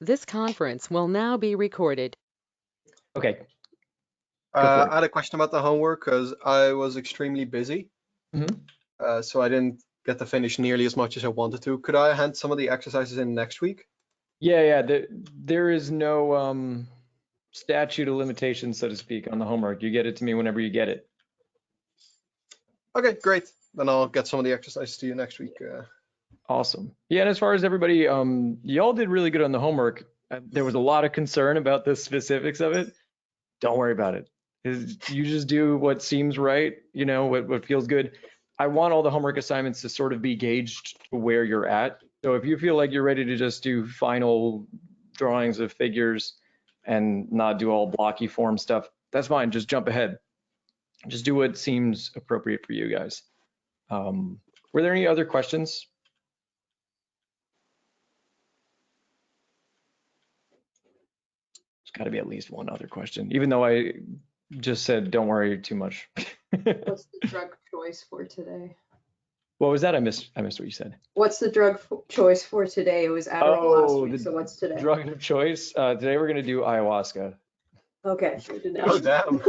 This conference will now be recorded. Okay, go for it. I had a question about the homework because I was extremely busy, Mhm. so I didn't get to finish nearly as much as I wanted to. Could I hand some of the exercises in next week? Yeah. There is no statute of limitations, so to speak, on the homework. You get it to me whenever you get it. Okay, great. Then I'll get some of the exercises to you next week. Awesome. Yeah, and as far as everybody, y'all did really good on the homework. There was a lot of concern about the specifics of it. Don't worry about it. You just do what seems right, what feels good. I want all the homework assignments to sort of be gauged to where you're at. So if you feel like you're ready to just do final drawings of figures and not do all blocky form stuff, that's fine. Just jump ahead. Just do what seems appropriate for you guys. Were there any other questions? There's got to be at least one other question, even though I just said don't worry too much. What's the drug choice for today? What was that? I missed what you said. What's the drug choice for today? It was Adderall last week, so what's today? Drug of choice. Today we're gonna do ayahuasca. Okay, good to know. Oh, damn.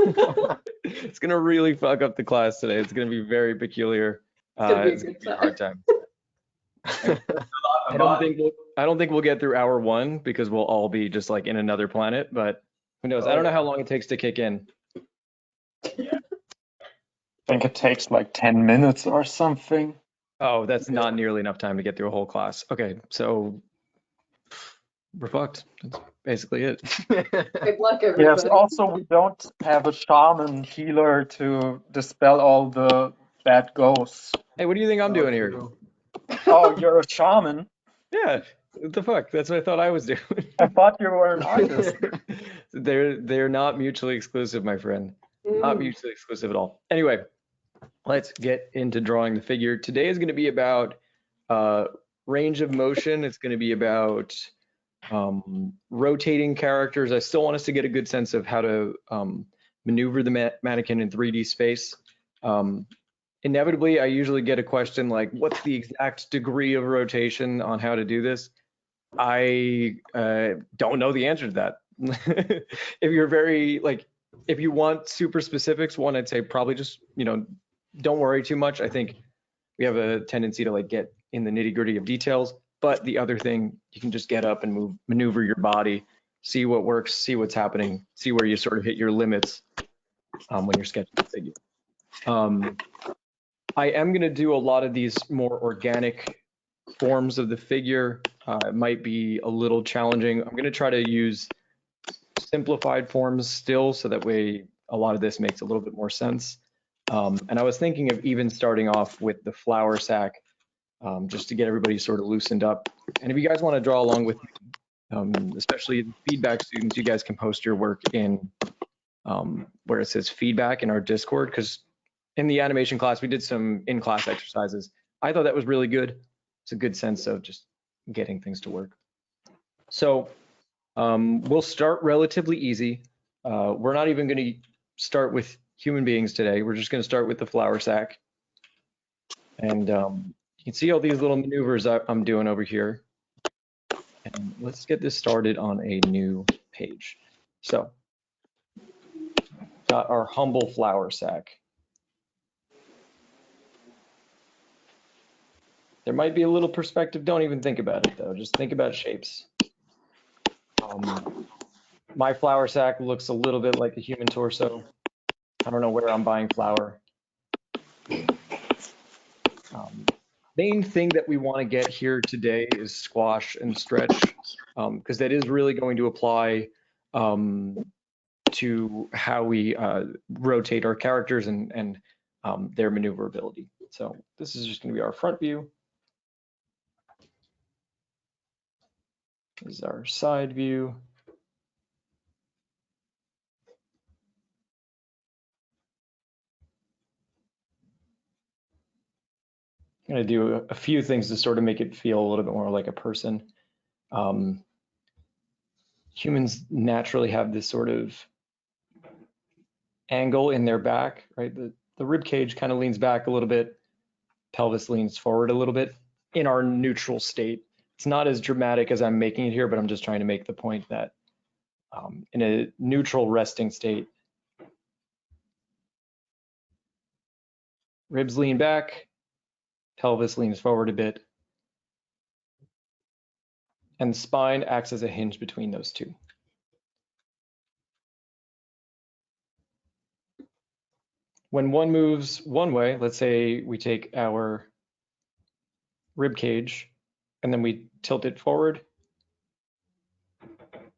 It's gonna really fuck up the class today. It's gonna be very peculiar. It's gonna be a hard time. I don't think we'll get through hour one because we'll all be just like in another planet, but who knows? I don't know how long it takes to kick in. I think it takes like 10 minutes or something. Oh, that's not nearly enough time to get through a whole class. Okay, so we're fucked. That's basically it. Good luck, everybody. Yes, also we don't have a shaman healer to dispel all the bad ghosts. Hey, what do you think I'm doing here? Oh, you're a shaman? Yeah, what the fuck? That's what I thought I was doing. I thought you were an artist. They're not mutually exclusive, my friend. Not mutually exclusive at all. Anyway, let's get into drawing the figure. Today is going to be about range of motion. It's going to be about rotating characters. I still want us to get a good sense of how to maneuver the mannequin in 3D space. Inevitably, I usually get a question like, what's the exact degree of rotation on how to do this? I don't know the answer to that. If you're if you want super specifics, one, I'd say probably just, don't worry too much. I think we have a tendency to get in the nitty gritty of details. But the other thing, you can just get up and maneuver your body, see what works, see what's happening, see where you sort of hit your limits when you're sketching the figure. I am going to do a lot of these more organic forms of the figure. It might be a little challenging. I'm going to try to use simplified forms still, so that way a lot of this makes a little bit more sense. And I was thinking of even starting off with the flour sack, just to get everybody sort of loosened up. And if you guys want to draw along with me, especially the feedback students, you guys can post your work in where it says feedback in our Discord, because in the animation class, we did some in-class exercises. I thought that was really good. It's a good sense of just getting things to work. So we'll start relatively easy. We're not even going to start with human beings today. We're just going to start with the flour sack. And you can see all these little maneuvers I'm doing over here. And let's get this started on a new page. So, got our humble flour sack. There might be a little perspective. Don't even think about it, though. Just think about shapes. My flour sack looks a little bit like a human torso. I don't know where I'm buying flour. Main thing that we want to get here today is squash and stretch, because that is really going to apply to how we rotate our characters and their maneuverability. So this is just going to be our front view. This is our side view. I'm going to do a few things to sort of make it feel a little bit more like a person. Humans naturally have this sort of angle in their back, right? The rib cage kind of leans back a little bit, pelvis leans forward a little bit in our neutral state. It's not as dramatic as I'm making it here, but I'm just trying to make the point that in a neutral resting state, ribs lean back, pelvis leans forward a bit, and the spine acts as a hinge between those two. When one moves one way, let's say we take our rib cage and then we tilt it forward,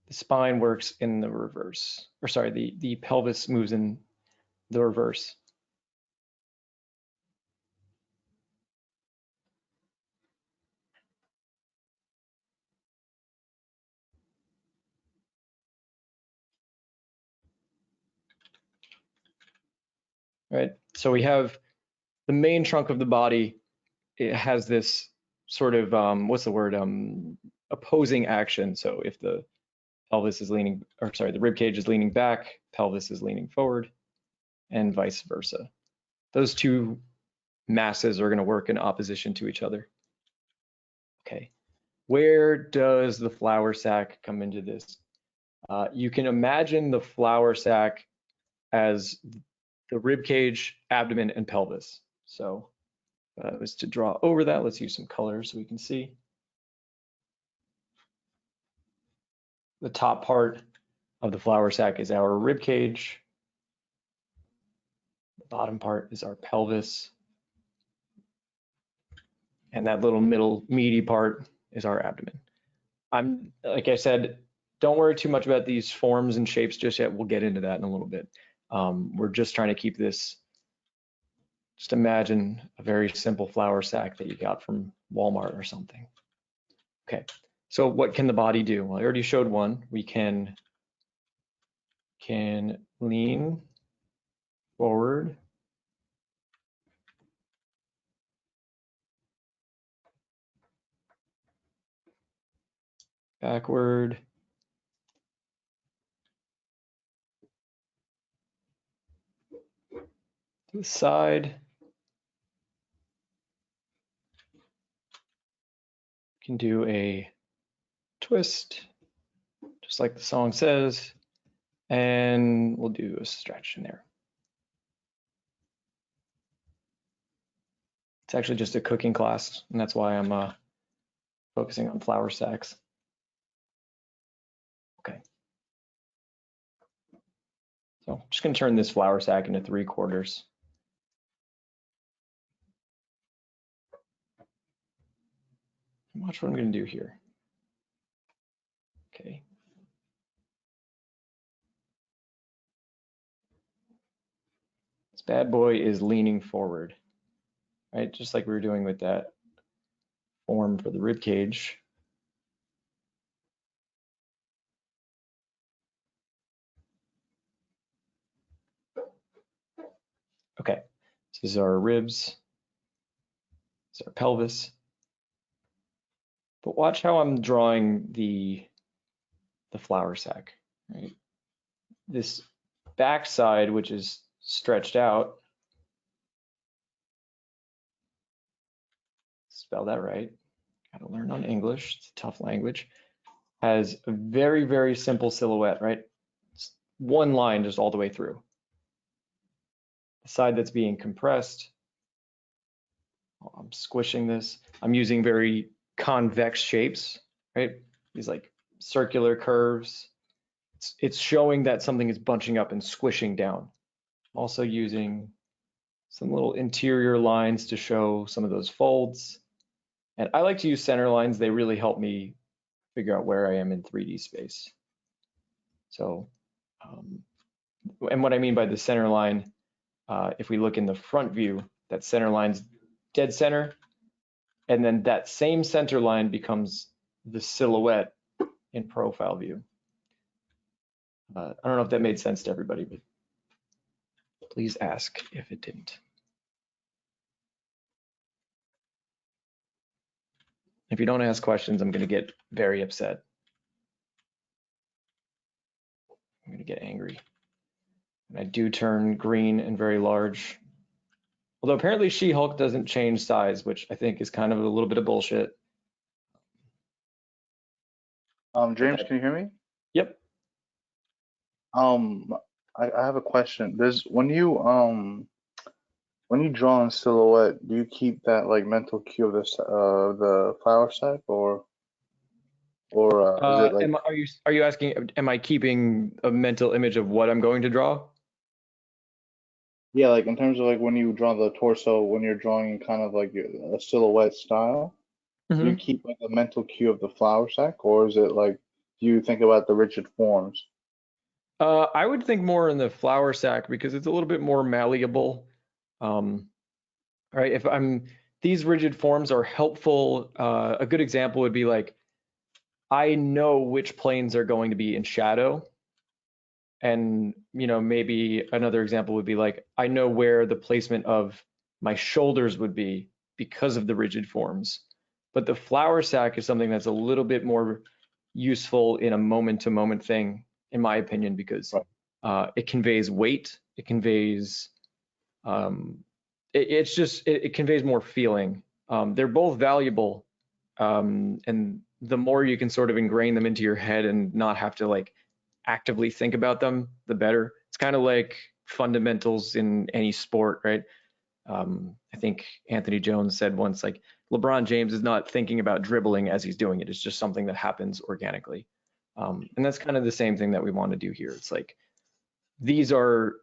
the spine works in the reverse, or sorry, the pelvis moves in the reverse. Right, so we have the main trunk of the body. It has this sort of what's the word, opposing action. So if the pelvis is leaning, or sorry, the rib cage is leaning back, pelvis is leaning forward, and vice versa. Those two masses are going to work in opposition to each other. Okay, where does the flour sac come into this? You can imagine the flour sac as the rib cage, abdomen, and pelvis. So was to draw over that, let's use some colors so we can see. The top part of the flour sac is our rib cage. The bottom part is our pelvis. And that little middle meaty part is our abdomen. Like I said, don't worry too much about these forms and shapes just yet. We'll get into that in a little bit. We're just trying to keep this, just imagine a very simple flour sack that you got from Walmart or something. Okay, so what can the body do? Well, I already showed one. We can lean forward, backward, to the side. Can do a twist, just like the song says, and we'll do a stretch in there. It's actually just a cooking class, and that's why I'm focusing on flour sacks. Okay. So I'm just gonna turn this flour sack into 3/4. Watch what I'm gonna do here. Okay. This bad boy is leaning forward, right? Just like we were doing with that form for the rib cage. Okay, so these are our ribs, this is our pelvis. But watch how I'm drawing the flour sack, right? This back side, which is stretched out, spell that right, gotta learn on English, it's a tough language, has a very, very simple silhouette, right? It's one line just all the way through. The side that's being compressed, I'm squishing this, I'm using very convex shapes, right? These like circular curves. It's showing that something is bunching up and squishing down. Also using some little interior lines to show some of those folds. And I like to use center lines. They really help me figure out where I am in 3D space. So, and what I mean by the center line, if we look in the front view, that center line's dead center, and then that same center line becomes the silhouette in profile view. I don't know if that made sense to everybody, but please ask if it didn't. If you don't ask questions, I'm going to get very upset. I'm going to get angry. And I do turn green and very large. Although apparently She-Hulk doesn't change size, which I think is kind of a little bit of bullshit. James, Okay. can you hear me? Yep. I have a question. There's when you draw in silhouette, do you keep that like mental cue of the flower sack, or is it like, Are you asking, am I keeping a mental image of what I'm going to draw? yeah, like in terms of like when you draw the torso, when you're drawing kind of like a silhouette style, do you Mhm. keep like a mental cue of the flower sack, or is it like, do you think about the rigid forms? I would think more in the flower sack because it's a little bit more malleable. Um, right? If I'm These rigid forms are helpful. A good example would be like I know which planes are going to be in shadow, and maybe another example would be like I know where the placement of my shoulders would be because of the rigid forms. But the flower sack is something that's a little bit more useful in a moment-to-moment thing, in my opinion, because Right. it conveys weight. It conveys it conveys more feeling. They're both valuable, and the more you can sort of ingrain them into your head and not have to like actively think about them, the better. It's kind of like fundamentals in any sport, right? I think Anthony Jones said once, like LeBron James is not thinking about dribbling as he's doing it. It's just something that happens organically. And that's kind of the same thing that we want to do here. It's like these are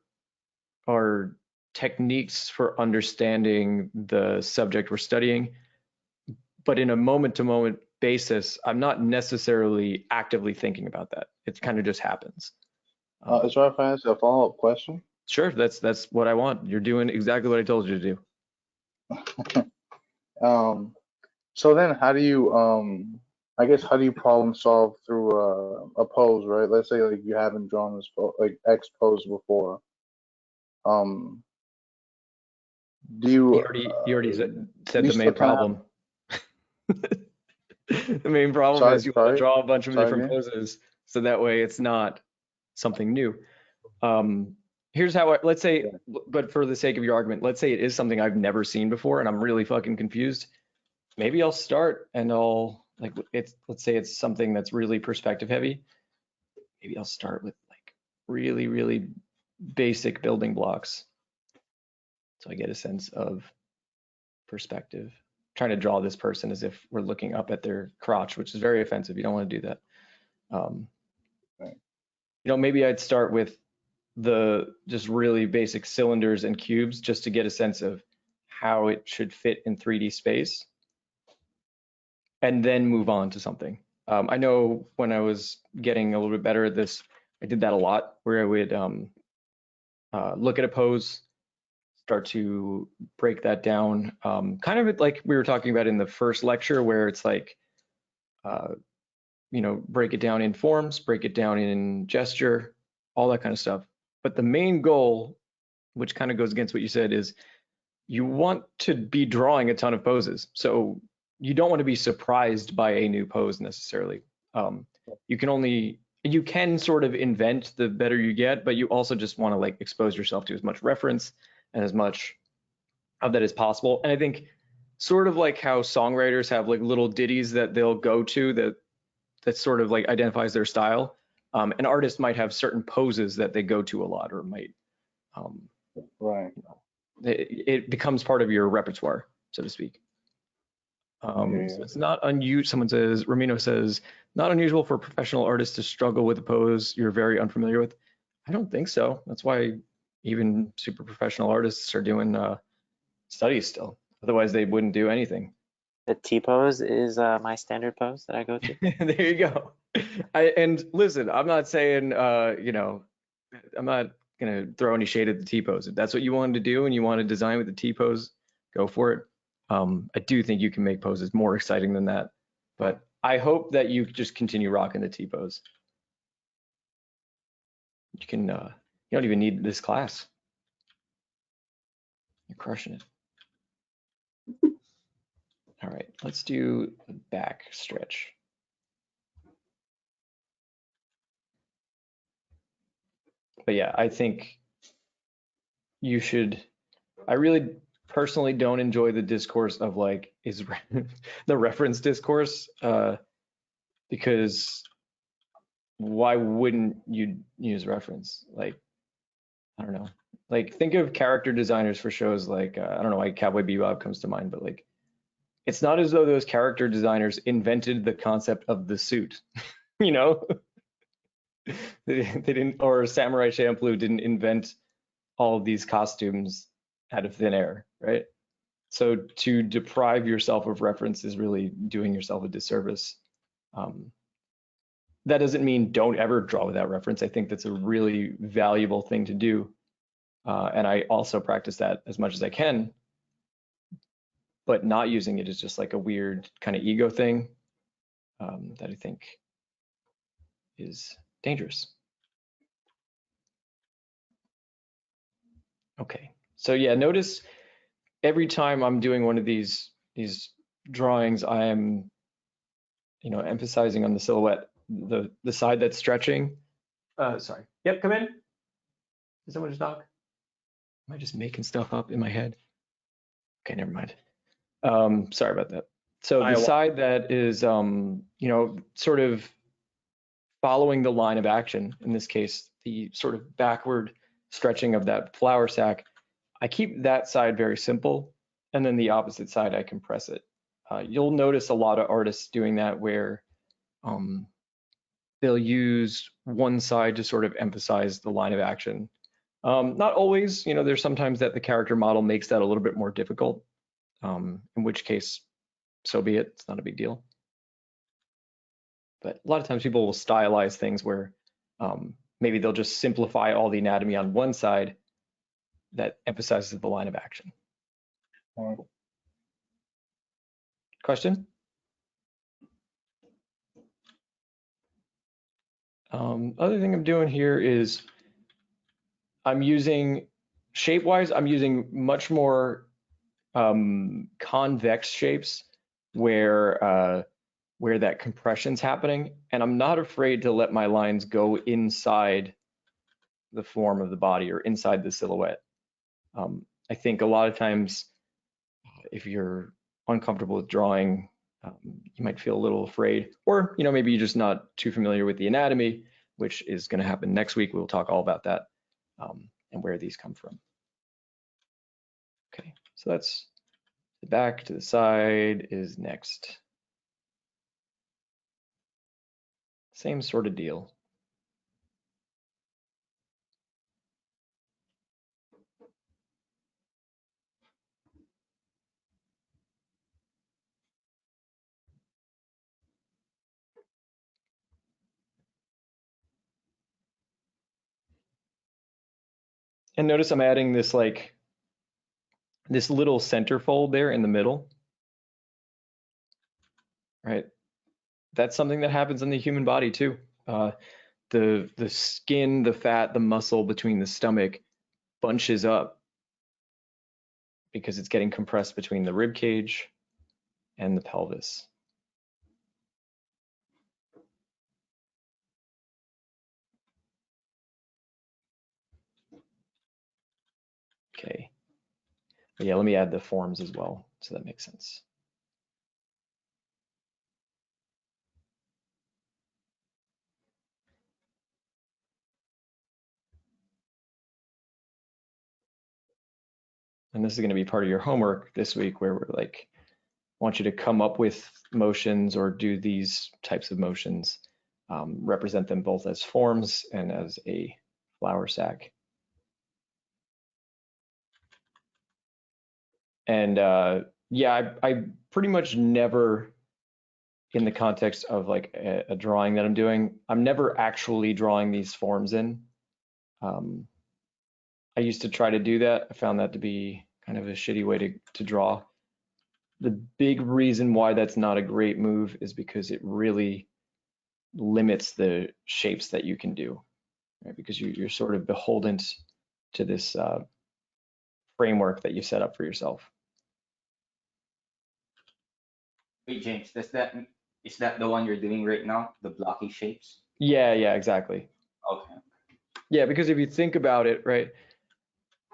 techniques for understanding the subject we're studying, but in a moment-to-moment basis, I'm not necessarily actively thinking about that. It kind of just happens. Is there if I ask a follow-up question? Sure, that's what I want. You're doing exactly what I told you to do. So then how do you I guess how do you problem solve through a pose, right? Let's say like you haven't drawn this like X pose before. Um, do you You already said you the still main kind of have, problem. The main problem is you want to draw a bunch of sorry different again? poses, so that way it's not something new. Here's how let's say, Yeah. but for the sake of your argument, let's say it is something I've never seen before and I'm really fucking confused. Maybe I'll start and I'll like let's say it's something that's really perspective heavy. Maybe I'll start with like really, really basic building blocks so I get a sense of perspective. Trying to draw this person as if we're looking up at their crotch, which is very offensive. You don't want to do that. Um, Right. Maybe I'd start with the just really basic cylinders and cubes just to get a sense of how it should fit in 3D space, and then move on to something. I know when I was getting a little bit better at this, I did that a lot, where I would look at a pose, start to break that down, kind of like we were talking about in the first lecture, where it's like, uh, break it down in forms, break it down in gesture, all that kind of stuff. But the main goal, which kind of goes against what you said, is you want to be drawing a ton of poses. So you don't want to be surprised by a new pose necessarily. You can sort of invent the better you get, but you also just want to like expose yourself to as much reference and as much of that as possible. And I think sort of like how songwriters have like little ditties that they'll go to that sort of like identifies their style. An artist might have certain poses that they go to a lot, or might um, Right. it becomes part of your repertoire, so to speak. So it's not unusual. Ramino says, not unusual for professional artists to struggle with a pose you're very unfamiliar with. I don't think so. That's why even super professional artists are doing studies still. Otherwise, they wouldn't do anything. The T pose is my standard pose that I go to. There you go. And listen, I'm not saying, I'm not gonna throw any shade at the T pose. If that's what you wanted to do and you want to design with the T pose, go for it. I do think you can make poses more exciting than that, but I hope that you just continue rocking the T pose. You can, you don't even need this class. You're crushing it. All right, let's do the back stretch. But yeah, I think you should, I really personally don't enjoy the discourse of like, is the reference discourse, because why wouldn't you use reference? Like, I don't know. Like, think of character designers for shows like, I don't know why Cowboy Bebop comes to mind, but like, it's not as though those character designers invented the concept of the suit, you know? They didn't, or Samurai Champloo didn't invent all of these costumes out of thin air, right? So to deprive yourself of reference is really doing yourself a disservice. That doesn't mean don't ever draw without reference. I think that's a really valuable thing to do. And I also practice that as much as I can. But not using it is just like a weird kind of ego thing that I think is dangerous. Okay, so yeah, notice every time I'm doing one of these drawings, I am, emphasizing on the silhouette, the side that's stretching. Sorry. Yep, come in. Is someone just knock? Am I just making stuff up in my head? Okay, never mind. Sorry about that. So the side that is, sort of following the line of action, in this case, the sort of backward stretching of that flour sack, I keep that side very simple, and then the opposite side, I compress it. You'll notice a lot of artists doing that where they'll use one side to sort of emphasize the line of action. Not always, there's sometimes that the character model makes that a little bit more difficult, in which case, so be it, it's not a big deal. But a lot of times people will stylize things where maybe they'll just simplify all the anatomy on one side that emphasizes the line of action. Question? Other thing I'm doing here is I'm using, shape-wise, I'm using much more convex shapes where that compression's happening, and I'm not afraid to let my lines go inside the form of the body or inside the silhouette. I think a lot of times, if you're uncomfortable with drawing, you might feel a little afraid, or maybe you're just not too familiar with the anatomy, which is going to happen next week. We'll talk all about that and where these come from. Okay, so that's the back to the side is next. Same sort of deal. And notice I'm adding this this little center fold there in the middle, right? That's something that happens in the human body too. The skin, the fat, the muscle between the stomach bunches up because it's getting compressed between the rib cage and the pelvis. Okay. But yeah, let me add the forms as well, so that makes sense. And this is going to be part of your homework this week, where we're like, want you to come up with motions or do these types of motions, represent them both as forms and as a flour sack. And yeah, I pretty much never, in the context of like a drawing that I'm doing, I'm never actually drawing these forms in. I used to try to do that. I found that to be kind of a shitty way to draw. The big reason why that's not a great move is because it really limits the shapes that you can do, right? Because you're sort of beholden to this framework that you set up for yourself. Wait, James, is that the one you're doing right now? The blocky shapes? Yeah, exactly. Okay. Yeah, because if you think about it, right,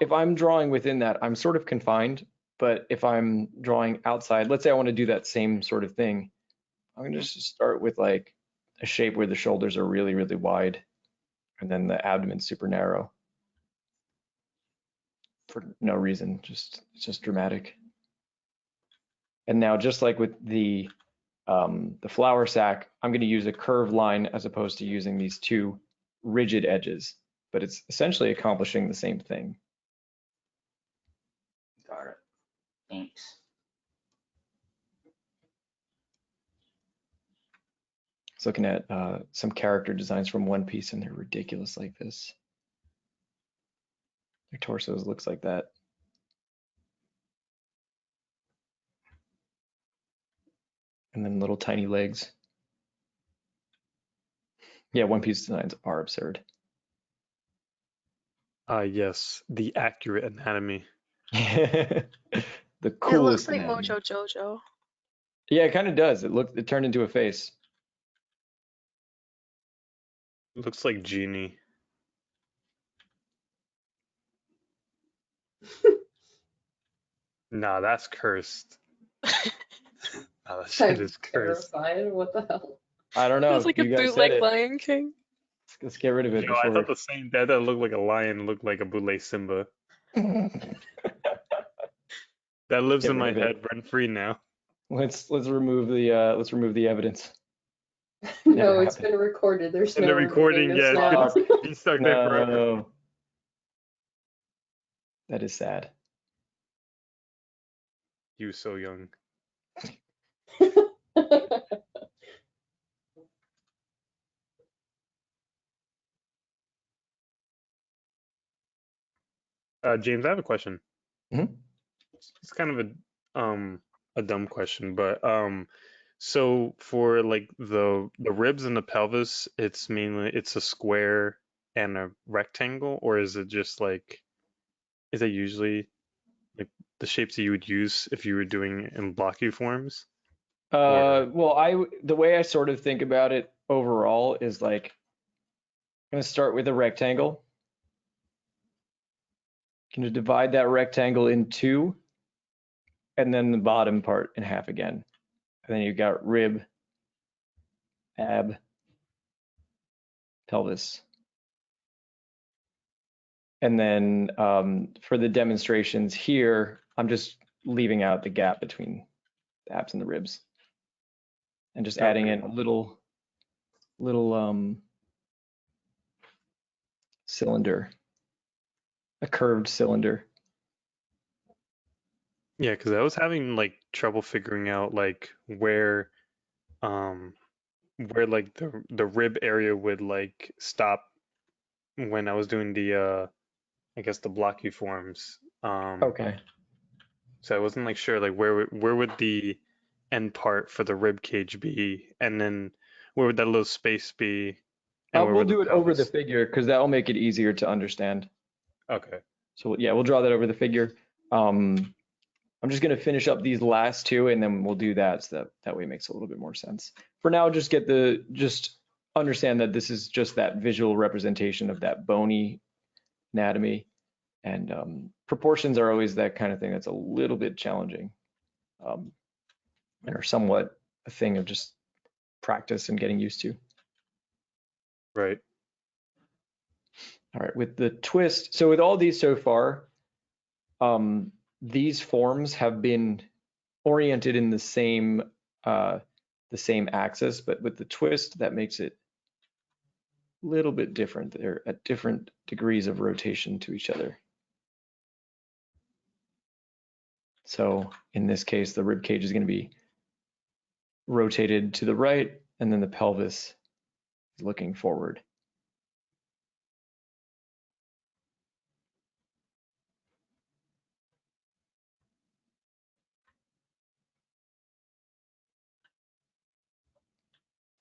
if I'm drawing within that, I'm sort of confined. But if I'm drawing outside, let's say I want to do that same sort of thing, I'm going to just start with like a a shape where the shoulders are really, really wide, and then the abdomen's super narrow for no reason. It's just dramatic. And now, just like with the flour sack, I'm going to use a curved line as opposed to using these two rigid edges, but it's essentially accomplishing the same thing. Got it. Thanks. It's looking at some character designs from One Piece, and they're ridiculous like this. Their torsos looks like that. And then little tiny legs. Yeah, One Piece designs are absurd. Yes, the accurate anatomy. The It coolest looks like anatomy. Mojo Jojo. Yeah, it kind of does. It turned into a face. Looks like Genie. Nah, that's cursed. Nah, that shit I'm is cursed. terrified. What the hell? I don't know. It's like a You guys said bootleg it. Lion King. Let's get rid of it Yo, I before. thought the same. That looked like a lion. Looked like a bootleg Simba. That lives Get in my rid of it. head rent free now. Let's remove the evidence. No, Never it's happened. been recorded. There's In no the recording, removing this yeah, now. it's been stuck there forever. No. That is sad. You so young. James, I have a question. Mhm. It's kind of a dumb question, but so for like the ribs and the pelvis, it's a square and a rectangle, or is it just like is it usually like the shapes that you would use if you were doing in blocky forms? Well, the way I sort of think about it overall is like I'm gonna start with a rectangle. Gonna divide that rectangle in two, and then the bottom part in half again. And then you've got rib, ab, pelvis. And then for the demonstrations here, I'm just leaving out the gap between the abs and the ribs, and just adding in a little cylinder, a curved cylinder. Yeah, because I was having like trouble figuring out like where like the rib area would like stop when I was doing the I guess the blocky forms. Okay. So I wasn't like sure like where would the end part for the rib cage be, and then where would that little space be, and where We'll would the do it over the pelvis? figure because that will make it easier to understand. Okay. So yeah, we'll draw that over the figure. I'm just going to finish up these last two, and then we'll do that, so that way it makes a little bit more sense. For now, just understand that this is just that visual representation of that bony anatomy, and proportions are always that kind of thing that's a little bit challenging, and are somewhat a thing of just practice and getting used to. Right. All right, with the twist, so with all these so far, these forms have been oriented in the same axis, but with the twist, that makes it a little bit different. They're at different degrees of rotation to each other. So in this case, the rib cage is going to be rotated to the right, and then the pelvis is looking forward.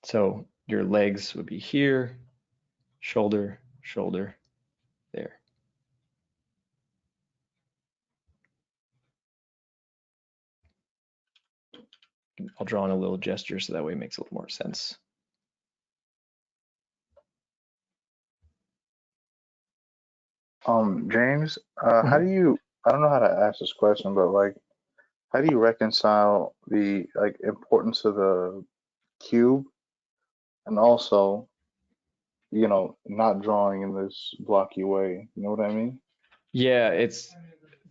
So your legs would be here, shoulder, shoulder, there. I'll draw in a little gesture so that way it makes a little more sense. James, how do you, I don't know how to ask this question, but like, how do you reconcile the like importance of the cube and also, you know, not drawing in this blocky way. You know what I mean? Yeah, it's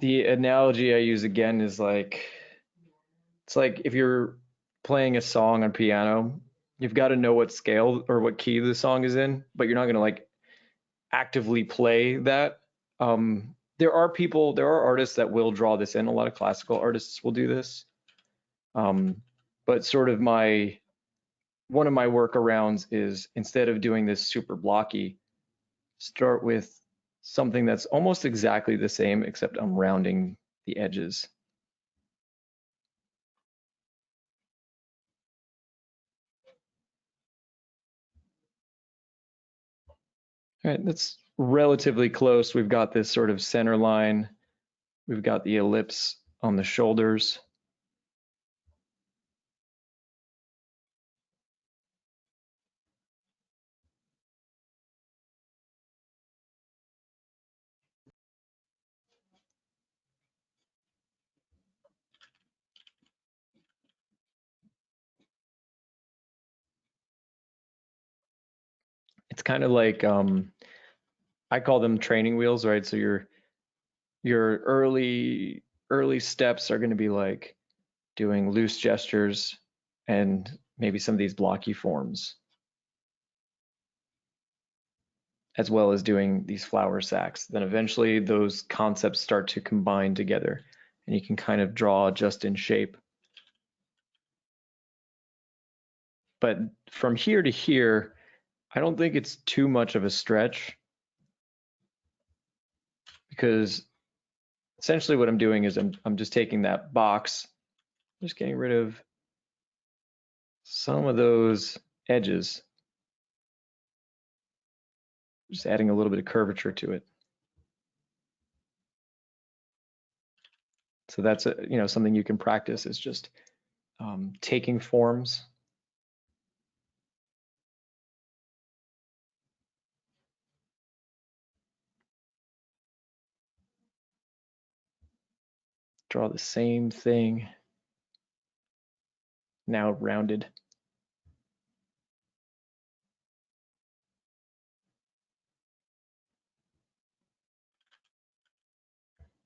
the analogy I use again is like it's like if you're playing a song on piano, you've got to know what scale or what key the song is in, but you're not going to like actively play that. There are artists that will draw this in. A lot of classical artists will do this. But sort of one of my workarounds is instead of doing this super blocky, start with something that's almost exactly the same, except I'm rounding the edges. All right, that's relatively close. We've got this sort of center line. We've got the ellipse on the shoulders. It's kind of like I call them training wheels, right? So your early steps are going to be like doing loose gestures and maybe some of these blocky forms, as well as doing these flower sacks. Then eventually those concepts start to combine together and you can kind of draw just in shape. But from here to here, I don't think it's too much of a stretch, because essentially what I'm doing is I'm just taking that box, just getting rid of some of those edges, just adding a little bit of curvature to it. So that's something you can practice, is just taking forms. Draw the same thing, now rounded.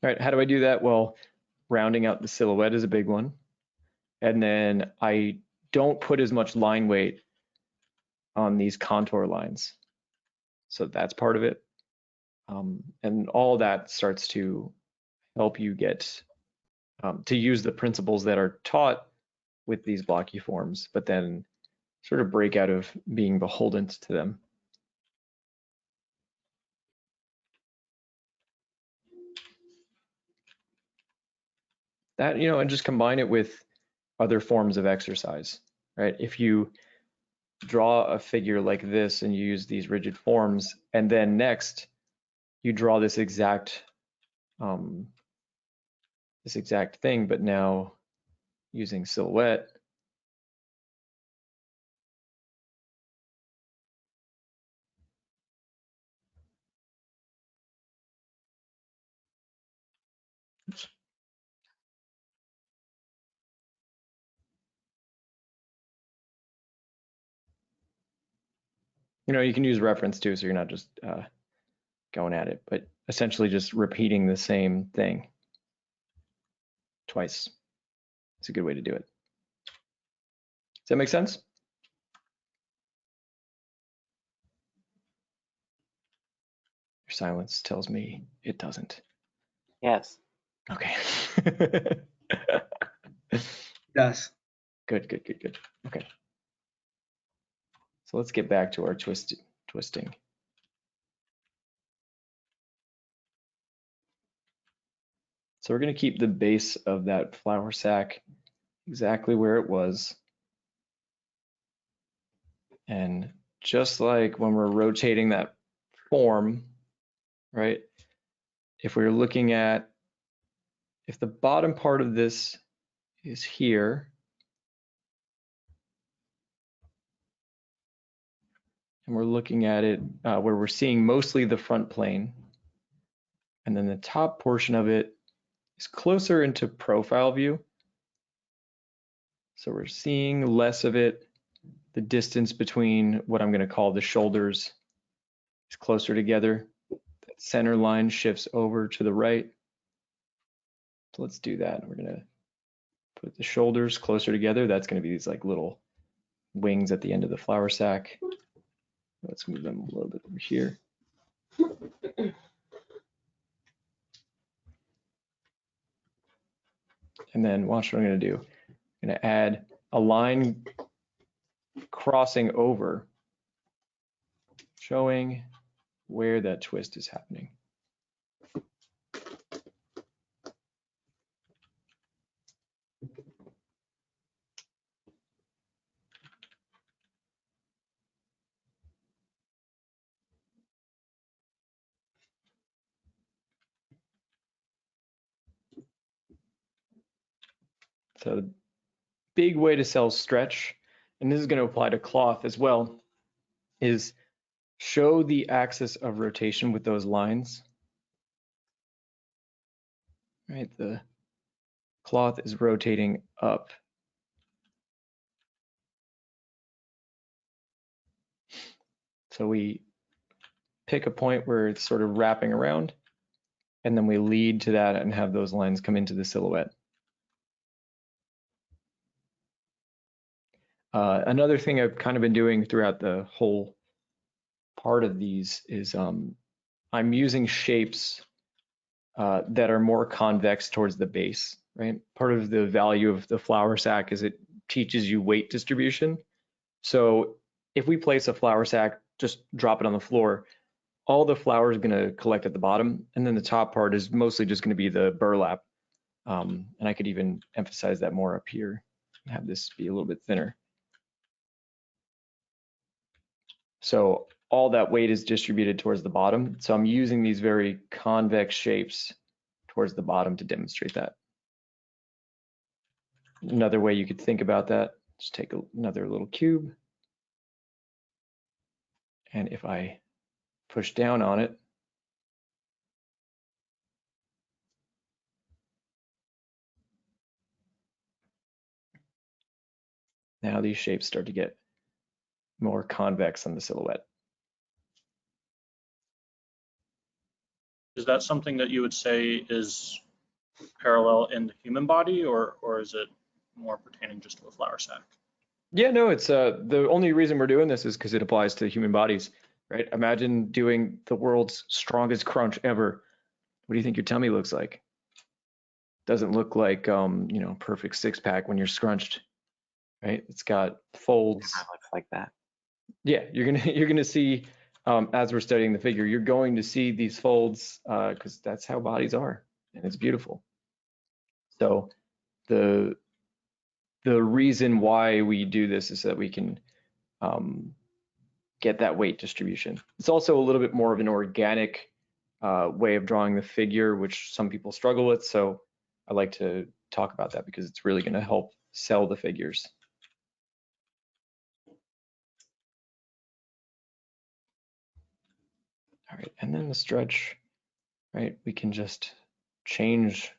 All right, how do I do that? Well, rounding out the silhouette is a big one. And then I don't put as much line weight on these contour lines. So that's part of it. And all that starts to help you get to use the principles that are taught with these blocky forms, but then sort of break out of being beholden to them. That, and just combine it with other forms of exercise, right? If you draw a figure like this and you use these rigid forms, and then next you draw this exact thing, but now using silhouette, you can use reference too, so you're not just going at it, but essentially just repeating the same thing twice. It's a good way to do it. Does that make sense? Your silence tells me it doesn't. Yes. Okay. Yes. Good. Okay. So let's get back to our twisting. So we're going to keep the base of that flower sack exactly where it was. And just like when we're rotating that form, right? If we're looking at, if the bottom part of this is here, and we're looking at it where we're seeing mostly the front plane, and then the top portion of it is closer into profile view. So we're seeing less of it. the distance between what I'm going to call the shoulders is closer together. That center line shifts over to the right. So let's do that. We're going to put the shoulders closer together. That's going to be these like little wings at the end of the flower sac. Let's move them a little bit over here. And then watch what I'm going to do. I'm going to add a line crossing over, showing where that twist is happening. So the big way to sell stretch, and this is going to apply to cloth as well, is show the axis of rotation with those lines. Right, the cloth is rotating up. So we pick a point where it's sort of wrapping around, and then we lead to that and have those lines come into the silhouette. Another thing I've kind of been doing throughout the whole part of these is I'm using shapes that are more convex towards the base, right? Part of the value of the flower sac is it teaches you weight distribution. So if we place a flower sac, just drop it on the floor, all the flour is going to collect at the bottom, and then the top part is mostly just going to be the burlap. And I could even emphasize that more up here, have this be a little bit thinner. So all that weight is distributed towards the bottom. So I'm using these very convex shapes towards the bottom to demonstrate that. Another way you could think about that, just take another little cube. And if I push down on it, now these shapes start to get more convex on the silhouette. Is that something that you would say is parallel in the human body, or is it more pertaining just to a flower sac? Yeah, no, it's the only reason we're doing this is because it applies to human bodies, right? Imagine doing the world's strongest crunch ever. What do you think your tummy looks like? Doesn't look like you know, perfect six pack when you're scrunched, right? It's got folds. It looks like that. Yeah, you're gonna see as we're studying the figure, you're going to see these folds because that's how bodies are, and it's beautiful. So the reason why we do this is so that we can get that weight distribution. It's also a little bit more of an organic way of drawing the figure, which some people struggle with. So I like to talk about that because it's really going to help sell the figures. All right, and then the stretch, right? We can just change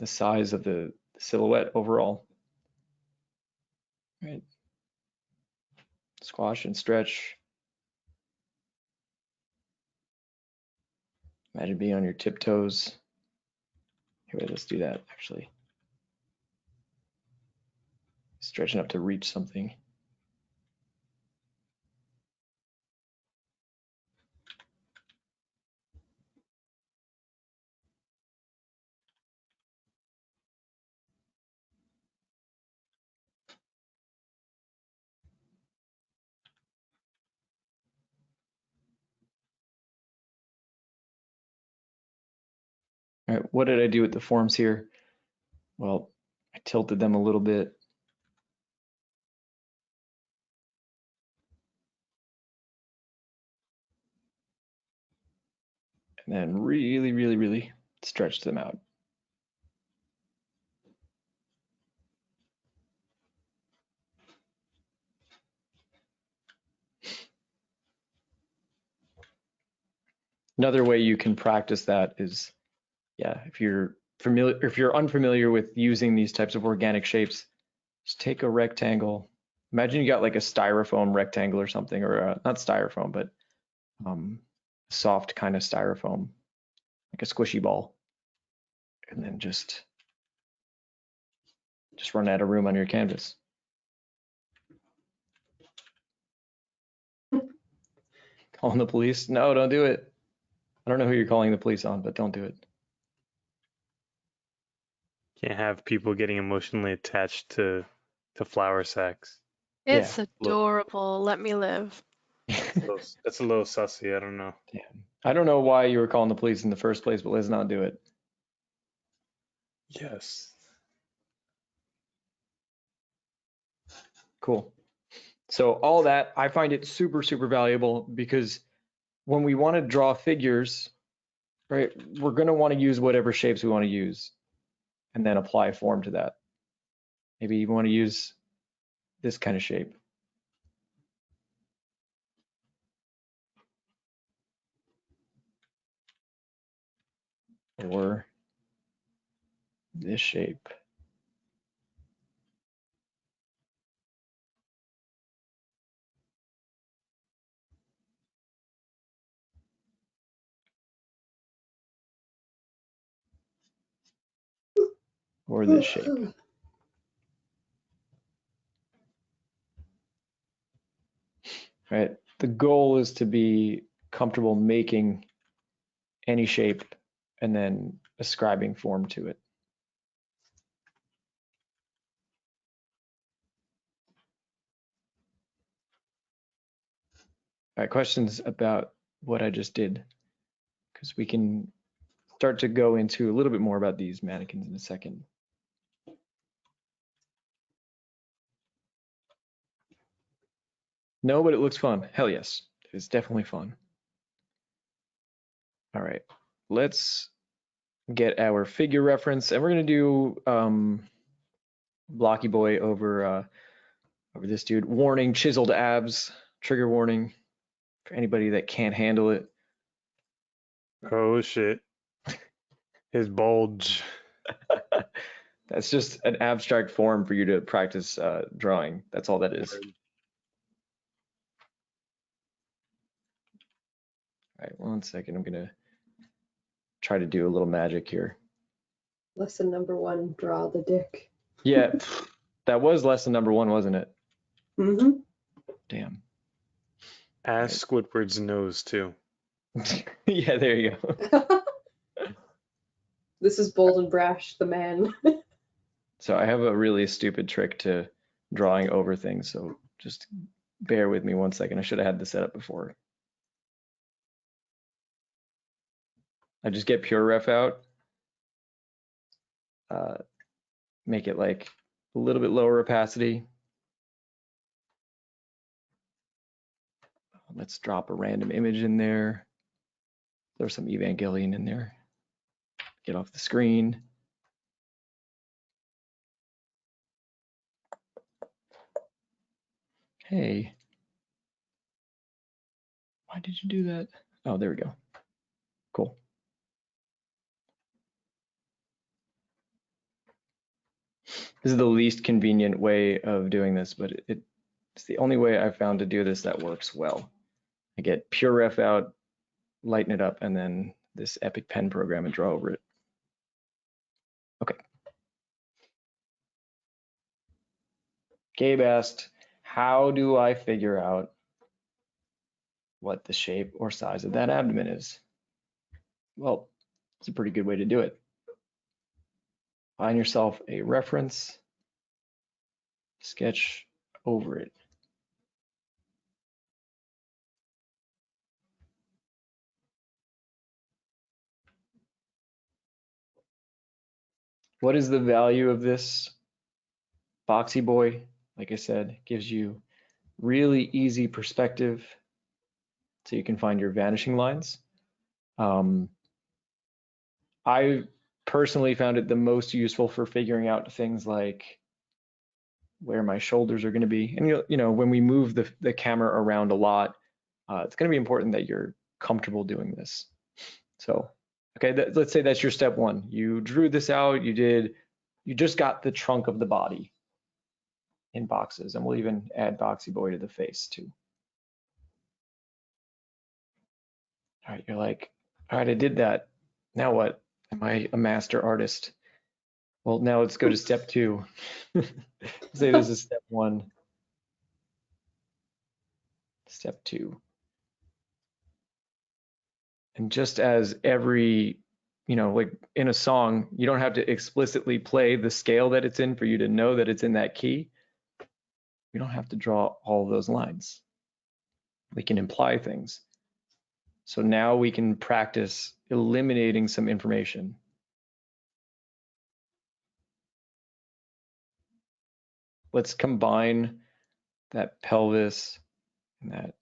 the size of the silhouette overall, right? Squash and stretch. Imagine being on your tiptoes. Here, let's do that actually. Stretching up to reach something. All right, what did I do with the forms here? Well, I tilted them a little bit. And then really stretched them out. Another way you can practice that is, yeah, if you're unfamiliar with using these types of organic shapes, just take a rectangle Imagine you got like a styrofoam rectangle or something, or not styrofoam, but soft kind of styrofoam, like a squishy ball, and then just run out of room on your canvas. Calling the police? No, don't do it. I don't know who you're calling the police on, but don't do it. Can't have people getting emotionally attached to flour sacks. It's Yeah. adorable. Let me live. That's a little sussy. I don't know. Yeah. I don't know why you were calling the police in the first place, but let's not do it. Yes. Cool. So all that, I find it super, super valuable because when we want to draw figures, right, we're going to want to use whatever shapes we want to use and then apply form to that. Maybe you want to use this kind of shape. Or this shape. Or this shape. Right? The goal is to be comfortable making any shape and then ascribing form to it. All right, questions about what I just did? Because we can start to go into a little bit more about these mannequins in a second. No, but it looks fun. Hell yes, it's definitely fun. All right, let's get our figure reference, and we're gonna do Blocky Boy over this dude. Warning: chiseled abs. Trigger warning for anybody that can't handle it. Oh shit. His bulge. That's just an abstract form for you to practice drawing. That's all that is. All right, 1 second. I'm gonna try to do a little magic here. Lesson number 1, draw the dick. Yeah, that was lesson number 1, wasn't it? Mm-hmm. Damn. Ask Squidward's nose too. Yeah, there you go. This is Bold and Brash, the man. So I have a really stupid trick to drawing over things, so just bear with me 1 second. I should have had this set up before. I just get pure ref out, make it like a little bit lower opacity. Let's drop a random image in there. There's some Evangelion in there. Get off the screen. Hey, why did you do that? Oh, there we go. Cool. This is the least convenient way of doing this, but it's the only way I've found to do this that works well. I get pure ref out, lighten it up, and then this Epic Pen program and draw over it. Okay. Gabe asked, how do I figure out what the shape or size of that abdomen is? Well, it's a pretty good way to do it. Find yourself a reference, sketch over it. What is the value of this? Boxy Boy, like I said, gives you really easy perspective so you can find your vanishing lines. I personally found it the most useful for figuring out things like where my shoulders are going to be. And you know, when we move the camera around a lot, it's going to be important that you're comfortable doing this. So, okay, let's say that's your step 1. You drew this out, you just got the trunk of the body. in boxes, and we'll even add Boxy Boy to the face too. All right, you're like, all right, I did that. Now what? Am I a master artist? Well, now let's go to step 2. Say this is step 1. Step 2. And just as every, like in a song, you don't have to explicitly play the scale that it's in for you to know that it's in that key. We don't have to draw all of those lines. We can imply things. So now we can practice eliminating some information. Let's combine that pelvis and that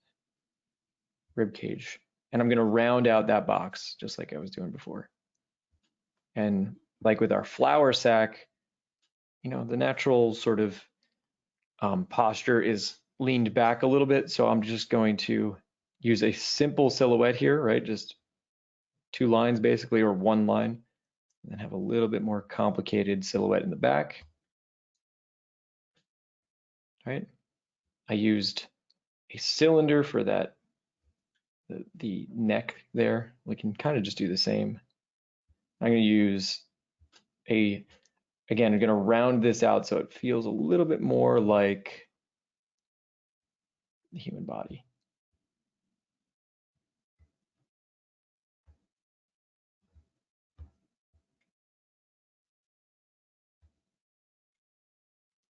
rib cage. And I'm going to round out that box just like I was doing before. And like with our flower sac, the natural sort of posture is leaned back a little bit. So I'm just going to use a simple silhouette here, right? Just 2 lines basically, or 1 line, and then have a little bit more complicated silhouette in the back. Right? I used a cylinder for that, the neck there. We can kind of just do the same. I'm going to use again, I'm going to round this out so it feels a little bit more like the human body.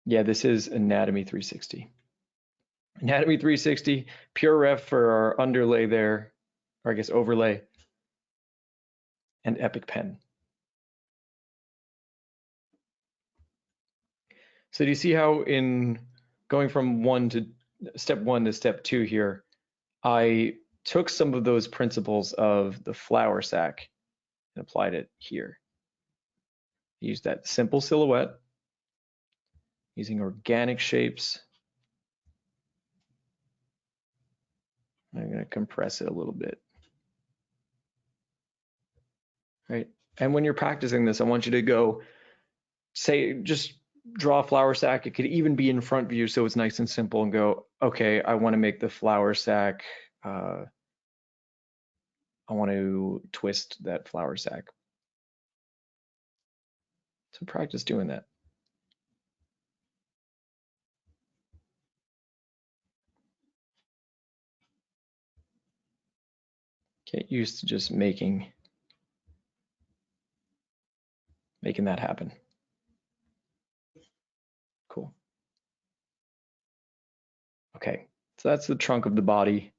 Yeah, this is Anatomy 360. Anatomy 360, pure ref for our underlay there, or I guess overlay, and Epic Pen. So do you see how in going from step 1 to step 2 here, I took some of those principles of the flower sac and applied it here. Use that simple silhouette, using organic shapes. I'm going to compress it a little bit. Right? And when you're practicing this, I want you to go, just draw a flower sac. It could even be in front view so it's nice and simple, and go, okay, I want to make the flower sac, I want to twist that flower sac. So practice doing that. Get used to just making that happen. Cool. Okay, so that's the trunk of the body.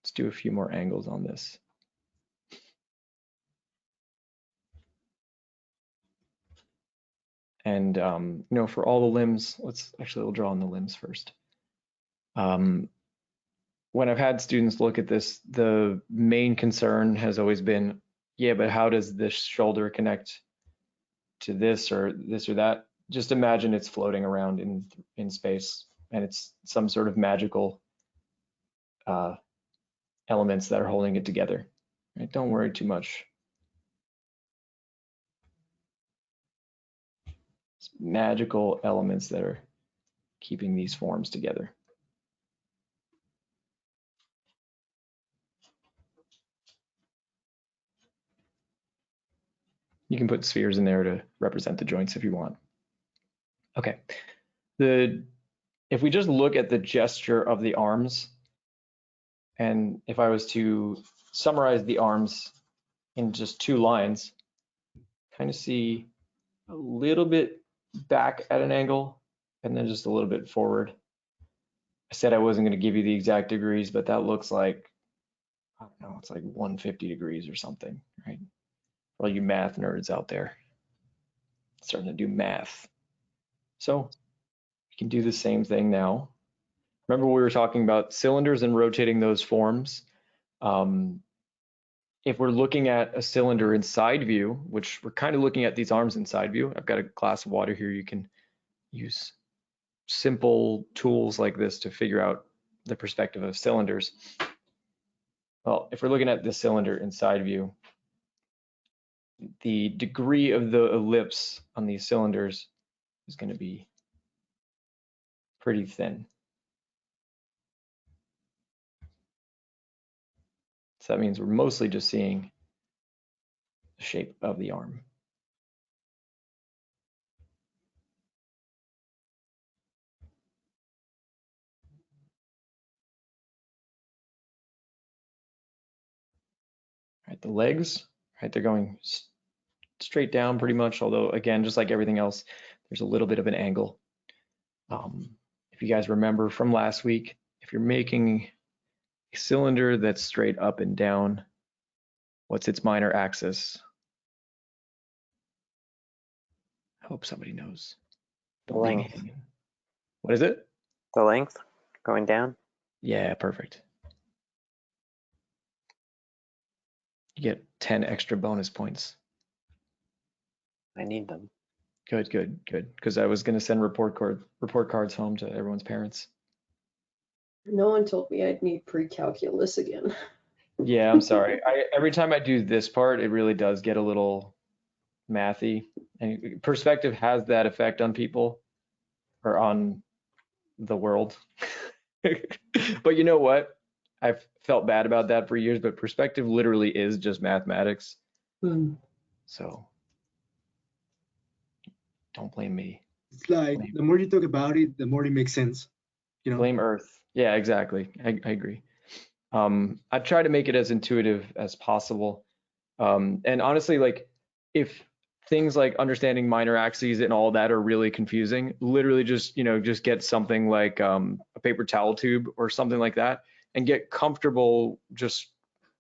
Let's do a few more angles on this. And for all the limbs, we'll draw on the limbs first. When I've had students look at this, the main concern has always been, yeah, but how does this shoulder connect to this or that? Just imagine it's floating around in space, and it's some sort of magical elements that are holding it together. Right? Don't worry too much. It's magical elements that are keeping these forms together. You can put spheres in there to represent the joints if you want. Okay. If we just look at the gesture of the arms, and if I was to summarize the arms in just 2 lines, kind of see a little bit back at an angle and then just a little bit forward. I said I wasn't going to give you the exact degrees, but that looks like, I don't know, it's like 150 degrees or something, right? For all you math nerds out there, starting to do math. So we can do the same thing now. Remember we were talking about cylinders and rotating those forms. If we're looking at a cylinder in side view, which we're kind of looking at these arms in side view, I've got a glass of water here. You can use simple tools like this to figure out the perspective of cylinders. Well, if we're looking at the cylinder in side view, the degree of the ellipse on these cylinders is going to be pretty thin. So that means we're mostly just seeing the shape of the arm. Right, the legs, right, they're going straight down pretty much, although again, just like everything else, there's a little bit of an angle. If you guys remember from last week, if you're making a cylinder that's straight up and down, what's its minor axis? I hope somebody knows. The length. What is it? The length going down. Yeah, perfect. You get 10 extra bonus points. I need them. Good, good, good. Because I was going to send report cards home to everyone's parents. No one told me I'd need pre-calculus again. Yeah, I'm sorry. Every time I do this part, it really does get a little mathy. And perspective has that effect on people or on the world. But you know what? I've felt bad about that for years, but perspective literally is just mathematics. So don't blame me. It's like the more you talk about it, the more it makes sense. You know? Blame Earth. Yeah, exactly. I agree. I try to make it as intuitive as possible. And honestly, like if things like understanding minor axes and all that are really confusing, literally just, just get something like a paper towel tube or something like that and get comfortable just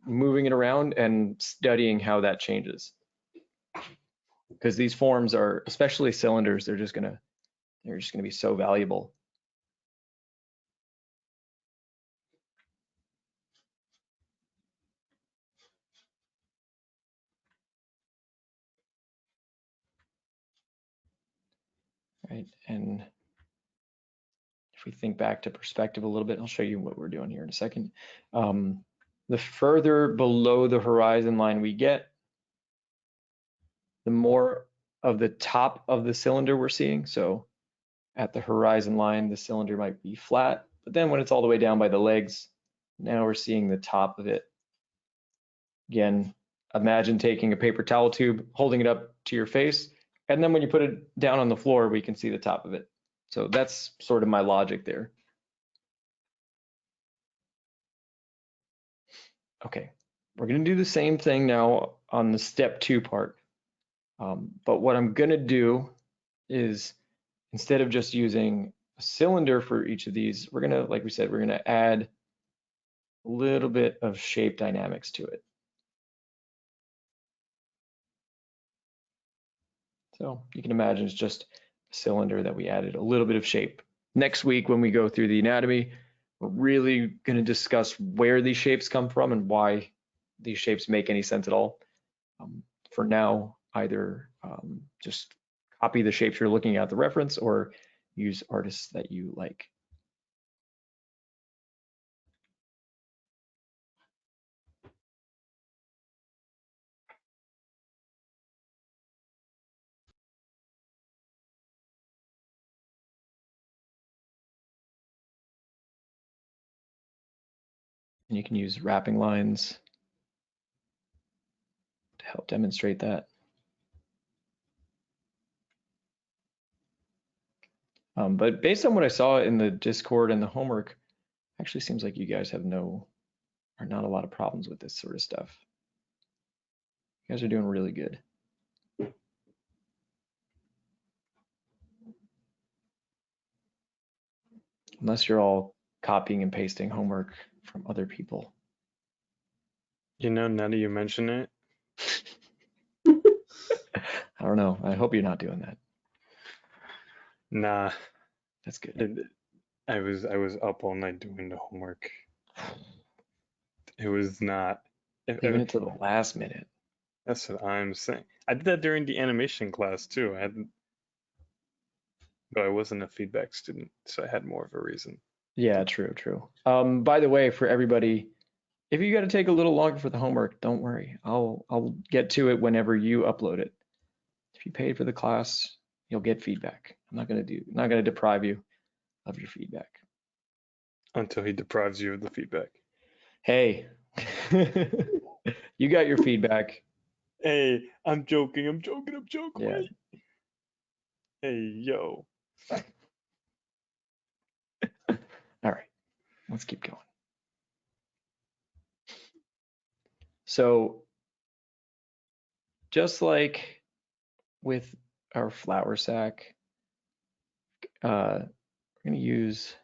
moving it around and studying how that changes. Because these forms are, especially cylinders, they're just gonna be so valuable. Right, and if we think back to perspective a little bit, I'll show you what we're doing here in a second. The further below the horizon line we get, the more of the top of the cylinder we're seeing. So at the horizon line, the cylinder might be flat, but then when it's all the way down by the legs, now we're seeing the top of it. Again, imagine taking a paper towel tube, holding it up to your face, and then when you put it down on the floor, we can see the top of it. So that's sort of my logic there. Okay, we're going to do the same thing now on the step 2 part. But what I'm going to do is instead of just using a cylinder for each of these, we're going to, like we said, we're going to add a little bit of shape dynamics to it. So you can imagine it's just a cylinder that we added a little bit of shape. Next week, when we go through the anatomy, we're really going to discuss where these shapes come from and why these shapes make any sense at all. For now, either just copy the shapes you're looking at the reference or use artists that you like. And you can use wrapping lines to help demonstrate that. But based on what I saw in the Discord and the homework, actually seems like you guys have not a lot of problems with this sort of stuff. You guys are doing really good. Unless you're all copying and pasting homework from other people. Now that you mention it. I don't know. I hope you're not doing that. Nah. That's good. I was up all night doing the homework. It was not. Even to the last minute. That's what I'm saying. I did that during the animation class too. But I wasn't a feedback student, so I had more of a reason. Yeah, true. By the way, for everybody, If you got to take a little longer for the homework, don't worry. I'll get to it whenever you upload it. If you paid for the class, you'll get feedback. I'm not gonna deprive you of your feedback. Until he deprives you of the feedback. Hey, you got your feedback. Hey, I'm joking. Yeah. Wait. Hey, yo. All right, let's keep going. So just like with our flour sack, we're gonna use,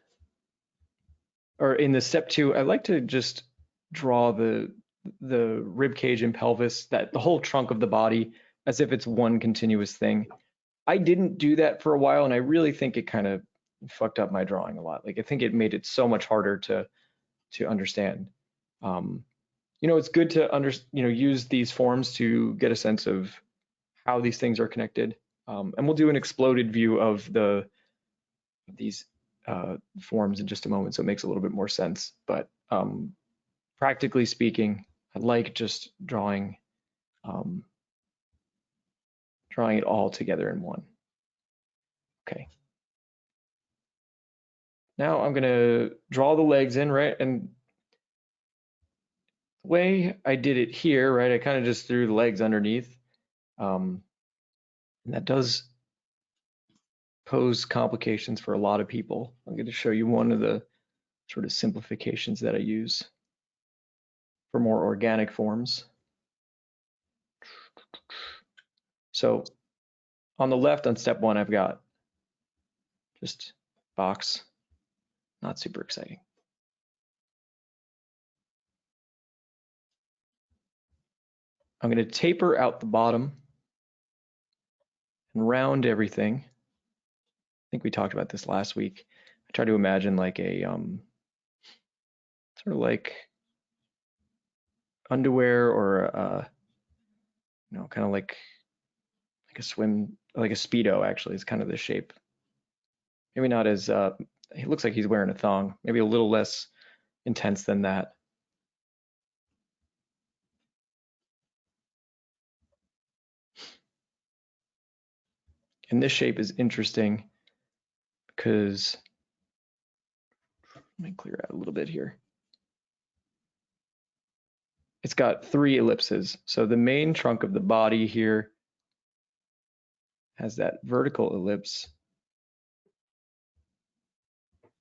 or in the step 2, I like to just draw the rib cage and pelvis, that the whole trunk of the body, as if it's one continuous thing. I didn't do that for a while, and I really think it kind of fucked up my drawing a lot. Like I think it made it so much harder to understand. It's good to use these forms to get a sense of how these things are connected. And we'll do an exploded view of these forms in just a moment, so it makes a little bit more sense. But practically speaking, I like just drawing it all together in one. Okay. Now I'm gonna draw the legs in, right? And the way I did it here, right, I kind of just threw the legs underneath. And that does pose complications for a lot of people. I'm going to show you one of the sort of simplifications that I use for more organic forms. So on the left on step 1, I've got just box, not super exciting. I'm going to taper out the bottom and round everything. I think we talked about this last week. I try to imagine like a sort of like underwear, or kind of like a swim, like a Speedo actually is kind of the shape. Maybe not as, he looks like he's wearing a thong, maybe a little less intense than that. And this shape is interesting because, let me clear out a little bit here. It's got 3 ellipses. So the main trunk of the body here has that vertical ellipse.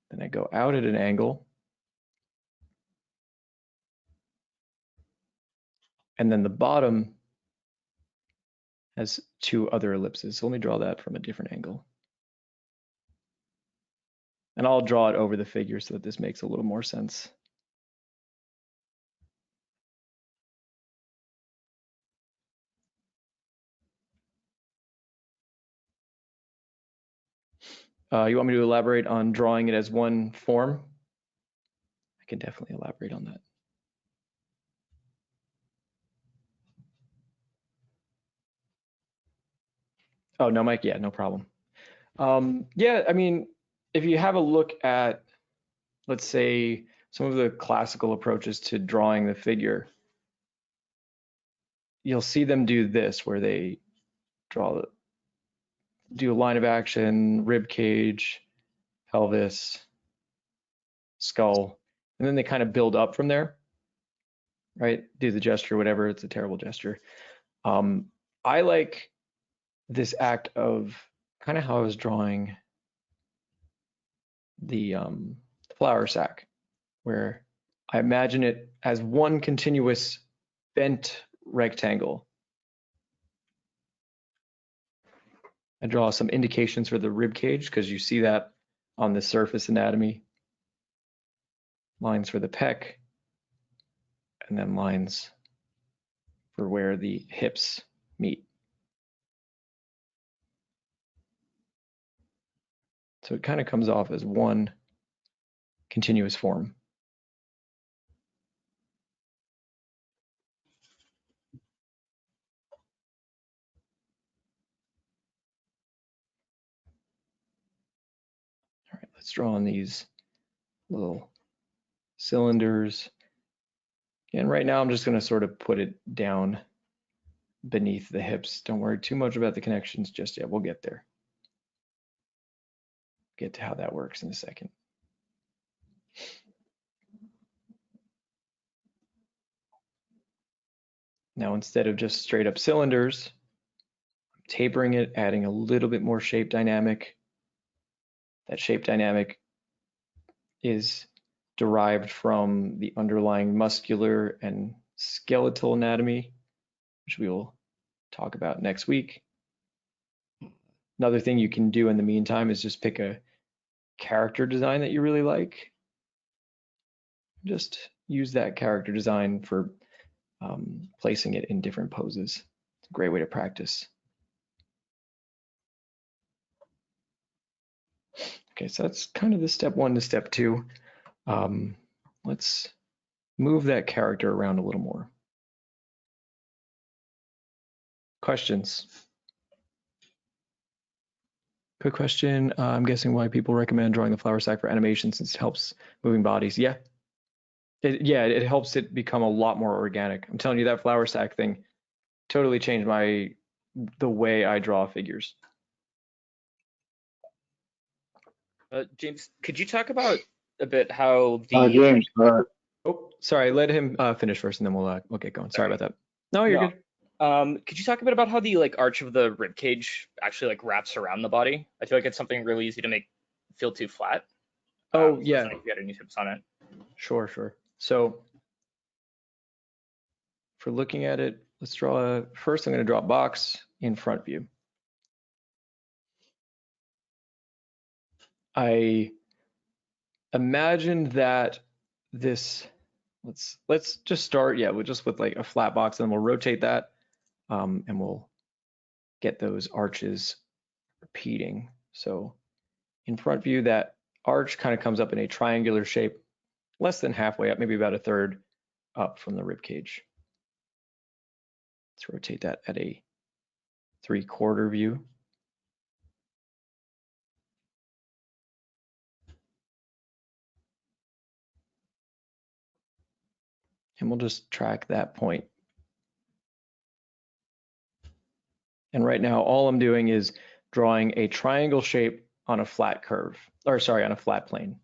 Then I go out at an angle. And then the bottom has 2 other ellipses. So let me draw that from a different angle. And I'll draw it over the figure so that this makes a little more sense. You want me to elaborate on drawing it as one form? I can definitely elaborate on that. Oh, no, Mike, yeah, no problem. Yeah, I mean, if you have a look at, let's say, some of the classical approaches to drawing the figure, you'll see them do this, where they do a line of action, rib cage, pelvis, skull, and then they kind of build up from there, right? Do the gesture, whatever, it's a terrible gesture. I like this act of kind of how I was drawing the flour sack, where I imagine it as one continuous bent rectangle. I draw some indications for the rib cage because you see that on the surface anatomy. Lines for the pec, and then lines for where the hips meet. So it kind of comes off as one continuous form. All right, let's draw on these little cylinders. And right now I'm just going to sort of put it down beneath the hips. Don't worry too much about the connections just yet. We'll get there. Get to how that works in a second. Now, instead of just straight up cylinders, I'm tapering it, adding a little bit more shape dynamic. That shape dynamic is derived from the underlying muscular and skeletal anatomy, which we will talk about next week. Another thing you can do in the meantime is just pick a character design that you really like. Just use that character design for placing it in different poses. It's a great way to practice. Okay, so that's kind of the step 1 to step 2. Let's move that character around a little more. Questions? Quick question. I'm guessing why people recommend drawing the flower sack for animation since it helps moving bodies. Yeah. It helps it become a lot more organic. I'm telling you, that flower sack thing totally changed the way I draw figures. James, could you talk about a bit how the James, Oh, sorry, let him finish first and then we'll get going. Sorry about that. No, you're good. Could you talk a bit about how the arch of the rib cage actually wraps around the body? I feel like it's something really easy to make feel too flat. Oh, So yeah. if you had any tips on it. Sure. So for looking at it, let's draw first I'm going to draw a box in front view. I imagine that this, let's just start, with like a flat box, and then we'll rotate that, and we'll get those arches repeating. So in front view, that arch kind of comes up in a triangular shape, less than halfway up, maybe about a third up from the rib cage. Let's rotate that at a 3/4 view. And we'll just track that point. And right now, all I'm doing is drawing a triangle shape on a flat curve, or sorry, on a flat plane.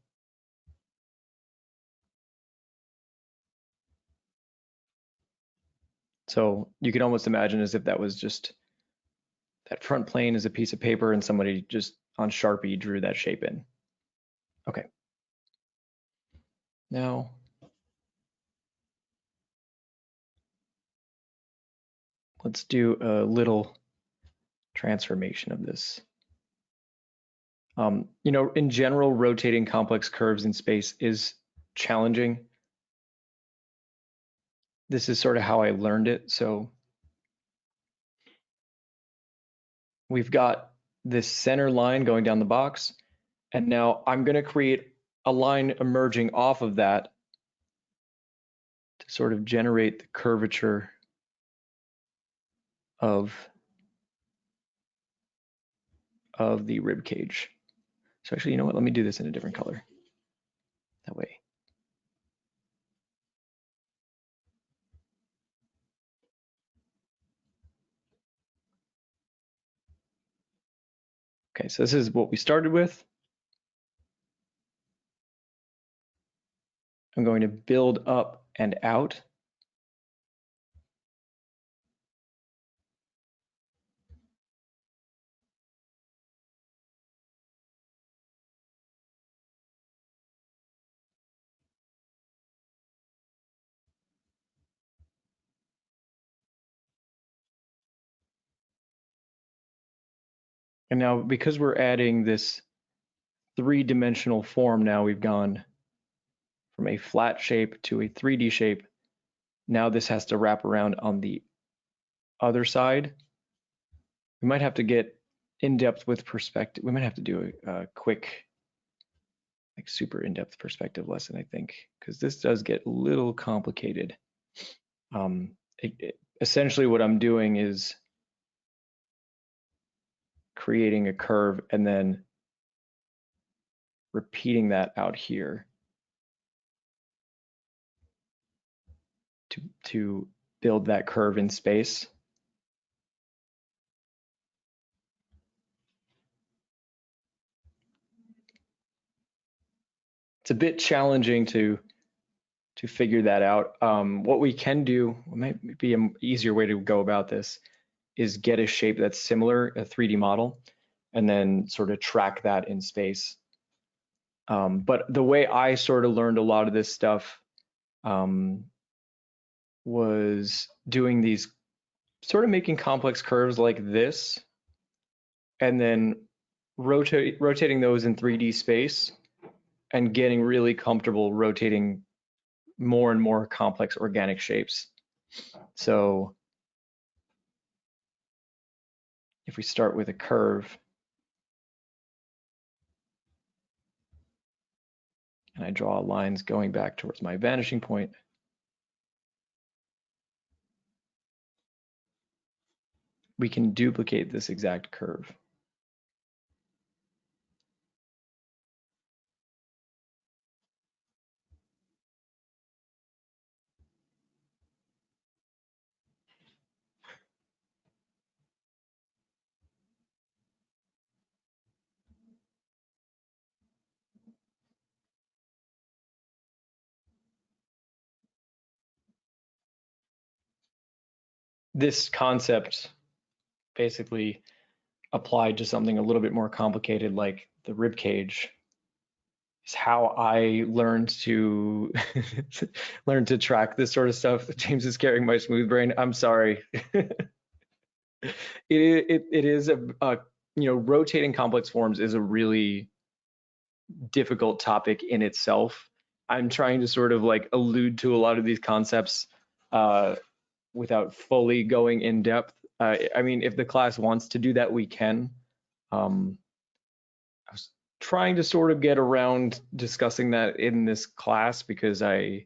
So you can almost imagine as if that was just, that front plane is a piece of paper and somebody just on Sharpie drew that shape in. Okay. Now, let's do a little transformation of this. In general, rotating complex curves in space is challenging. This is sort of how I learned it. So we've got this center line going down the box, and now I'm going to create a line emerging off of that to sort of generate the curvature of the rib cage. So actually, you know what? Let me do this in a different color. That way. Okay, so this is what we started with. I'm going to build up and out. And now, because we're adding this 3-dimensional form, now we've gone from a flat shape to a 3D shape. Now this has to wrap around on the other side. We might have to get in depth with perspective. We might have to do a quick, like super in-depth perspective lesson, I think, because this does get a little complicated. Essentially what I'm doing is creating a curve and then repeating that out here. to build that curve in space. It's a bit challenging to figure that out. What we can do, might be an easier way to go about this, is get a shape that's similar, a 3D model, and then sort of track that in space. But the way I sort of learned a lot of this stuff was doing these, sort of making complex curves like this, and then rotating those in 3D space, and getting really comfortable rotating more and more complex organic shapes. So if we start with a curve, and I draw lines going back towards my vanishing point, we can duplicate this exact curve. This concept basically applied to something a little bit more complicated like the rib cage is how I learned to learn to track this sort of stuff. James is carrying my smooth brain. I'm sorry. It is rotating complex forms is a really difficult topic in itself. I'm trying to sort of like allude to a lot of these concepts without fully going in depth. I mean, if the class wants to do that, we can. I was trying to sort of get around discussing that in this class because I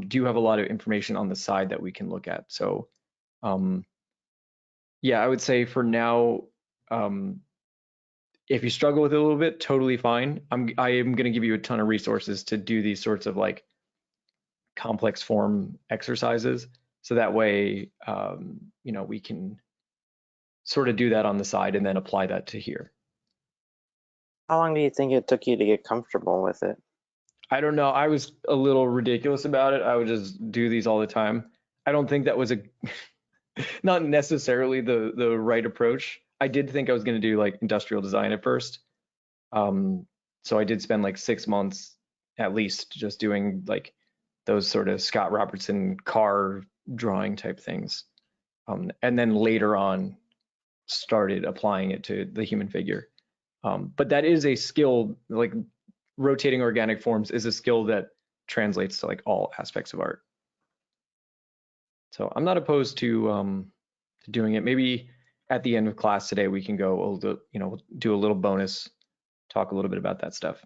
do have a lot of information on the side that we can look at. So yeah, I would say for now, if you struggle with it a little bit, totally fine. I am going to give you a ton of resources to do these sorts of like complex form exercises. So that way, we can sort of do that on the side and then apply that to here. How long do you think it took you to get comfortable with it? I don't know. I was a little ridiculous about it. I would just do these all the time. I don't think that was not necessarily the right approach. I did think I was going to do like industrial design at first. So I did spend like 6 months at least just doing like those sort of Scott Robertson car drawing type things. And then later on started applying it to the human figure. But that is a skill, like rotating organic forms is a skill that translates to like all aspects of art. So I'm not opposed to doing it. Maybe at the end of class today, we can go, do a little bonus, talk a little bit about that stuff.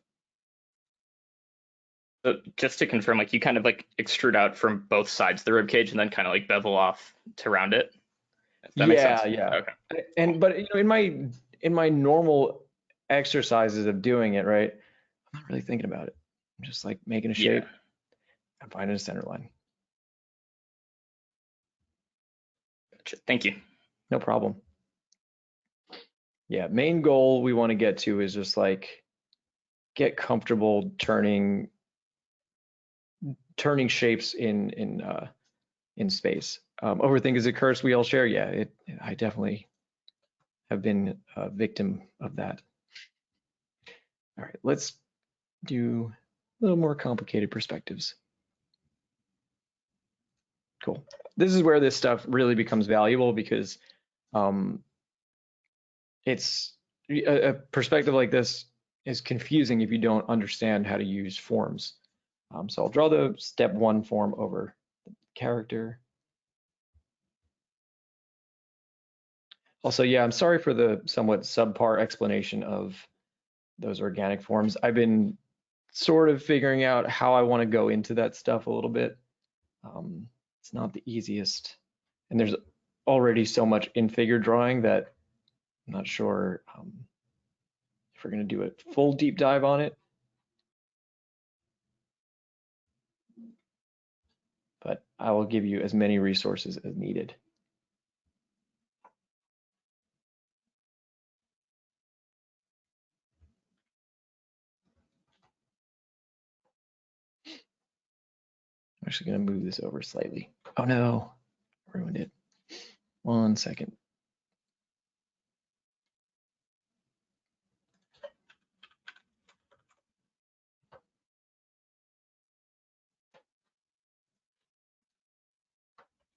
So just to confirm, like you kind of like extrude out from both sides of the rib cage and then kind of like bevel off to round it. If that makes sense. Yeah. Okay. But in my normal exercises of doing it, right, I'm not really thinking about it. I'm just like making a shape and finding a center line. Gotcha. Thank you. No problem. Yeah, main goal we want to get to is just like get comfortable turning shapes in space. Overthink is a curse we all share. Yeah, I definitely have been a victim of that. All right, let's do a little more complicated perspectives. Cool. This is where this stuff really becomes valuable because it's a perspective like this is confusing if you don't understand how to use forms. So I'll draw the step 1 form over the character. Also, yeah, I'm sorry for the somewhat subpar explanation of those organic forms. I've been sort of figuring out how I want to go into that stuff a little bit. It's not the easiest. And there's already so much in figure drawing that I'm not sure if we're going to do a full deep dive on it. But I will give you as many resources as needed. I'm actually going to move this over slightly. Oh no, ruined it. 1 second.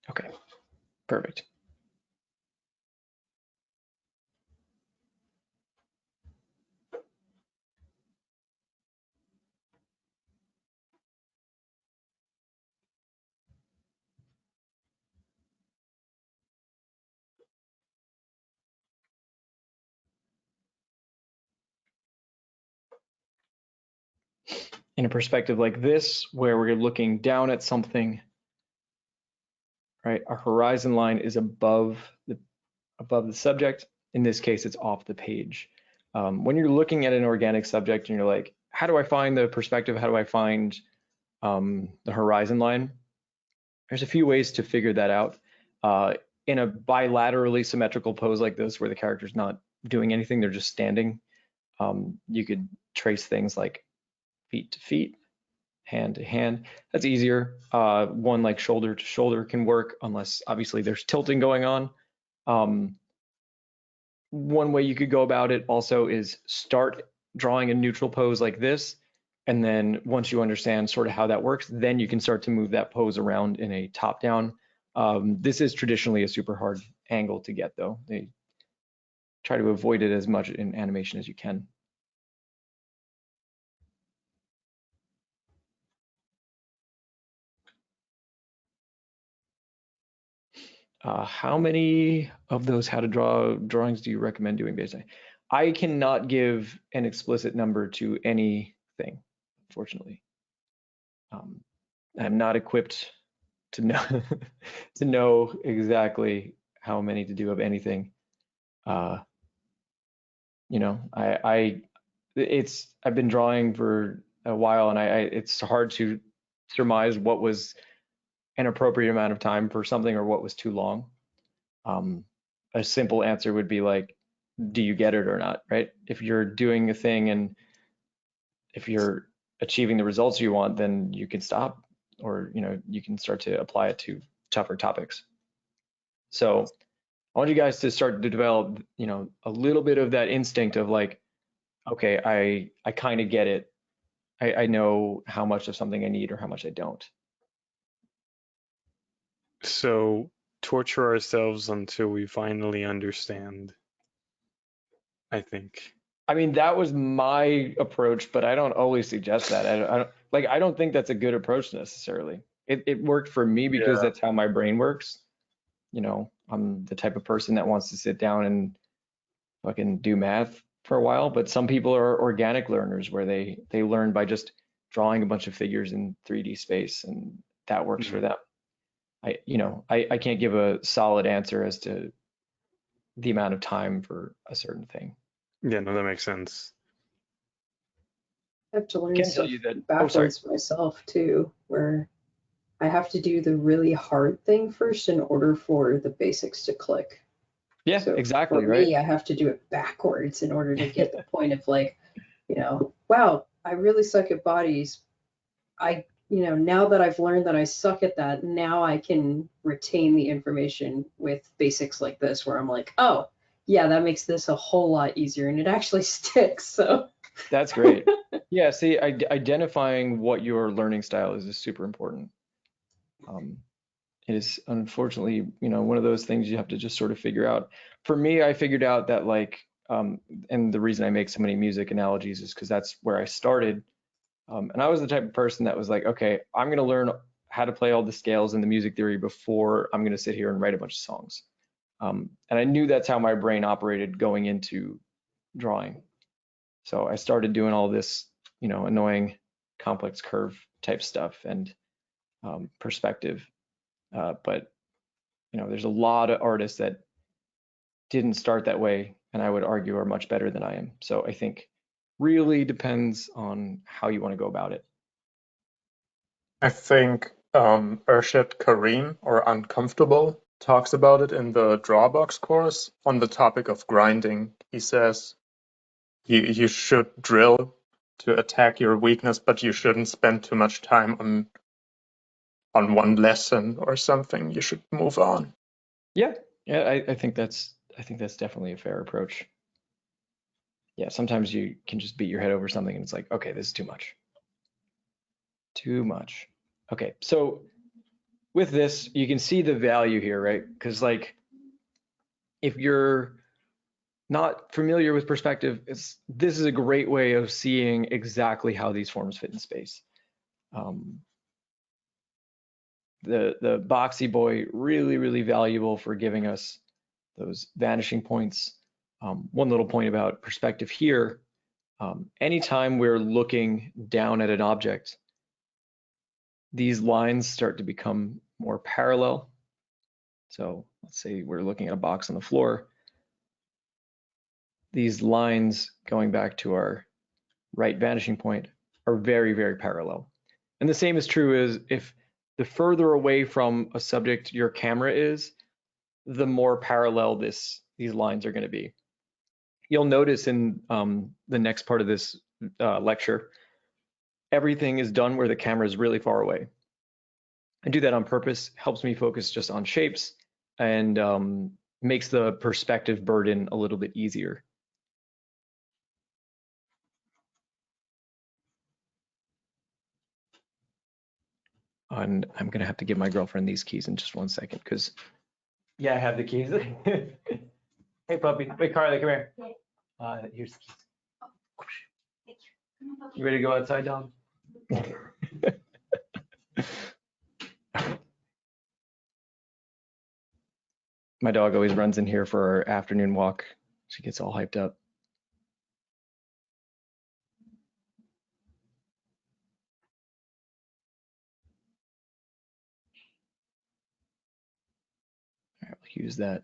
Okay, perfect. In a perspective like this, where we're looking down at something, right? Our horizon line is above the subject. In this case, it's off the page. When you're looking at an organic subject and you're like, how do I find the perspective? How do I find the horizon line? There's a few ways to figure that out. In a bilaterally symmetrical pose like this, where the character's not doing anything, they're just standing, you could trace things like feet to feet, hand to hand. That's easier. One like shoulder to shoulder can work, unless obviously there's tilting going on. One way you could go about it also is start drawing a neutral pose like this, and then once you understand sort of how that works, then you can start to move that pose around in a top down. This is traditionally a super hard angle to get though. They try to avoid it as much in animation as you can. How many of those how to draw drawings do you recommend doing basically? I cannot give an explicit number to anything, unfortunately. I'm not equipped to know to know exactly how many to do of anything. You know, I've been drawing for a while, and it's hard to surmise what was an appropriate amount of time for something or what was too long. A simple answer would be like, do you get it or not, right? If you're doing a thing and if you're achieving the results you want, then you can stop, or you can start to apply it to tougher topics. So I want you guys to start to develop, a little bit of that instinct of like, okay, I kind of get it. I know how much of something I need or how much I don't. So torture ourselves until we finally understand, I think. I mean, that was my approach, but I don't always suggest that. I don't think that's a good approach necessarily. It worked for me because that's how my brain works. I'm the type of person that wants to sit down and fucking do math for a while, but some people are organic learners where they learn by just drawing a bunch of figures in 3D space, and that works for them. I can't give a solid answer as to the amount of time for a certain thing. Yeah, no, that makes sense. I have to learn Can tell stuff you that. backwards myself too, where I have to do the really hard thing first in order for the basics to click. Yeah, So exactly, for right? me, I have to do it backwards in order to get the point of like, wow, I really suck at bodies. Now that I've learned that I suck at that, now I can retain the information with basics like this, where I'm like, oh, yeah, that makes this a whole lot easier, and it actually sticks. So that's great. Yeah, see, identifying what your learning style is super important. It is unfortunately, one of those things you have to just sort of figure out. For me, I figured out that and the reason I make so many music analogies is because that's where I started. And I was the type of person that was like, okay, I'm going to learn how to play all the scales in the music theory before I'm going to sit here and write a bunch of songs. And I knew that's how my brain operated going into drawing. So I started doing all this, annoying complex curve type stuff and perspective. But there's a lot of artists that didn't start that way, and I would argue are much better than I am. So I think really depends on how you want to go about it. I think Urshad Karim, or Uncomfortable, talks about it in the Drawbox course on the topic of grinding. He says you should drill to attack your weakness, but you shouldn't spend too much time on one lesson or something. You should move on. Yeah, I think that's definitely a fair approach. Yeah, sometimes you can just beat your head over something and it's like, okay, this is too much. Too much. Okay, so with this, you can see the value here, right? Because like, if you're not familiar with perspective, this is a great way of seeing exactly how these forms fit in space. The boxy boy, really valuable for giving us those vanishing points. One little point about perspective here, anytime we're looking down at an object, these lines start to become more parallel. So let's say we're looking at a box on the floor. These lines going back to our right vanishing point are very parallel. And the same is true as if the further away from a subject your camera is, the more parallel these lines are going to be. You'll notice in the next part of this lecture, everything is done where the camera is really far away. I do that on purpose, helps me focus just on shapes and makes the perspective burden a little bit easier. And I'm gonna have to give my girlfriend these keys in just 1 second, because yeah, I have the keys. Hey puppy, wait, Carly, come here. Here's the keys. You ready to go outside, Dom? My dog always runs in here for our afternoon walk. She gets all hyped up. All right, we'll use that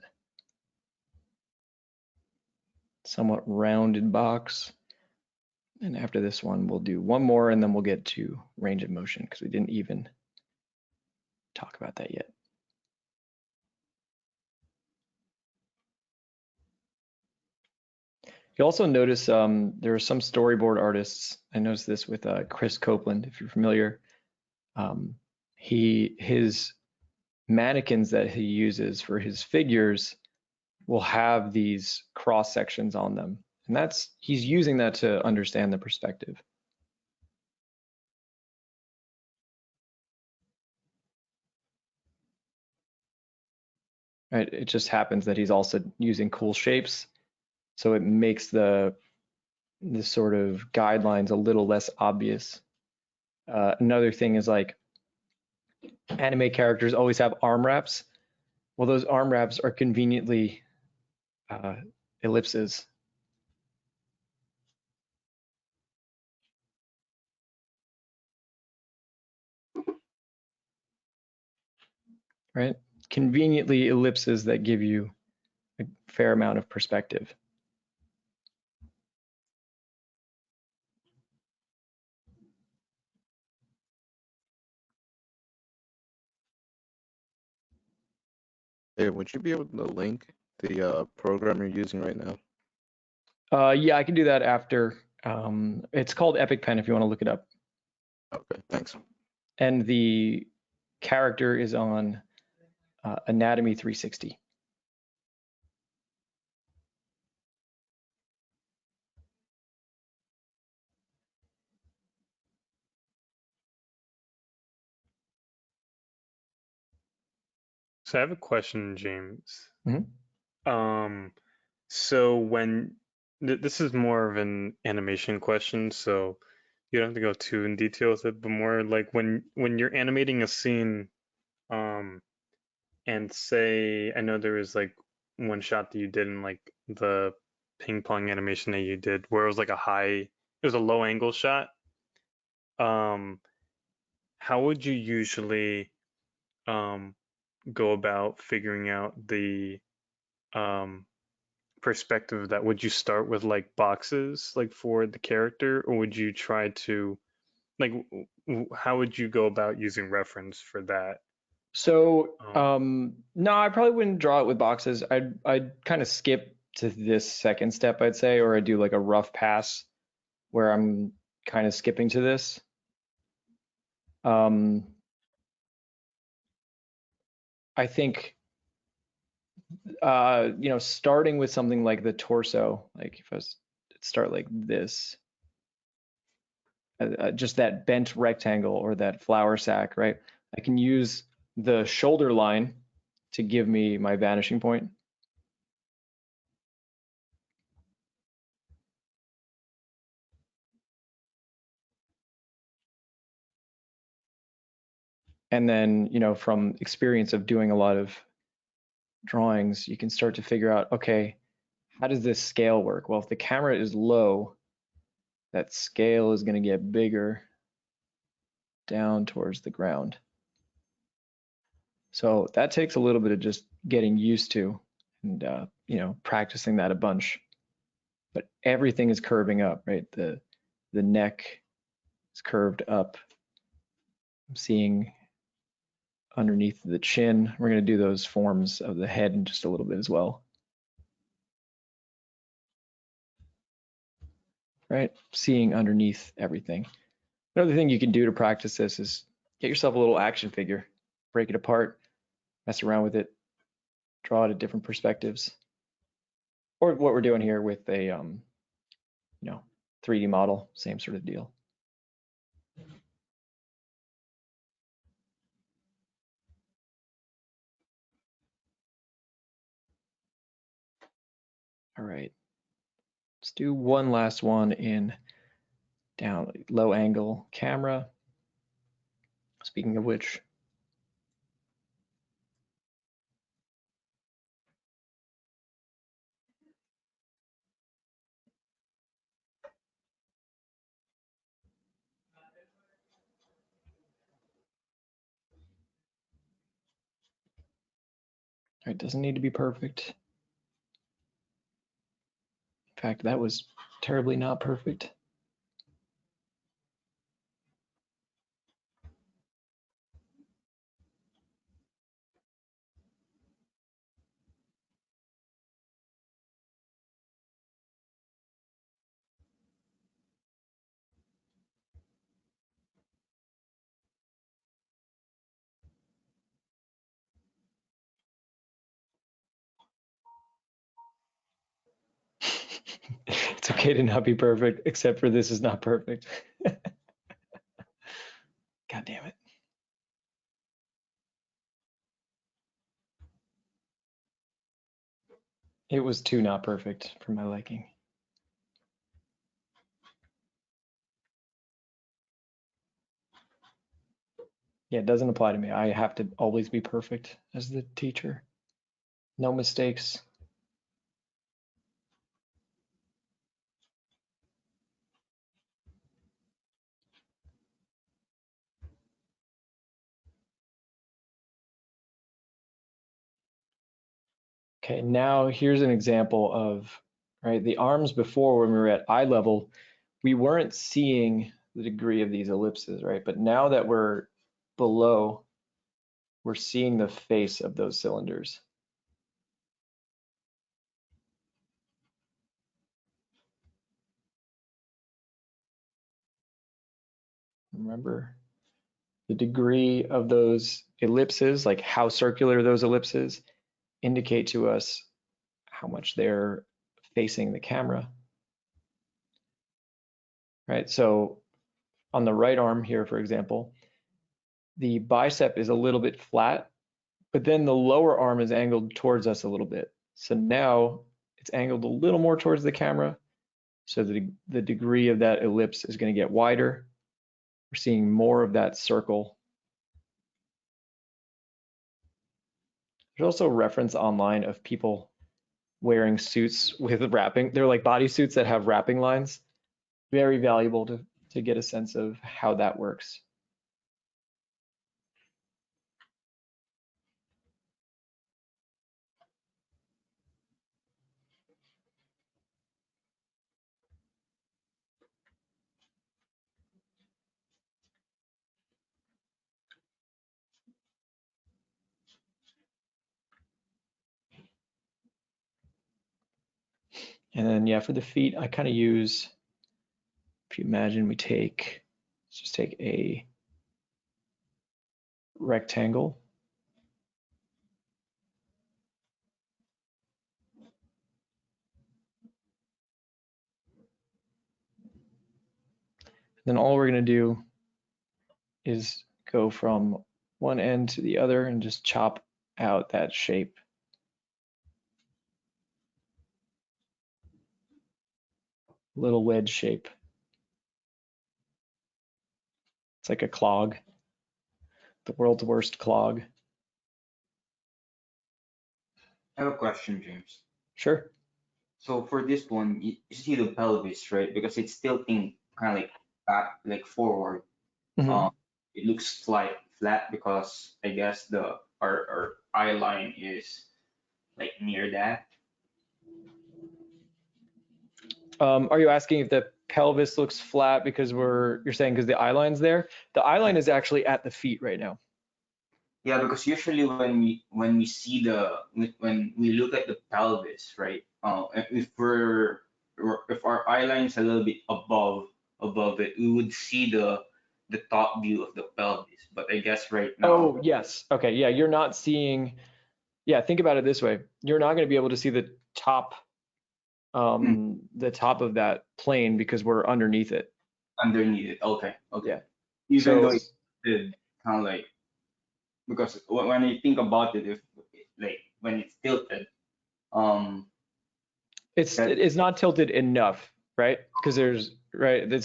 somewhat rounded box. And after this one, we'll do one more and then we'll get to range of motion, because we didn't even talk about that yet. You'll also notice there are some storyboard artists. I noticed this with Chris Copeland, if you're familiar. His mannequins that he uses for his figures will have these cross sections on them. And he's using that to understand the perspective. Right, it just happens that he's also using cool shapes. So it makes the sort of guidelines a little less obvious. Another thing is, like, anime characters always have arm wraps. Well, those arm wraps are conveniently ellipses. Right? Conveniently ellipses that give you a fair amount of perspective. Hey, would you be able to link the program you're using right now? Yeah, I can do that after. It's called Epic Pen if you want to look it up. Okay, thanks. And the character is on Anatomy 360. So I have a question, James. Mm-hmm. So when this is more of an animation question, so you don't have to go too in detail with it, but more like when you're animating a scene, and say, I know there was like one shot that you did in like the ping pong animation that you did where it was like it was a low angle shot. How would you usually go about figuring out the perspective of that? Would you start with like boxes like for the character, or would you try to Like, how would you go about using reference for that? So, no, I probably wouldn't draw it with boxes. I'd kind of skip to this second step, I'd say, or I'd do like a rough pass where I'm kind of skipping to this. I think, starting with something like the torso, like if I was start like this, just that bent rectangle or that flower sack, right? I can use the shoulder line to give me my vanishing point. And then, from experience of doing a lot of drawings, you can start to figure out, okay, how does this scale work? Well, if the camera is low, that scale is going to get bigger down towards the ground. So that takes a little bit of just getting used to and, practicing that a bunch. But everything is curving up, right? The neck is curved up. I'm seeing underneath the chin. We're going to do those forms of the head in just a little bit as well. Right? Seeing underneath everything. Another thing you can do to practice this is get yourself a little action figure, break it apart, mess around with it, draw it at different perspectives. Or what we're doing here with a 3D model, same sort of deal. All right. Let's do one last one in down low angle camera. Speaking of which, it doesn't need to be perfect. In fact, that was terribly not perfect. It's okay to not be perfect, except for this is not perfect. God damn it. It was too not perfect for my liking. Yeah, it doesn't apply to me. I have to always be perfect as the teacher. No mistakes. Okay, now here's an example of, right, the arms before when we were at eye level, we weren't seeing the degree of these ellipses, right? But now that we're below, we're seeing the face of those cylinders. Remember, the degree of those ellipses, like how circular those ellipses, indicate to us how much they're facing the camera. Right, so on the right arm here, for example, the bicep is a little bit flat, but then the lower arm is angled towards us a little bit. So now it's angled a little more towards the camera. So the degree of that ellipse is going to get wider. We're seeing more of that circle. There's also a reference online of people wearing suits with wrapping. They're like bodysuits that have wrapping lines. Very valuable to get a sense of how that works. And then, yeah, for the feet, I kind of use, if you imagine let's just take a rectangle. Then all we're going to do is go from one end to the other and just chop out that shape. Little wedge shape. It's like a clog, the world's worst clog. I have a question, James. Sure. So for this one, you see the pelvis, right? Because it's tilting kind of like back, like forward. Mhm. It looks flat because I guess our eye line is like near that. Are you asking if the pelvis looks flat because you're saying because the eye line's there? The eye line is actually at the feet right now. Yeah, because usually when we see when we look at the pelvis, right? If our eye line is a little bit above it, we would see the top view of the pelvis. But I guess right now, Oh, yes. Okay. Yeah, you're not seeing. Yeah, think about it this way. You're not going to be able to see the top of that plane because we're underneath it. underneath it. Okay. Yeah. Even though So it's kind of like, because when I think about it, if like when it's tilted, it's not tilted enough, right? Because there's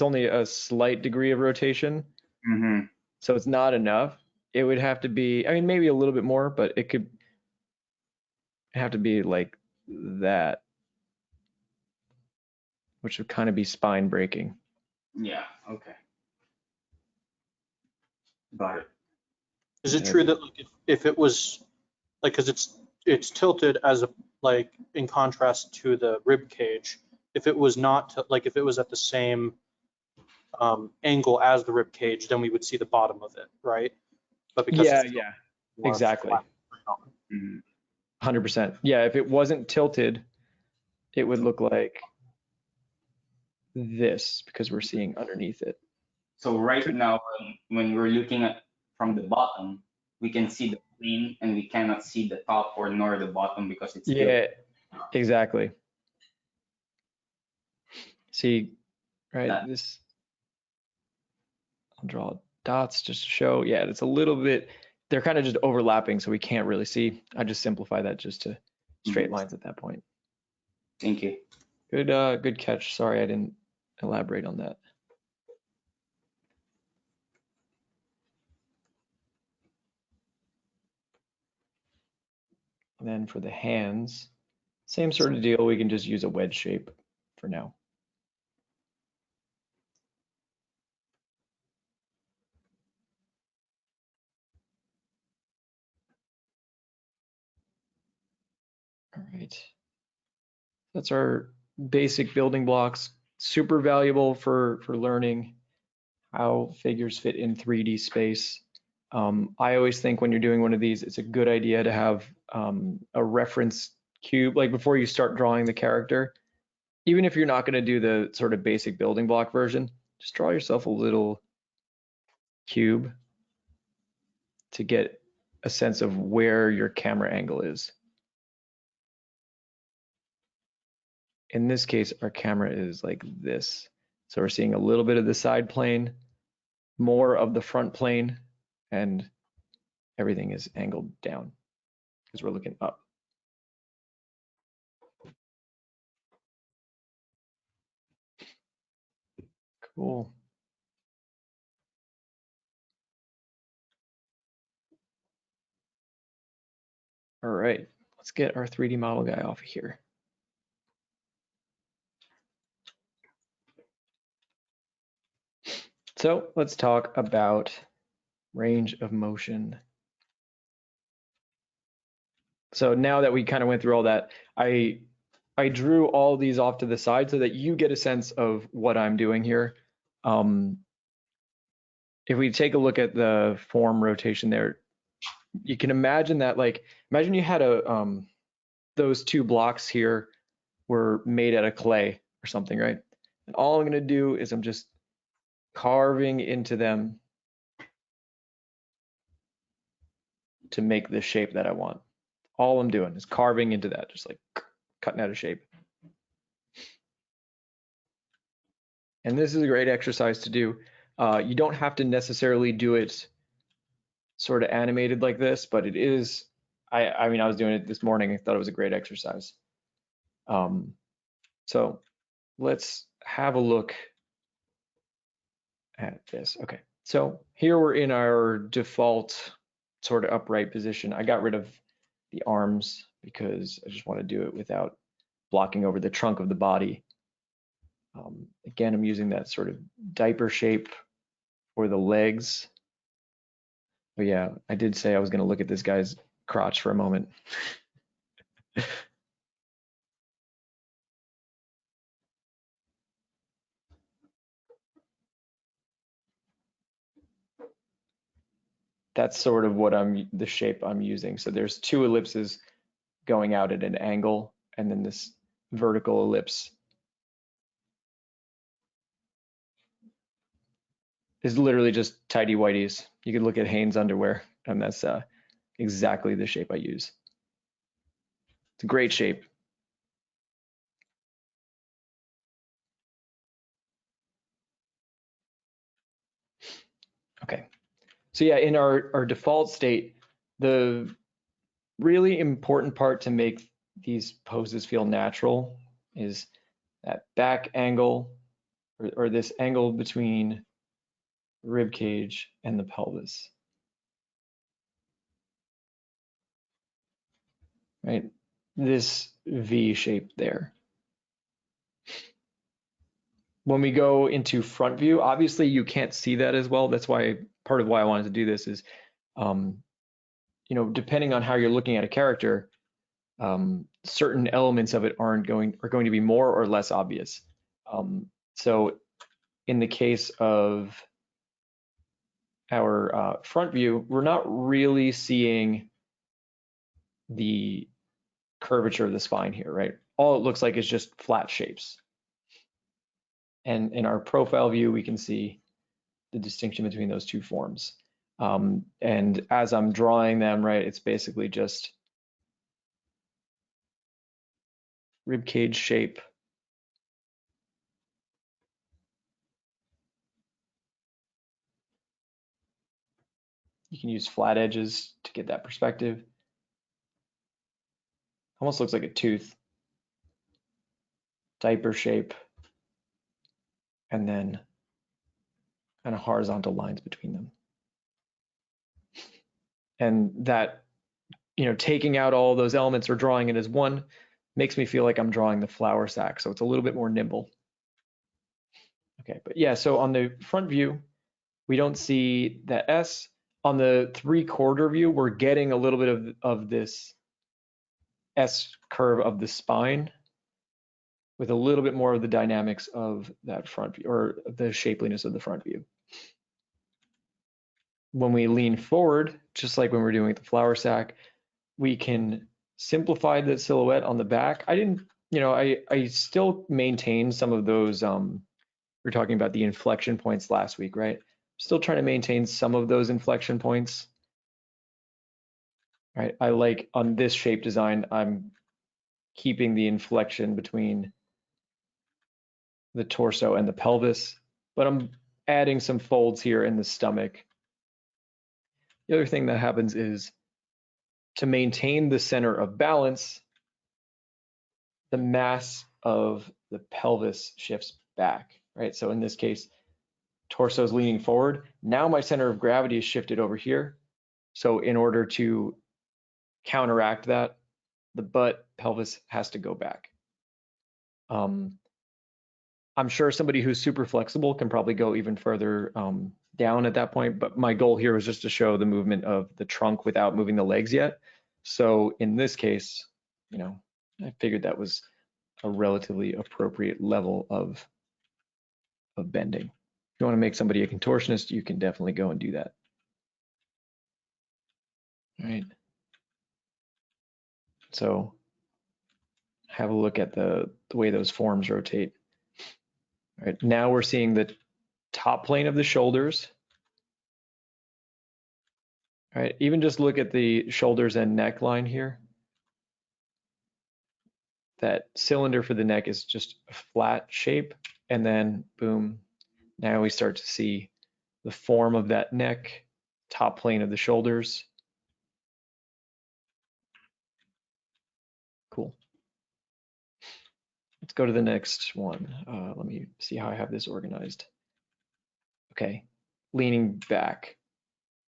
only a slight degree of rotation. Mm-hmm. So it's not enough. It would have to be, I mean, maybe a little bit more, but it could have to be like that, which would kind of be spine breaking. Yeah. Okay. Got it. Is it true that like if it was like, because it's tilted as a like in contrast to the rib cage, if it was not like if it was at the same angle as the rib cage, then we would see the bottom of it, right? But because Yeah, it's yeah, more exactly. flat. 100%. Yeah, if it wasn't tilted, it would look like this because we're seeing underneath it. So right now, when we're looking at from the bottom, we can see the plane and we cannot see the top or nor the bottom because it's Yeah, exactly. See, right, this, I'll draw dots just to show, yeah, it's a little bit, they're kind of just overlapping, so we can't really see. I just simplify that just to straight lines at that point. Thank you. Good catch. Sorry, I didn't elaborate on that. And then for the hands, same sort of deal. We can just use a wedge shape for now. All right. That's our basic building blocks. Super valuable for learning how figures fit in 3D space. I always think when you're doing one of these, it's a good idea to have a reference cube, like before you start drawing the character. Even if you're not going to do the sort of basic building block version, just draw yourself a little cube to get a sense of where your camera angle is. In this case, our camera is like this. So we're seeing a little bit of the side plane, more of the front plane, and everything is angled down because we're looking up. Cool. All right, let's get our 3D model guy off of here. So let's talk about range of motion. So now that we kind of went through all that, I drew all these off to the side so that you get a sense of what I'm doing here. If we take a look at the form rotation there, you can imagine that, like, imagine you had those two blocks here were made out of clay or something, right? And all I'm gonna do is I'm just carving into them to make the shape that I want. All I'm doing is carving into that, just like cutting out a shape. And this is a great exercise to do. You don't have to necessarily do it sort of animated like this, but it is, I mean, I was doing it this morning. I thought it was a great exercise. So let's have a look at this. Okay, so here we're in our default sort of upright position. I got rid of the arms because I just want to do it without blocking over the trunk of the body. Again, I'm using that sort of diaper shape for the legs. But yeah, I did say I was going to look at this guy's crotch for a moment. That's sort of what the shape I'm using. So there's two ellipses going out at an angle, and then this vertical ellipse is literally just tidy whities. You could look at Hanes underwear, and that's exactly the shape I use. It's a great shape. Okay, so yeah, in our default state, the really important part to make these poses feel natural is that back angle, or this angle between the rib cage and the pelvis. Right, this V shape there. When we go into front view, obviously you can't see that as well. That's why part of why I wanted to do this is, you know, depending on how you're looking at a character, certain elements of it are going to be more or less obvious. So in the case of our front view, we're not really seeing the curvature of the spine here, right? All it looks like is just flat shapes. And in our profile view, we can see the distinction between those two forms. And as I'm drawing them, right, it's basically just rib cage shape. You can use flat edges to get that perspective. Almost looks like a tooth. Diaper shape. And then kind of horizontal lines between them. And that, you know, taking out all those elements or drawing it as one makes me feel like I'm drawing the flour sack. So it's a little bit more nimble. Okay, but yeah, so on the front view, we don't see that S. On the 3/4 view, we're getting a little bit of this S curve of the spine with a little bit more of the dynamics of that front view, or the shapeliness of the front view. When we lean forward, just like when we're doing the flour sack, we can simplify the silhouette on the back. I didn't, you know, I still maintain some of those, we were talking about the inflection points last week, right? Still trying to maintain some of those inflection points. Right, I like on this shape design, I'm keeping the inflection between the torso and the pelvis, but I'm adding some folds here in the stomach. The other thing that happens is to maintain the center of balance, the mass of the pelvis shifts back, right? So in this case, torso is leaning forward. Now my center of gravity is shifted over here. So in order to counteract that, the butt pelvis has to go back. I'm sure somebody who's super flexible can probably go even further down at that point, but my goal here was just to show the movement of the trunk without moving the legs yet. So in this case, you know, I figured that was a relatively appropriate level of bending. If you want to make somebody a contortionist, you can definitely go and do that. All right. So have a look at the way those forms rotate. All right, now we're seeing the top plane of the shoulders. All right, even just look at the shoulders and neckline here. That cylinder for the neck is just a flat shape, and then boom, now we start to see the form of that neck, top plane of the shoulders. Cool. Let's go to the next one. Let me see how I have this organized. Okay, leaning back.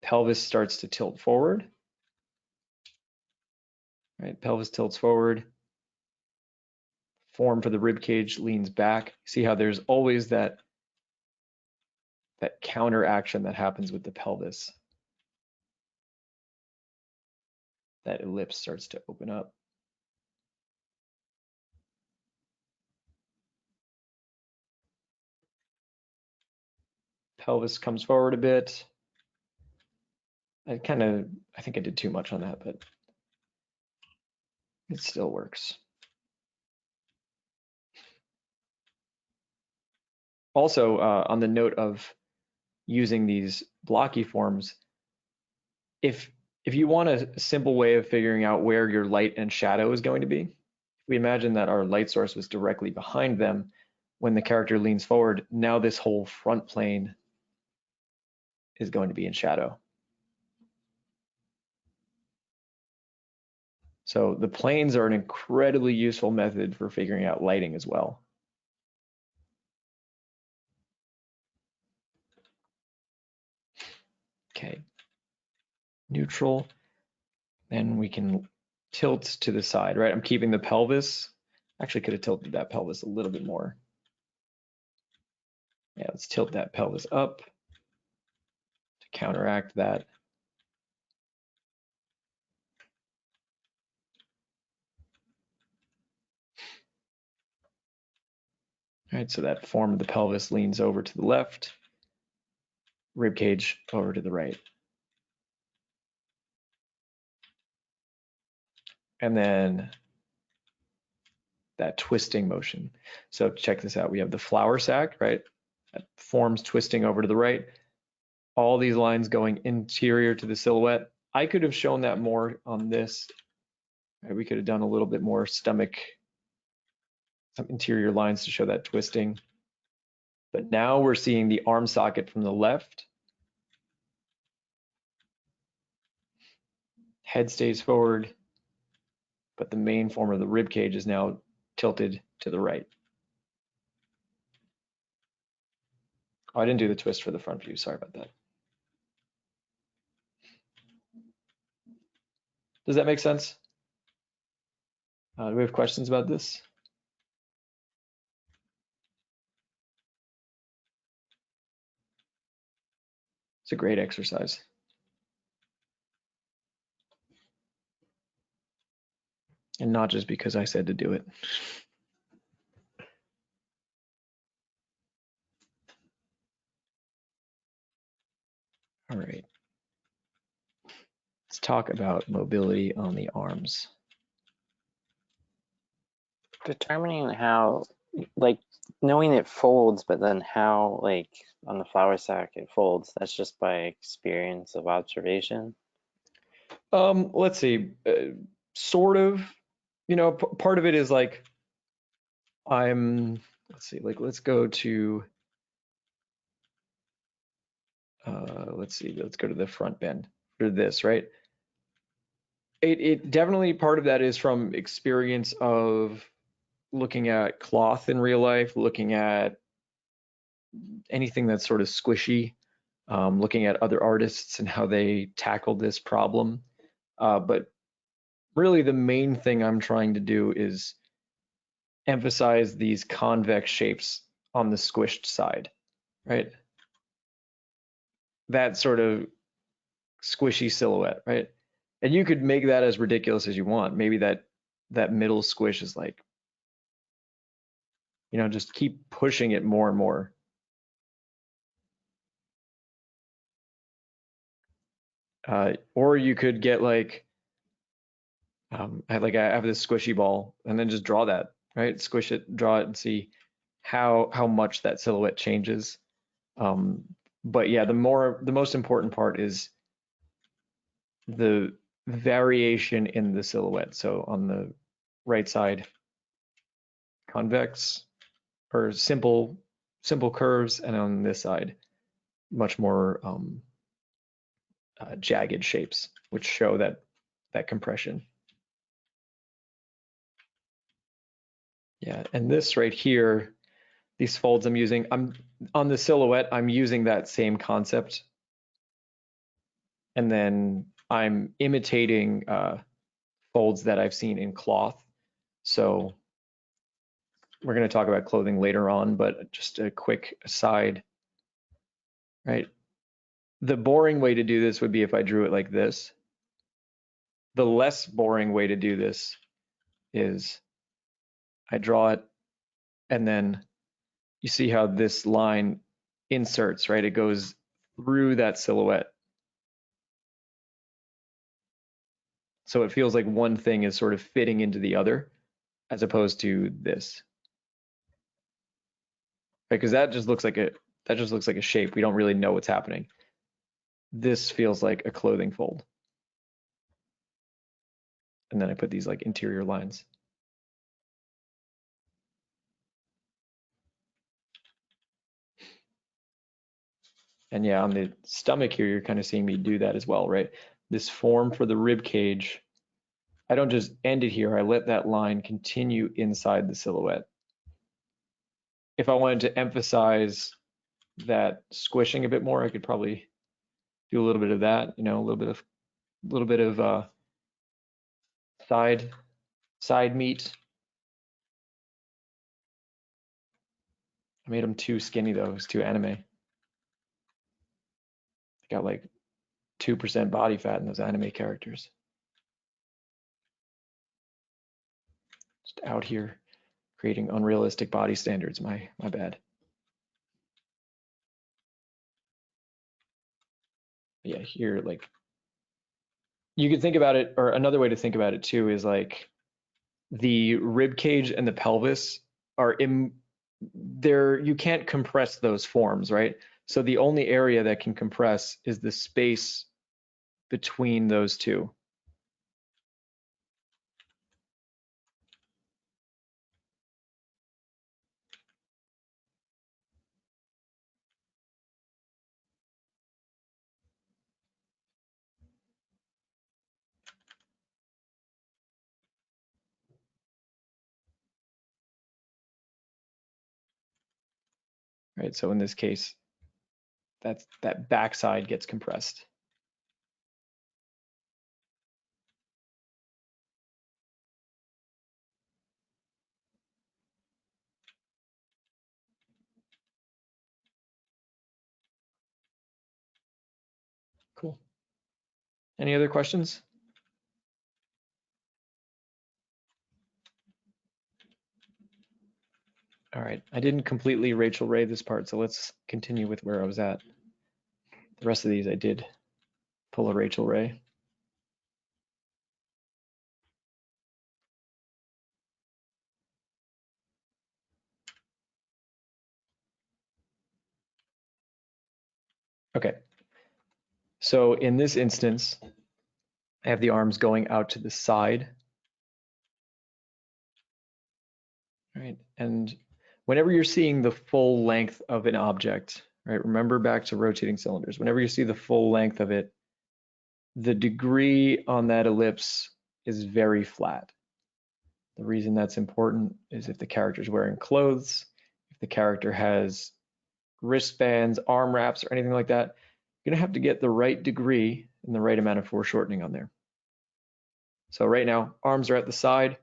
Pelvis starts to tilt forward. Right, pelvis tilts forward. Form for the rib cage leans back. See how there's always that counter action that happens with the pelvis. That ellipse starts to open up. Pelvis comes forward a bit. I think I did too much on that, but it still works. Also, on the note of using these blocky forms, if you want a simple way of figuring out where your light and shadow is going to be, we imagine that our light source was directly behind them. When the character leans forward, now this whole front plane is going to be in shadow. So the planes are an incredibly useful method for figuring out lighting as well. Okay, neutral. Then we can tilt to the side, right? I'm keeping the pelvis. Actually could have tilted that pelvis a little bit more. Yeah, let's tilt that pelvis up to counteract that. All right, so that form of the pelvis leans over to the left, rib cage over to the right. And then that twisting motion. So check this out. We have the flower sac, right? That forms twisting over to the right. All these lines going interior to the silhouette. I could have shown that more on this. Right? We could have done a little bit more stomach, some interior lines to show that twisting. But now we're seeing the arm socket from the left. Head stays forward, but the main form of the rib cage is now tilted to the right. Oh, I didn't do the twist for the front view. Sorry about that. Does that make sense? Do we have questions about this? It's a great exercise. And not just because I said to do it. All right. Let's talk about mobility on the arms. Determining how, like, knowing it folds, but then how, like, on the flower sack it folds, that's just by experience of observation. Let's see, sort of, you know, part of it is like, let's see, like, let's go to, let's go to the front bend for this, right? It definitely, part of that is from experience of looking at cloth in real life, looking at anything that's sort of squishy, looking at other artists and how they tackled this problem. But really the main thing I'm trying to do is emphasize these convex shapes on the squished side, right? That sort of squishy silhouette, right? And you could make that as ridiculous as you want. Maybe that middle squish is like, you know, just keep pushing it more and more. Or you could get like I have this squishy ball, and then just draw that, right? Squish it, draw it, and see how much that silhouette changes. But yeah, the most important part is the variation in the silhouette. So on the right side, convex or simple curves, and on this side, much more jagged shapes, which show that compression. Yeah, and this right here, these folds I'm using, I'm on the silhouette, I'm using that same concept. And then I'm imitating folds that I've seen in cloth. So we're going to talk about clothing later on, but just a quick aside, right? The boring way to do this would be if I drew it like this. The less boring way to do this is I draw it, and then you see how this line inserts, right? It goes through that silhouette. So it feels like one thing is sort of fitting into the other, as opposed to this. Because that just looks like a shape. We don't really know what's happening. This feels like a clothing fold. And then I put these like interior lines. And yeah, on the stomach here, you're kind of seeing me do that as well, right? This form for the rib cage, I don't just end it here. I let that line continue inside the silhouette. If I wanted to emphasize that squishing a bit more, I could probably do a little bit of that, you know, a little bit of side meat. I made them too skinny though. It was too anime. Got like 2% body fat in those anime characters. Just out here creating unrealistic body standards. My bad. Yeah, here, like, you could think about it, or another way to think about it too is like the rib cage and the pelvis are you can't compress those forms, right? So the only area that can compress is the space between those two. Right, so in this case, that backside gets compressed. Cool. Any other questions? All right, I didn't completely Rachel Ray this part, so let's continue with where I was at. The rest of these I did pull a Rachel Ray. Okay, so in this instance, I have the arms going out to the side. Right, and whenever you're seeing the full length of an object, right, remember back to rotating cylinders, whenever you see the full length of it, the degree on that ellipse is very flat. The reason that's important is if the character's wearing clothes, if the character has wristbands, arm wraps, or anything like that, you're gonna have to get the right degree and the right amount of foreshortening on there. So right now, arms are at the side.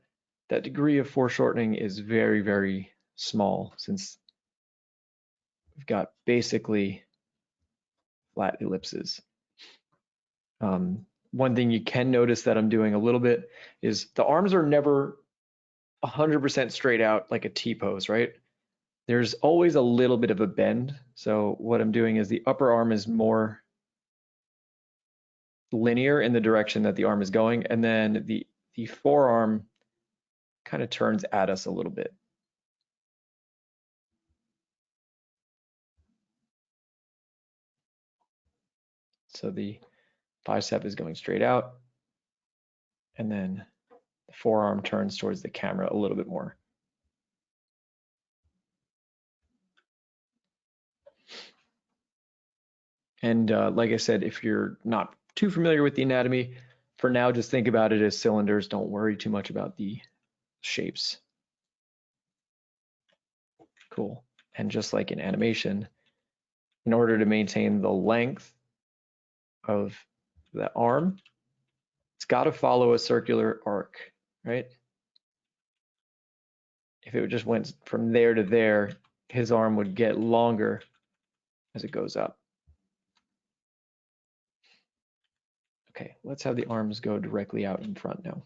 That degree of foreshortening is very, very small since we've got basically flat ellipses. One thing you can notice that I'm doing a little bit is the arms are never 100% straight out like a T-pose, right? There's always a little bit of a bend. So what I'm doing is the upper arm is more linear in the direction that the arm is going, and then the the forearm kind of turns at us a little bit. So the bicep is going straight out, and then the forearm turns towards the camera a little bit more. And like I said, if you're not too familiar with the anatomy, for now, just think about it as cylinders. Don't worry too much about the shapes. Cool. And just like in animation, in order to maintain the length of the arm, it's got to follow a circular arc, right? If it just went from there to there, his arm would get longer as it goes up. Okay, let's have the arms go directly out in front now.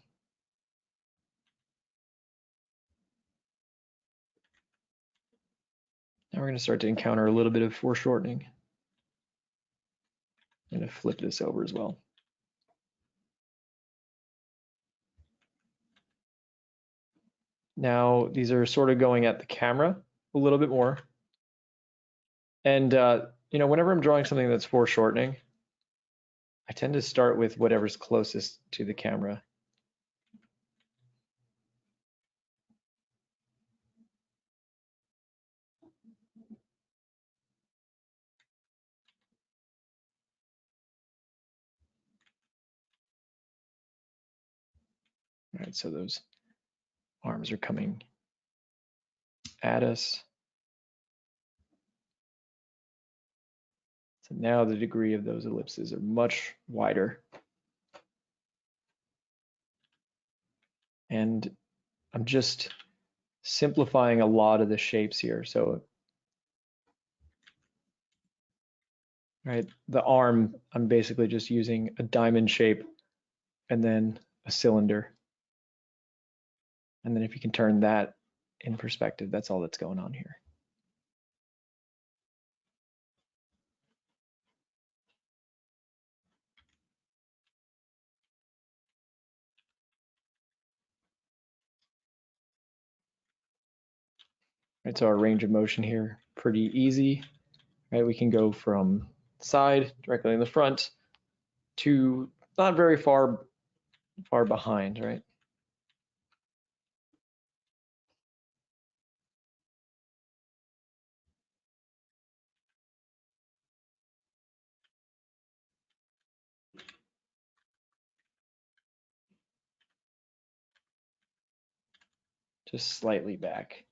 Now we're going to start to encounter a little bit of foreshortening. I'm going to flip this over as well. Now these are sort of going at the camera a little bit more. And you know, whenever I'm drawing something that's foreshortening, I tend to start with whatever's closest to the camera. All right, so those arms are coming at us. So now the degree of those ellipses are much wider. And I'm just simplifying a lot of the shapes here. So, right, the arm, I'm basically just using a diamond shape and then a cylinder. And then if you can turn that in perspective, that's all that's going on here. Right, so our range of motion here, pretty easy. Right, we can go from side directly in the front to not very far behind, right? Just slightly back.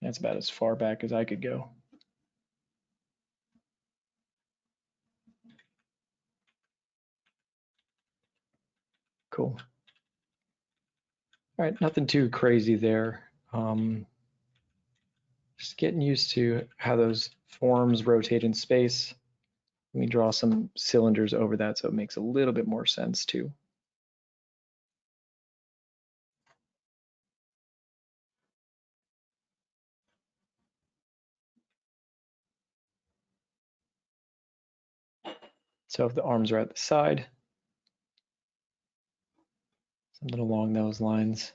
That's about as far back as I could go. Cool. All right, nothing too crazy there. Just getting used to how those forms rotate in space. Let me draw some cylinders over that so it makes a little bit more sense too. So if the arms are at the side, something along those lines.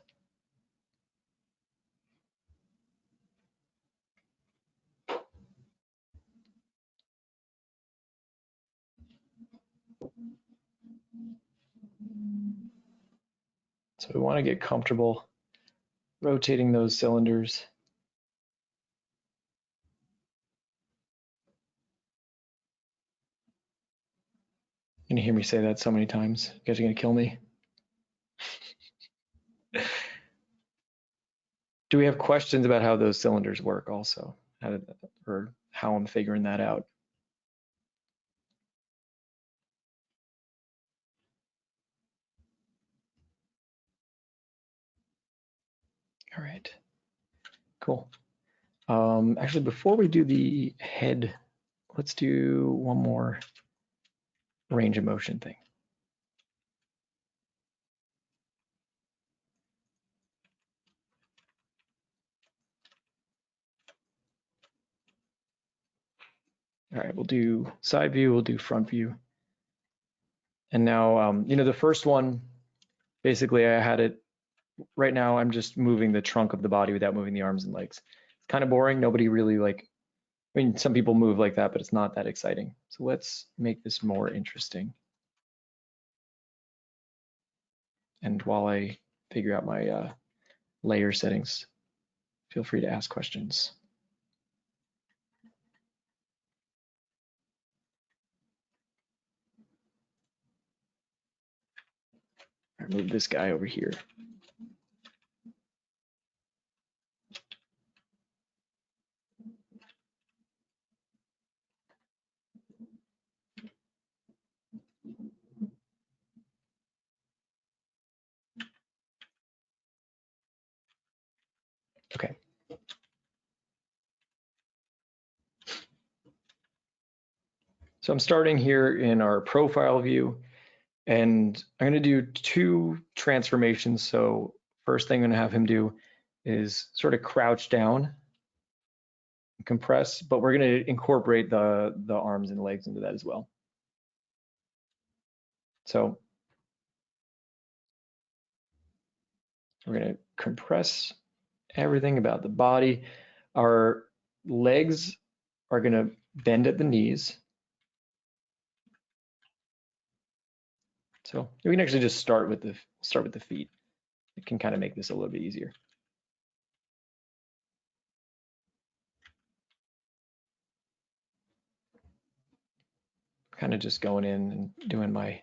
So we want to get comfortable rotating those cylinders. You're gonna hear me say that so many times. You guys are gonna kill me. Do we have questions about how those cylinders work also? Or how I'm figuring that out? All right, cool. Actually, before we do the head, let's do one more range of motion thing. All right, we'll do side view, we'll do front view. And now, you know, the first one, basically I had it, right now I'm just moving the trunk of the body without moving the arms and legs. It's kind of boring. Nobody really like, I mean, some people move like that, but it's not that exciting. So let's make this more interesting. And while I figure out my layer settings, feel free to ask questions. I move this guy over here. Okay. So I'm starting here in our profile view, and I'm going to do 2 transformations. So first thing I'm going to have him do is sort of crouch down, compress, but we're going to incorporate the arms and legs into that as well. So we're going to compress everything about the body. Our legs are going to bend at the knees. So we can actually just start with the feet. It can kind of make this a little bit easier. Kind of just going in and doing my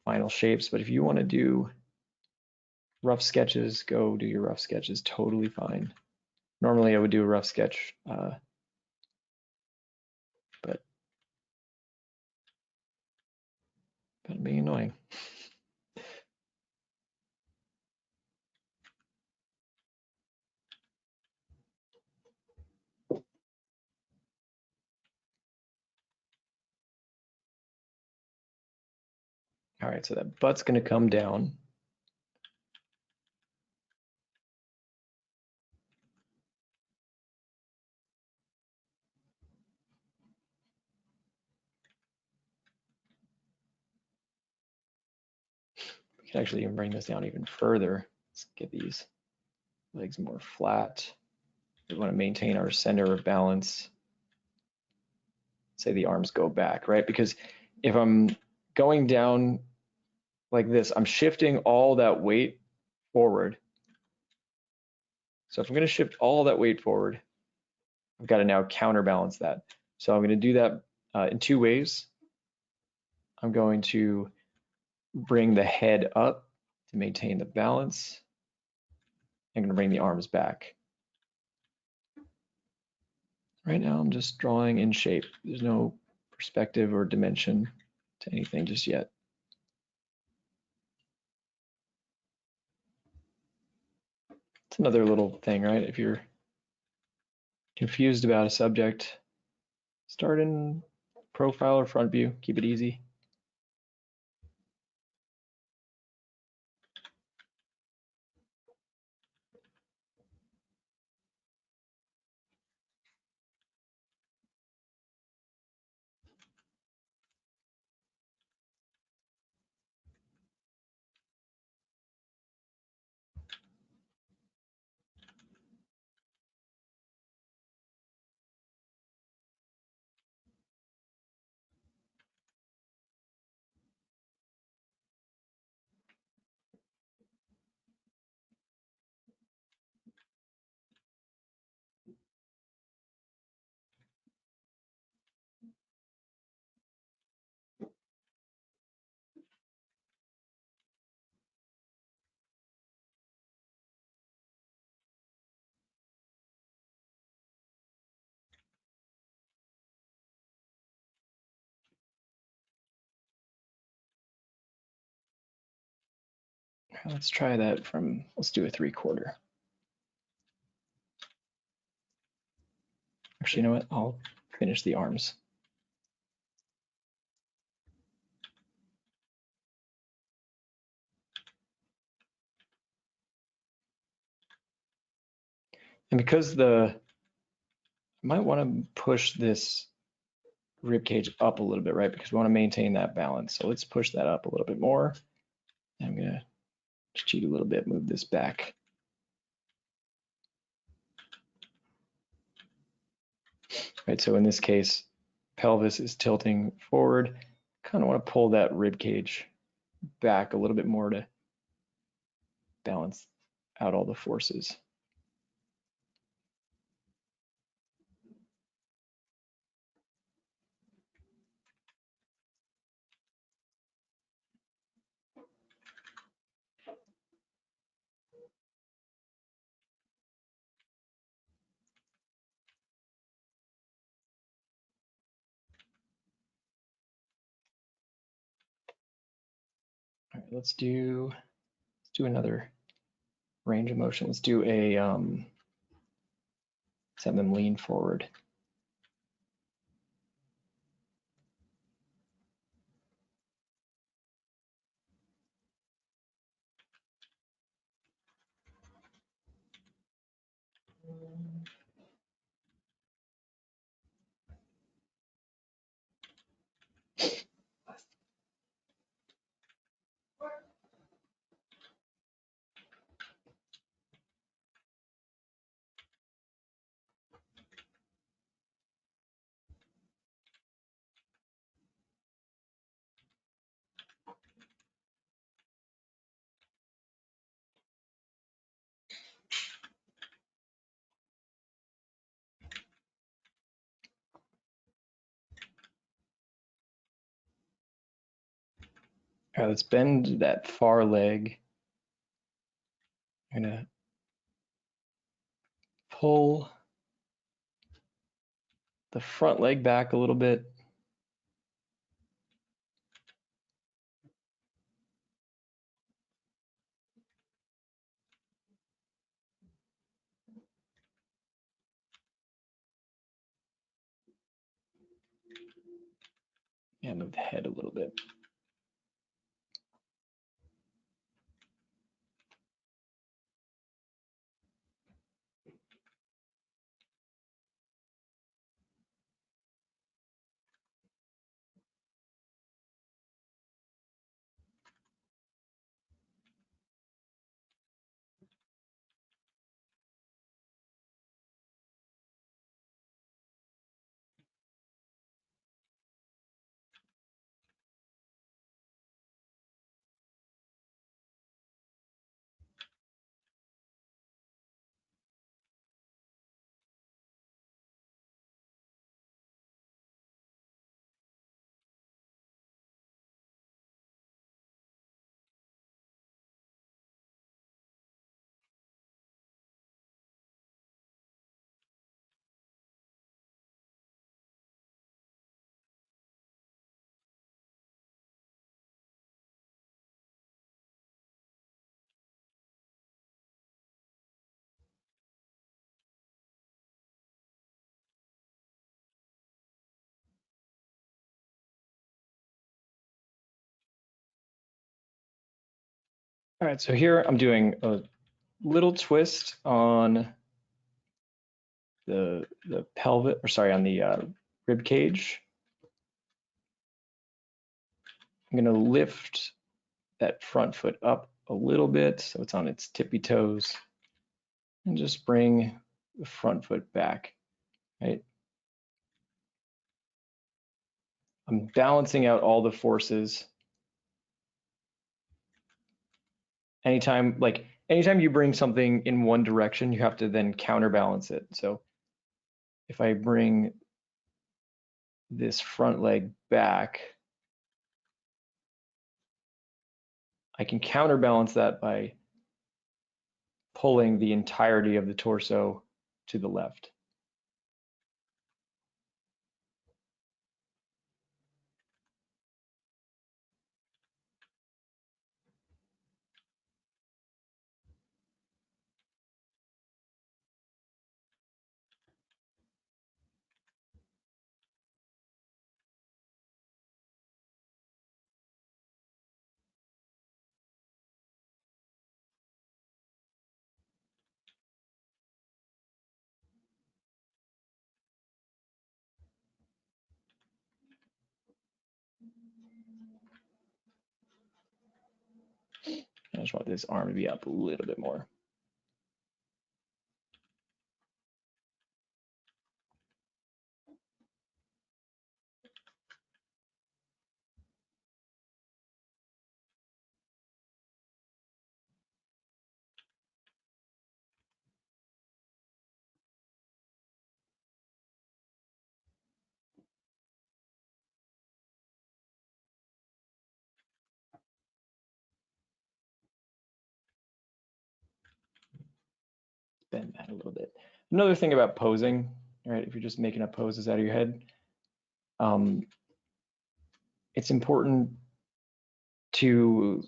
final shapes. But if you want to do rough sketches, go do your rough sketches. Totally fine. Normally I would do a rough sketch, but I'm being annoying. All right, so that butt's going to come down. We can actually even bring this down even further. Let's get these legs more flat. We want to maintain our center of balance. Say the arms go back, right? Because if I'm going down like this, I'm shifting all that weight forward. So if I'm going to shift all that weight forward, I've got to now counterbalance that. So I'm going to do that in 2 ways. I'm going to bring the head up to maintain the balance. I'm going to bring the arms back. Right now I'm just drawing in shape. There's no perspective or dimension to anything just yet. It's another little thing, right? If you're confused about a subject, start in profile or front view. Keep it easy. Let's try that from, let's do a 3/4. Actually, you know what? I'll finish the arms. And because I might want to push this rib cage up a little bit, right? Because we want to maintain that balance. So let's push that up a little bit more. I'm gonna just cheat a little bit, move this back. Right, so in this case, pelvis is tilting forward. Kind of want to pull that rib cage back a little bit more to balance out all the forces. All right, let's do another range of motion. Let's do a let's have them lean forward. All right, let's bend that far leg. I'm gonna pull the front leg back a little bit. And move the head a little bit. All right, so here I'm doing a little twist on the pelvic, or sorry, on the rib cage. I'm gonna lift that front foot up a little bit so it's on its tippy toes, and just bring the front foot back, right? I'm balancing out all the forces. Anytime you bring something in one direction, you have to then counterbalance it. So if I bring this front leg back, I can counterbalance that by pulling the entirety of the torso to the left. I just want this arm to be up a little bit more. Bend that a little bit. Another thing about posing, right? If you're just making up poses out of your head, it's important to,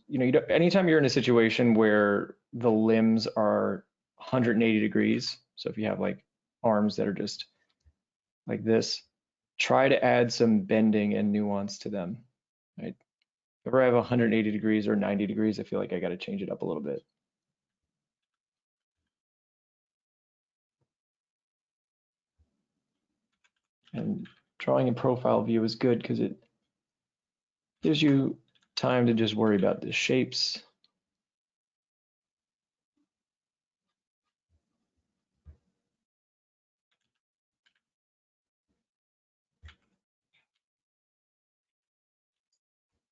anytime you're in a situation where the limbs are 180 degrees, so if you have like arms that are just like this, try to add some bending and nuance to them, right? If I have 180 degrees or 90 degrees, I feel like I got to change it up a little bit. And drawing a profile view is good because it gives you time to just worry about the shapes.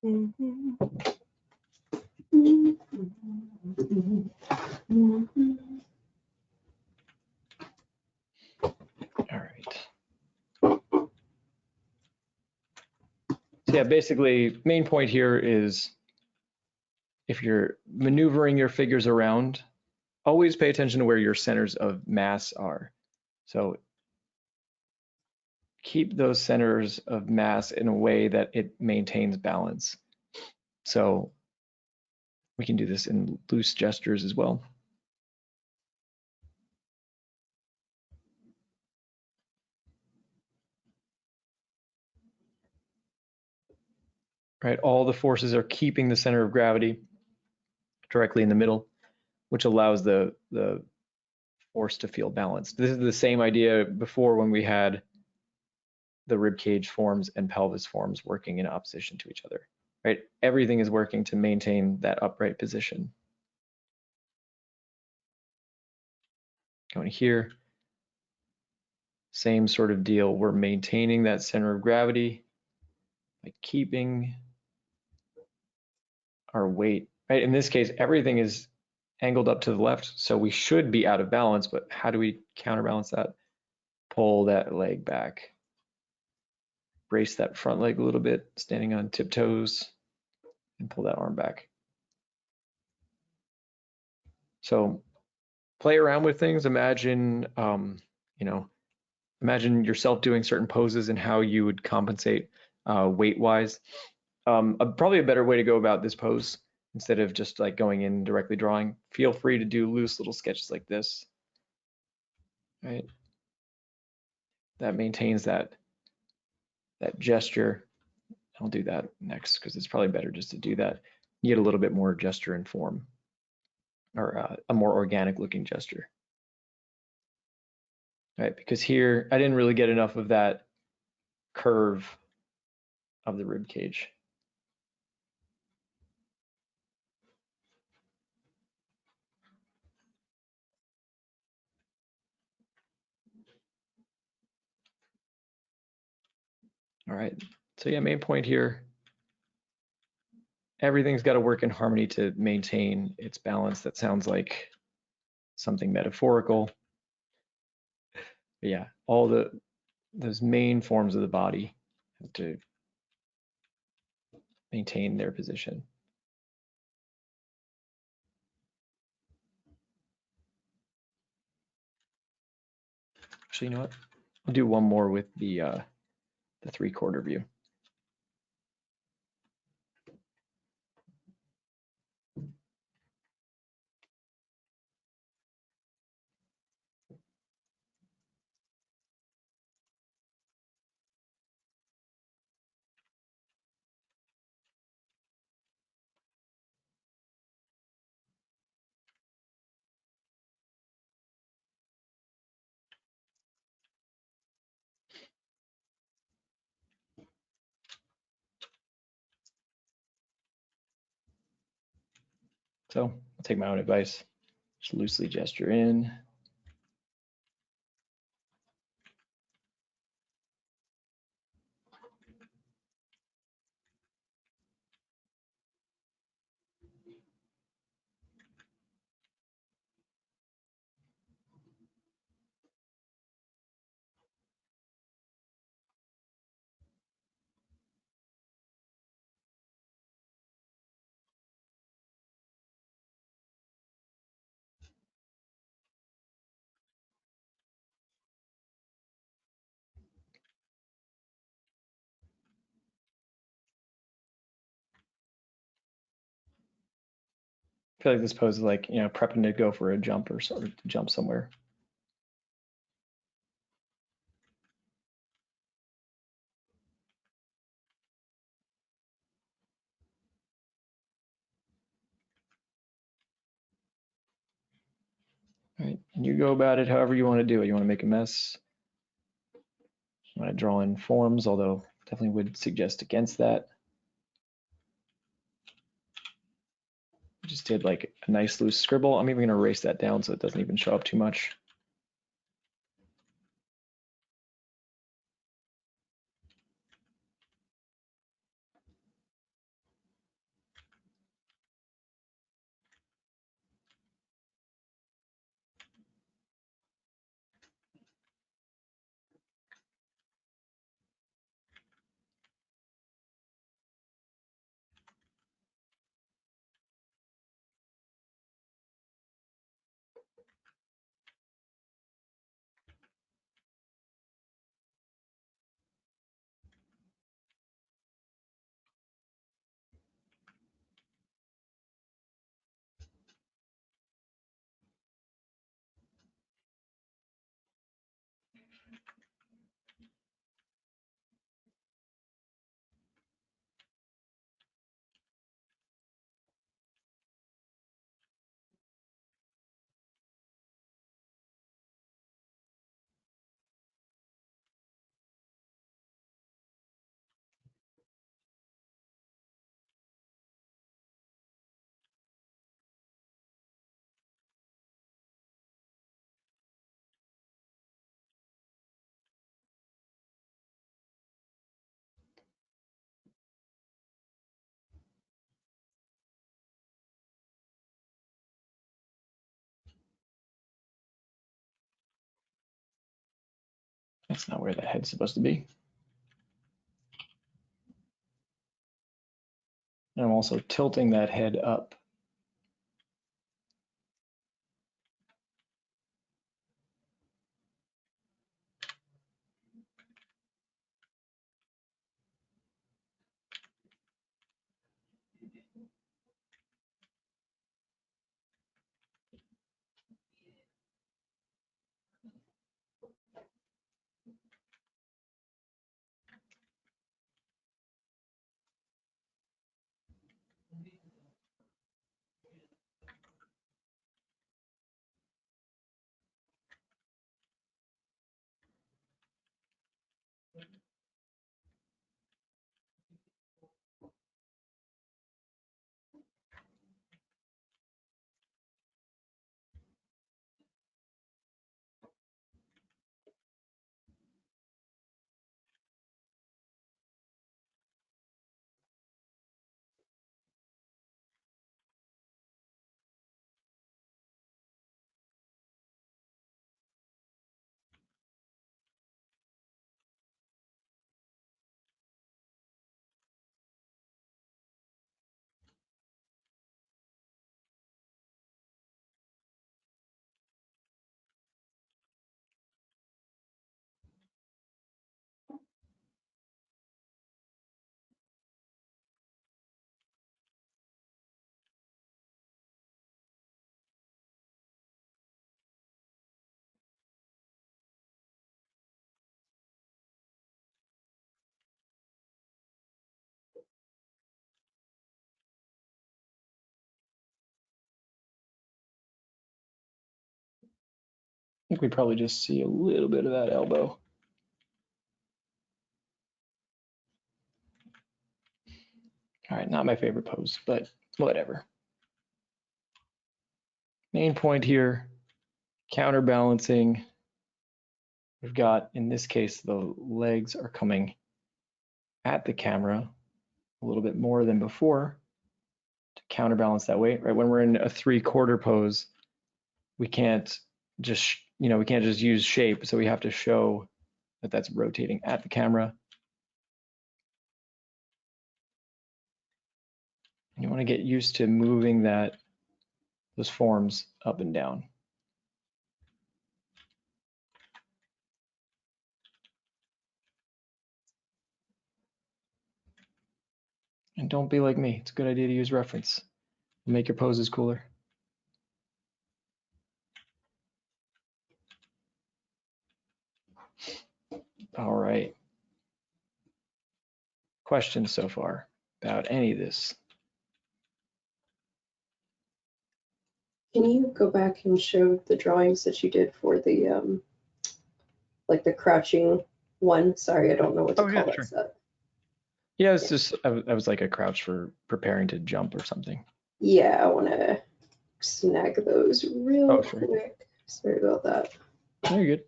All right. So yeah, basically, main point here is if you're maneuvering your figures around, always pay attention to where your centers of mass are. So keep those centers of mass in a way that it maintains balance. So we can do this in loose gestures as well. Right, all the forces are keeping the center of gravity directly in the middle, which allows the force to feel balanced. This is the same idea before when we had the rib cage forms and pelvis forms working in opposition to each other, right? Everything is working to maintain that upright position. Going here, same sort of deal. We're maintaining that center of gravity by keeping our weight, right? In this case, everything is angled up to the left, so we should be out of balance, but how do we counterbalance that? Pull that leg back. Brace that front leg a little bit, standing on tiptoes, and pull that arm back. So play around with things. Imagine, imagine yourself doing certain poses and how you would compensate weight-wise. Probably a better way to go about this pose, instead of just like going in directly drawing, feel free to do loose little sketches like this, right? That maintains that gesture. I'll do that next because it's probably better just to do that. You get a little bit more gesture and form, or a more organic looking gesture. Right, because here I didn't really get enough of that curve of the rib cage. All right, so yeah, main point here, everything's got to work in harmony to maintain its balance. That sounds like something metaphorical. But yeah, all those main forms of the body have to maintain their position. Actually, you know what? I'll do one more with the 3/4 view. So I'll take my own advice. Just loosely gesture in. I feel like this pose is like, you know, prepping to go for a jump or sort of to jump somewhere. All right, and you go about it however you want to do it. You want to make a mess. You want to draw in forms, although definitely would suggest against that. Just did like a nice loose scribble. I'm even going to erase that down so it doesn't even show up too much. That's not where the head's supposed to be. And I'm also tilting that head up. I think we probably just see a little bit of that elbow. All right, not my favorite pose, but whatever. main point here, counterbalancing. We've got, in this case, the legs are coming at the camera a little bit more than before to counterbalance that weight, right? When we're in a 3/4 pose, we can't just, we can't just use shape. So we have to show that that's rotating at the camera. You want to get used to moving those forms up and down. And don't be like me. It's a good idea to use reference. Make your poses cooler. All right. Questions so far about any of this? Can you go back and show the drawings that you did for the like the crouching one? Sorry, I don't know what to call that set. Yeah, it's just, I was like a crouch for preparing to jump or something. Yeah, I want to snag those real quick. Sorry about that. No, you're good.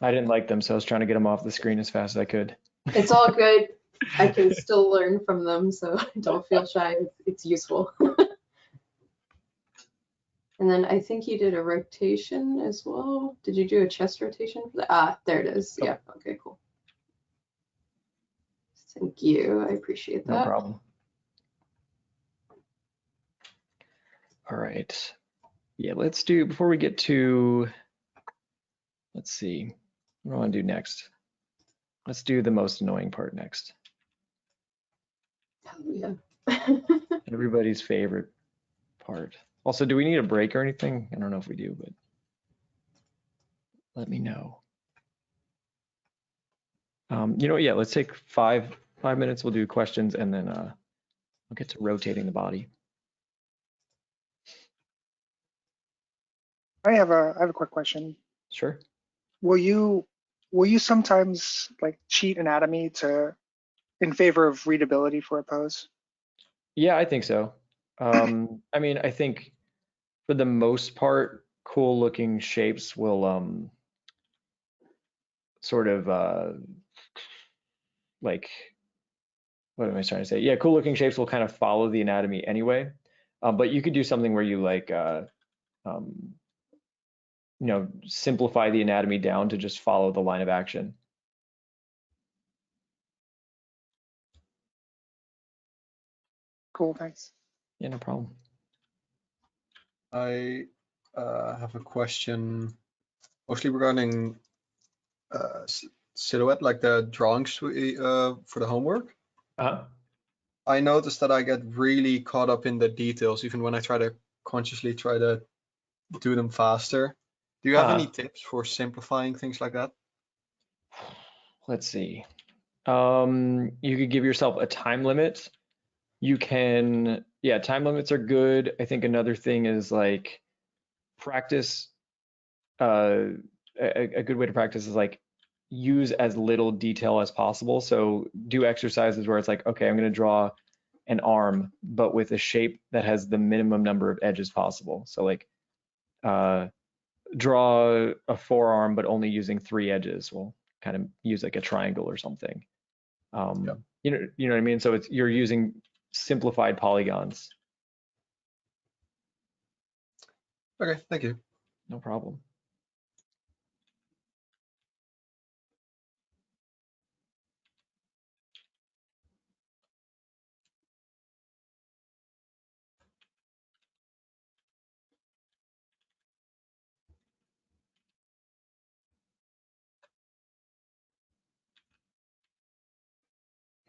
I didn't like them, so I was trying to get them off the screen as fast as I could. It's all good. I can still learn from them, so don't feel shy. It's useful. And then I think you did a rotation as well. Did you do a chest rotation? Ah, there it is. Yeah. Okay, cool. Thank you. I appreciate that. No problem. All right. Yeah, let's do, before we get to, let's see, what do I want to do next? Let's do the most annoying part next. Oh, yeah. Everybody's favorite part. Also, do we need a break or anything? I don't know if we do, but let me know. You know what? Yeah, let's take five minutes. We'll do questions and then we'll get to rotating the body. I have a quick question. Sure. Will you sometimes like cheat anatomy in favor of readability for a pose? Yeah, I think so. I mean, I think for the most part, cool looking shapes will sort of like, what am I trying to say? Yeah, cool looking shapes will kind of follow the anatomy anyway. But you could do something where you like simplify the anatomy down to just follow the line of action. Cool, thanks. Yeah, no problem. I have a question mostly regarding silhouette, like the drawings for the homework. I noticed that I get really caught up in the details, even when I try to consciously try to do them faster. Do you have any tips for simplifying things like that? Let's see. You could give yourself a time limit. You can, yeah, time limits are good. I think another thing is like practice. A good way to practice is like use as little detail as possible. So do exercises where it's like, okay, I'm going to draw an arm, but with a shape that has the minimum number of edges possible. So like draw a forearm, but only using 3 edges. We'll kind of use like a triangle or something. You know what I mean? So you're using simplified polygons. Okay, thank you. No problem.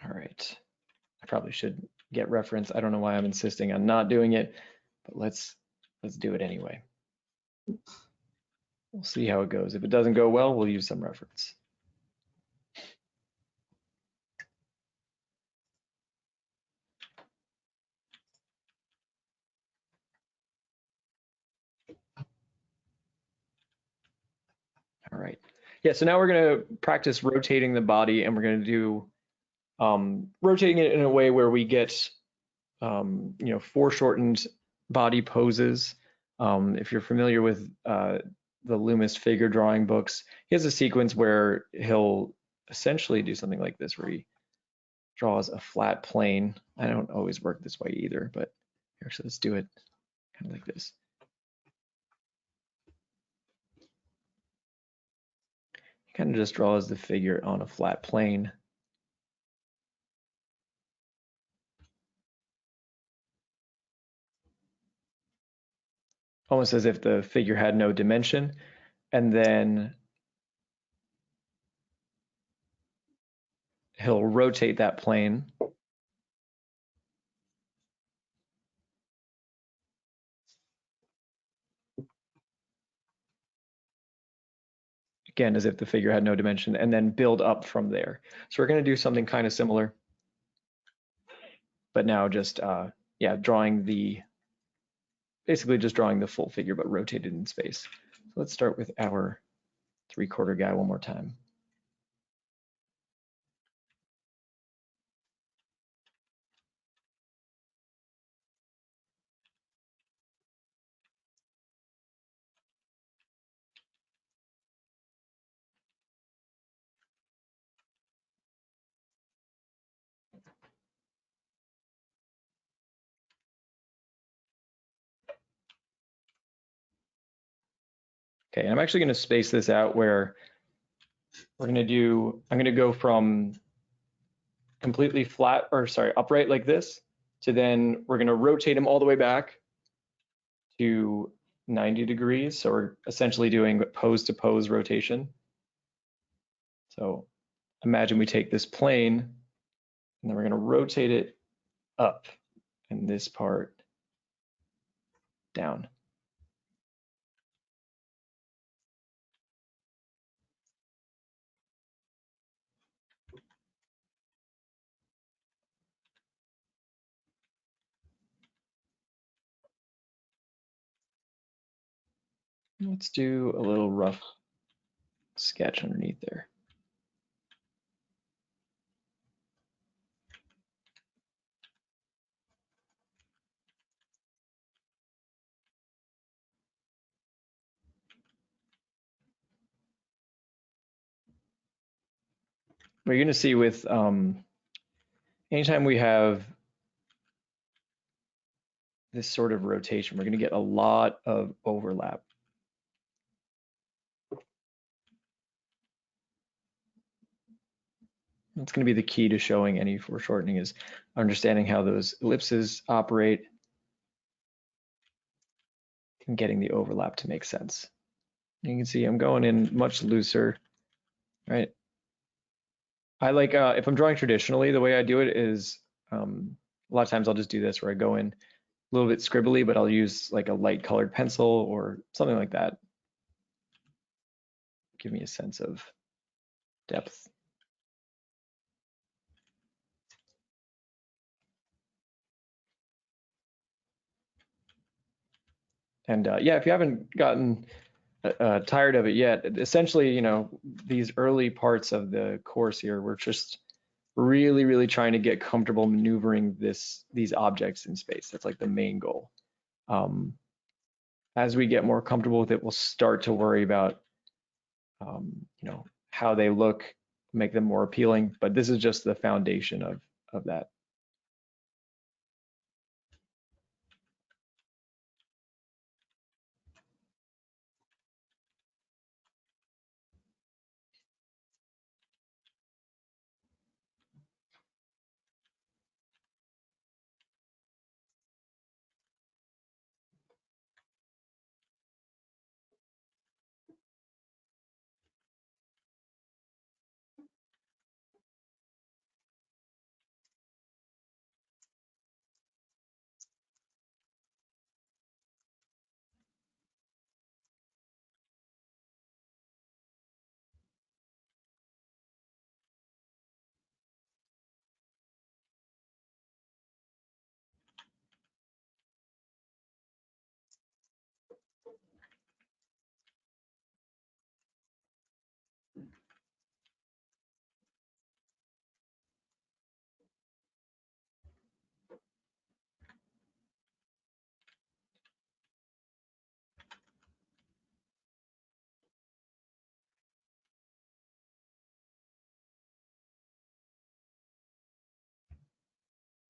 All right. I probably should get reference. I don't know why I'm insisting on not doing it, but let's do it anyway. We'll see how it goes. If it doesn't go well, we'll use some reference. All right. Yeah, so now we're going to practice rotating the body, and we're going to do rotating it in a way where we get foreshortened body poses. If you're familiar with the Loomis figure drawing books, he has a sequence where he'll essentially do something like this, where he draws a flat plane. I don't always work this way either, but here, so let's do it kind of like this. He kind of just draws the figure on a flat plane. Almost as if the figure had no dimension. And then he'll rotate that plane. Again, as if the figure had no dimension, and then build up from there. So we're going to do something kind of similar, but now just, basically just drawing the full figure, but rotated in space. So let's start with our 3/4 guy one more time. Okay, and I'm actually going to space this out where I'm going to go from completely flat, or sorry, upright like this, to then we're going to rotate him all the way back to 90 degrees. So we're essentially doing pose to pose rotation. So imagine we take this plane and then we're going to rotate it up and this part down. Let's do a little rough sketch underneath there. What you're going to see with anytime we have this sort of rotation, we're going to get a lot of overlap. That's going to be the key to showing any foreshortening, is understanding how those ellipses operate and getting the overlap to make sense. You can see I'm going in much looser, right? I like, if I'm drawing traditionally, the way I do it is a lot of times I'll just do this where I go in a little bit scribbly, but I'll use like a light colored pencil or something like that. Give me a sense of depth. And yeah, if you haven't gotten tired of it yet, essentially, these early parts of the course here, we're just really, really trying to get comfortable maneuvering these objects in space. That's like the main goal. As we get more comfortable with it, we'll start to worry about, how they look, make them more appealing. But this is just the foundation of that.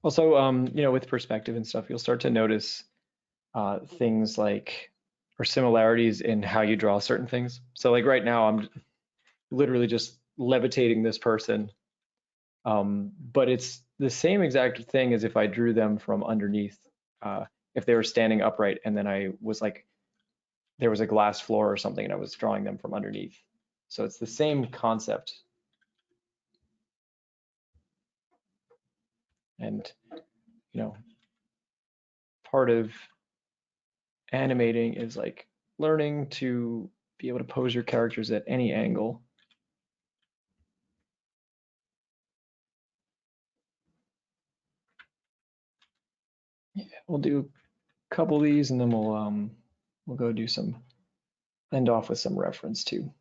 Also, with perspective and stuff, you'll start to notice things like, or similarities in how you draw certain things. So like right now, I'm literally just levitating this person, but it's the same exact thing as if I drew them from underneath, if they were standing upright and then I was like, there was a glass floor or something and I was drawing them from underneath. So it's the same concept. And, part of animating is like learning to be able to pose your characters at any angle. Yeah, we'll do a couple of these and then we'll go do end off with some reference too.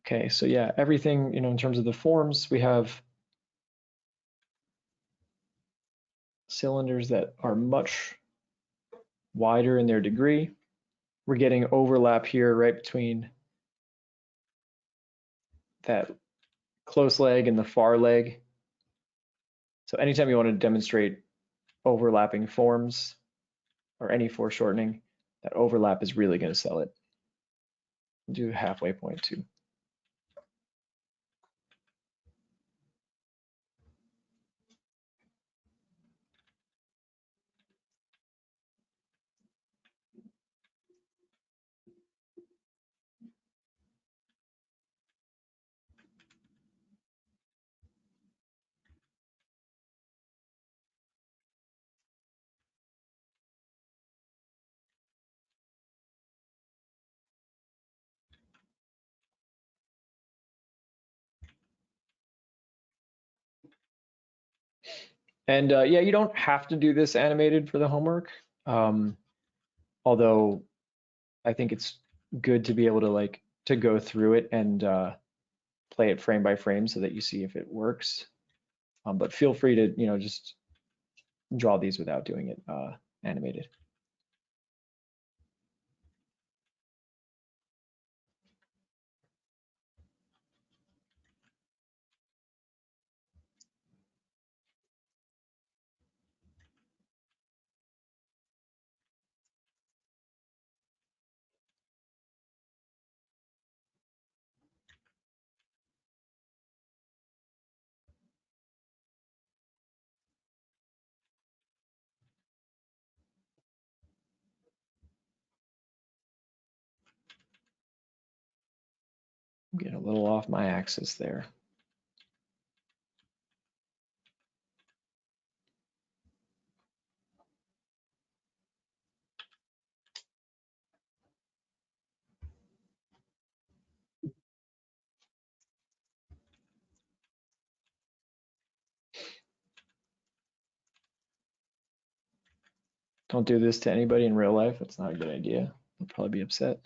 Okay, so yeah, everything, in terms of the forms, we have cylinders that are much wider in their degree. We're getting overlap here right between that close leg and the far leg. So anytime you want to demonstrate overlapping forms or any foreshortening, that overlap is really going to sell it. Do a halfway point too. And yeah, you don't have to do this animated for the homework. Although I think it's good to be able to to go through it and play it frame by frame so that you see if it works. But feel free to, just draw these without doing it animated. I'm getting a little off my axis there. Don't do this to anybody in real life. That's not a good idea. They'll probably be upset.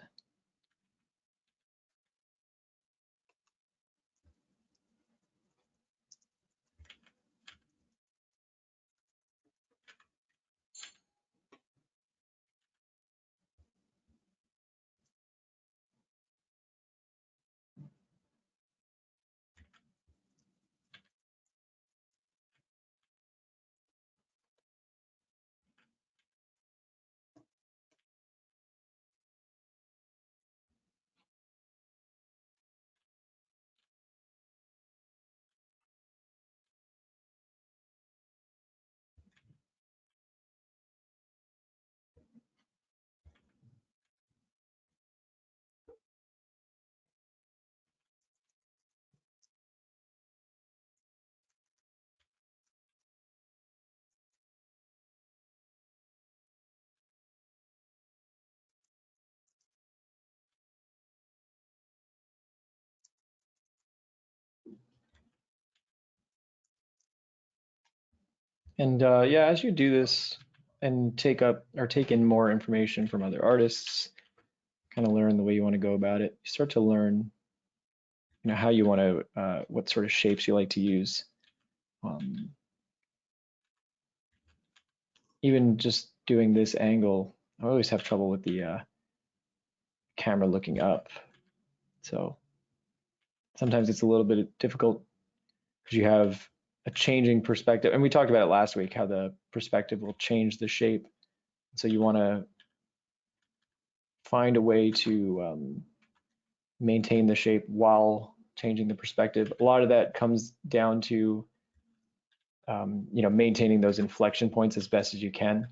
And yeah, as you do this and take in more information from other artists, kind of learn the way you want to go about it. You start to learn, how you want to, what sort of shapes you like to use. Even just doing this angle, I always have trouble with the camera looking up. So sometimes it's a little bit difficult because you have a changing perspective. And we talked about it last week, how the perspective will change the shape. So you want to find a way to maintain the shape while changing the perspective. A lot of that comes down to maintaining those inflection points as best as you can.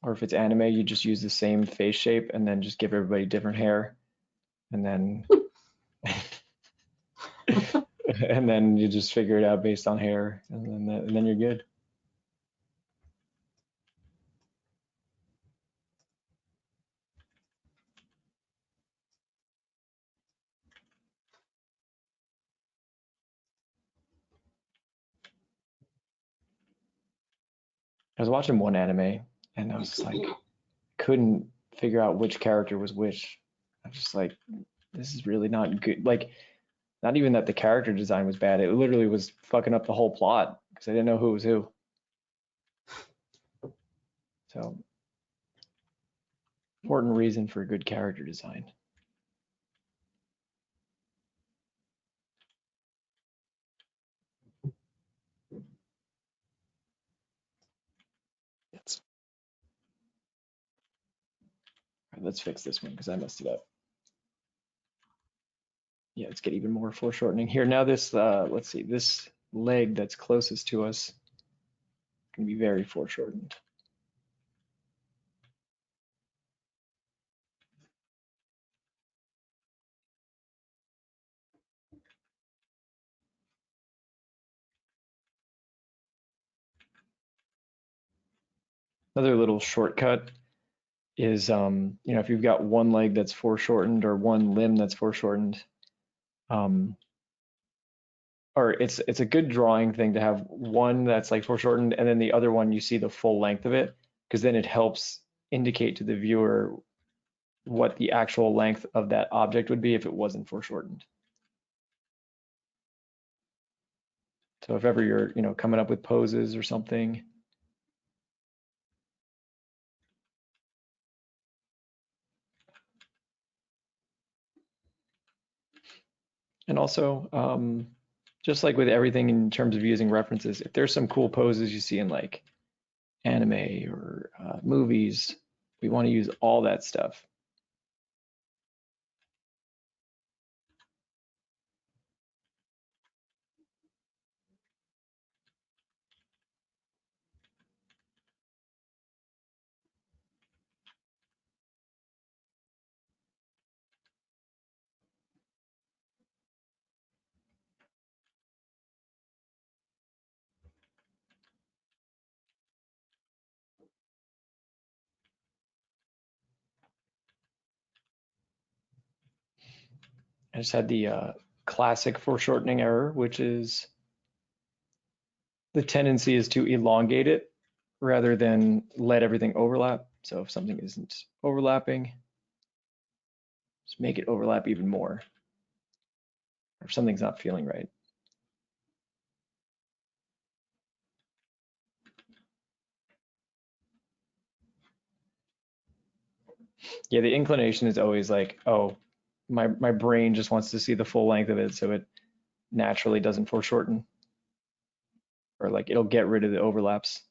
Or if it's anime, you just use the same face shape and then just give everybody different hair. And then and then you just figure it out based on hair, and then you're good. I was watching one anime and I was just like, couldn't figure out which character was which. I was just like, this is really not good. Like, not even that the character design was bad. It literally was fucking up the whole plot because I didn't know who was who. So, important reason for good character design. Yes. All right, let's fix this one because I messed it up. Yeah, let's get even more foreshortening here. Now this, let's see, this leg that's closest to us can be very foreshortened. Another little shortcut is, if you've got one leg that's foreshortened or one limb that's foreshortened, or it's a good drawing thing to have one that's like foreshortened and then the other one you see the full length of it, because then it helps indicate to the viewer what the actual length of that object would be if it wasn't foreshortened. So if ever you're, coming up with poses or something, and also, just like with everything in terms of using references, if there's some cool poses you see in like anime or movies, we want to use all that stuff. I just had the classic foreshortening error, which is the tendency is to elongate it rather than let everything overlap. So if something isn't overlapping, just make it overlap even more. Or if something's not feeling right. Yeah, the inclination is always like, oh, my brain just wants to see the full length of it, so it naturally doesn't foreshorten. Or like it'll get rid of the overlaps.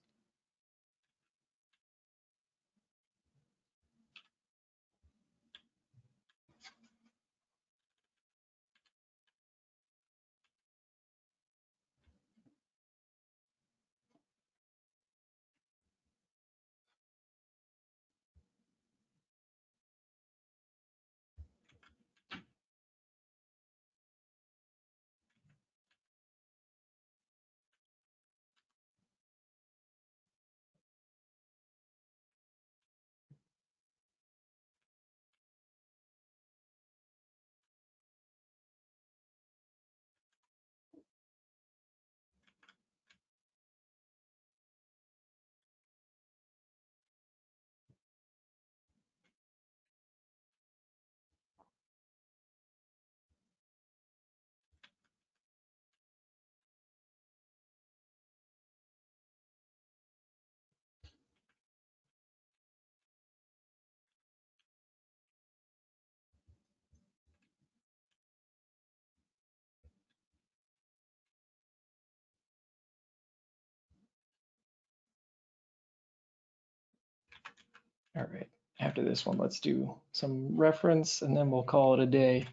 All right, after this one, let's do some reference and then we'll call it a day.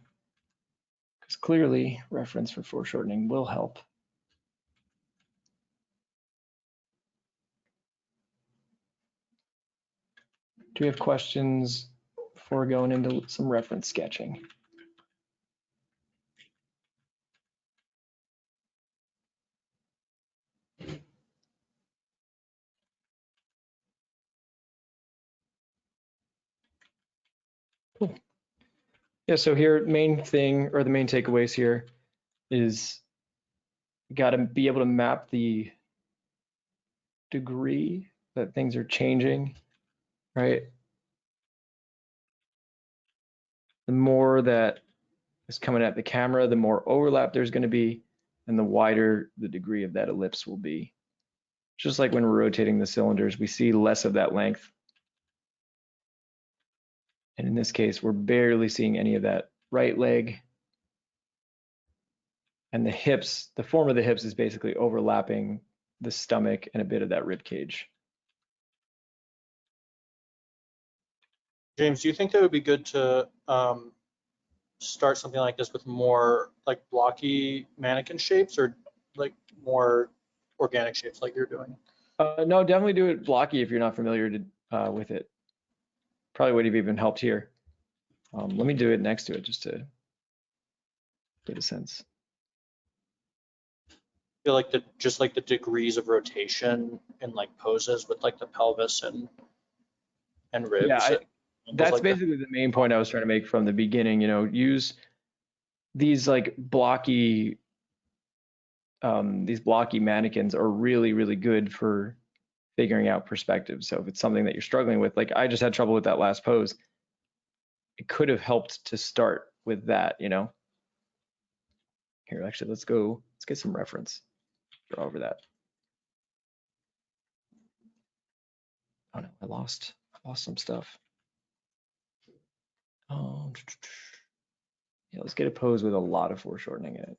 Because clearly reference for foreshortening will help. Do we have questions before going into some reference sketching? Cool. Yeah, so here, main thing or the main takeaways here is got to be able to map the degree that things are changing, right? The more that is coming at the camera, the more overlap there's going to be, and the wider the degree of that ellipse will be. Just like when we're rotating the cylinders, we see less of that length. And in this case, we're barely seeing any of that right leg. And the hips, the form of the hips is basically overlapping the stomach and a bit of that rib cage. James, do you think that would be good to start something like this with more like blocky mannequin shapes or like more organic shapes like you're doing? No, definitely do it blocky if you're not familiar with it. Probably would have even helped here. Let me do it next to it just to get a sense. Feel like just like the degrees of rotation in like poses with like the pelvis and ribs. Yeah, that's like basically the main point I was trying to make from the beginning. You know, use these like blocky mannequins are really, really good for figuring out perspective. So if it's something that you're struggling with, like I just had trouble with that last pose, it could have helped to start with that, you know. Here, actually, let's get some reference. Draw over that. Oh no, I lost some stuff. Yeah, let's get a pose with a lot of foreshortening in it.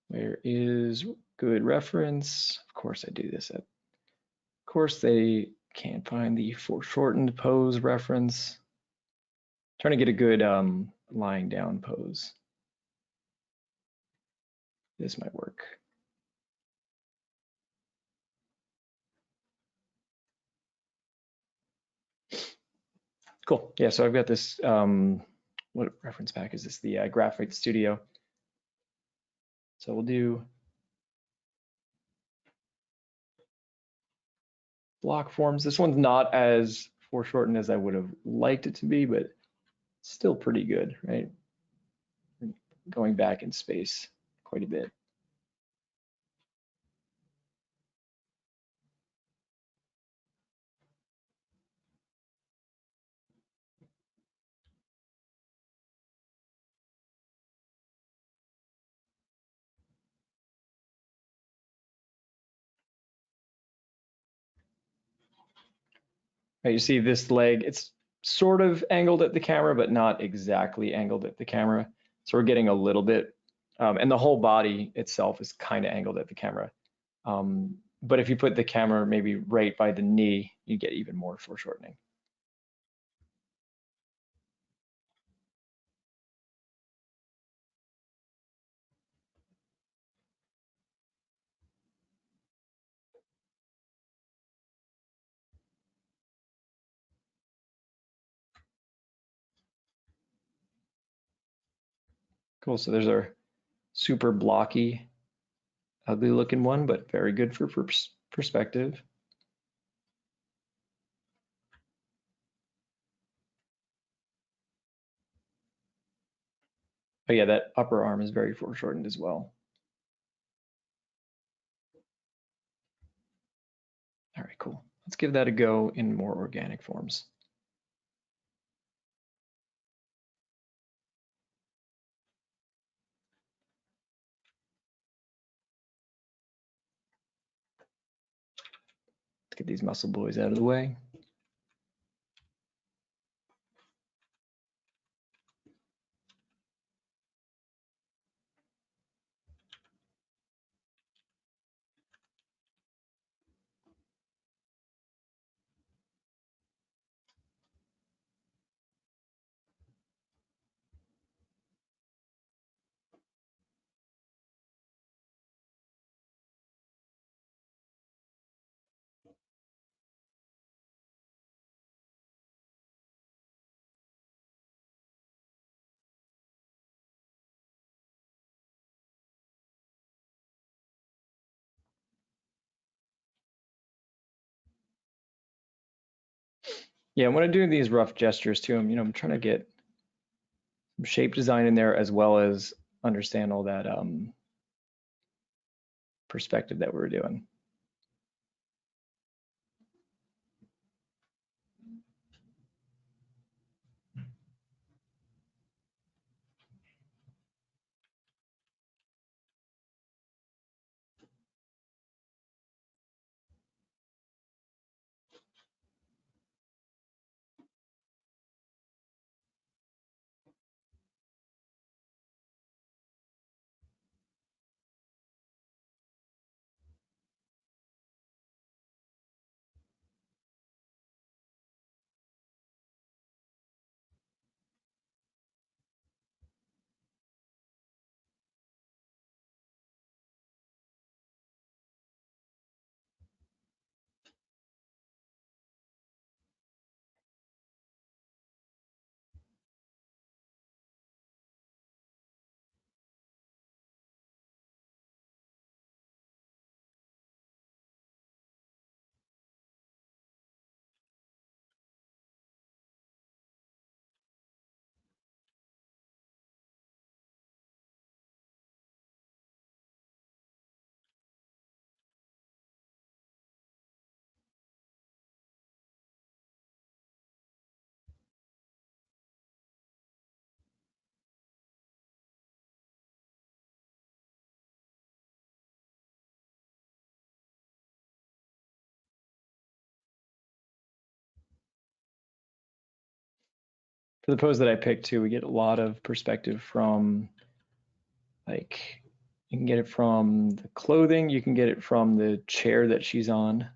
Where is good reference? Of course I do this. Of course they can't find the foreshortened pose reference. Trying to get a good lying down pose. This might work. Cool. Yeah, so I've got this, what reference pack is this? The Graphic Studio. So we'll do block forms. This one's not as foreshortened as I would have liked it to be, but still pretty good, right? Going back in space quite a bit. Right, you see this leg, it's sort of angled at the camera, but not exactly angled at the camera. So we're getting a little bit, and the whole body itself is kind of angled at the camera. But if you put the camera maybe right by the knee, you get even more foreshortening. Cool, so there's our super blocky, ugly looking one, but very good for perspective. Oh yeah, that upper arm is very foreshortened as well. All right, cool. Let's give that a go in more organic forms. Let's get these muscle boys out of the way. Yeah, when I do these rough gestures too, I'm trying to get some shape design in there as well as understand all that perspective that we're doing. For the pose that I picked too, we get a lot of perspective from, like, you can get it from the clothing, you can get it from the chair that she's on.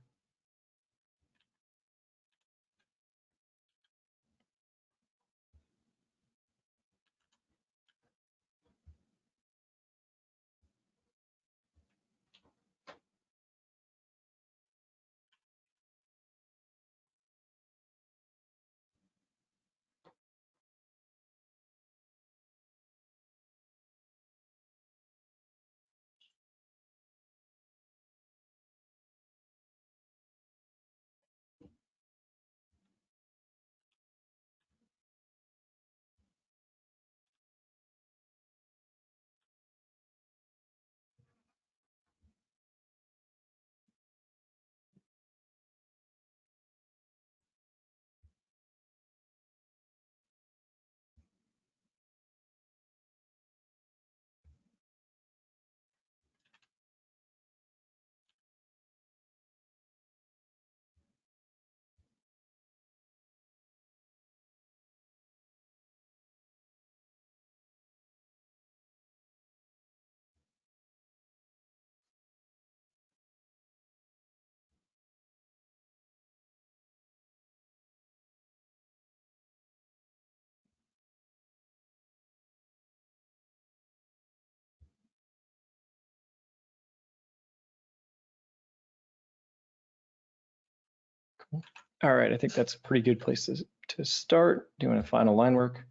Cool. All right, I think that's a pretty good place to start doing a final line work.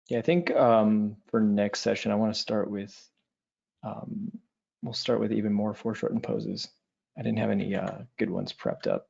Yeah, I think for next session, I want to start with We'll start with even more foreshortened poses. I didn't have any good ones prepped up.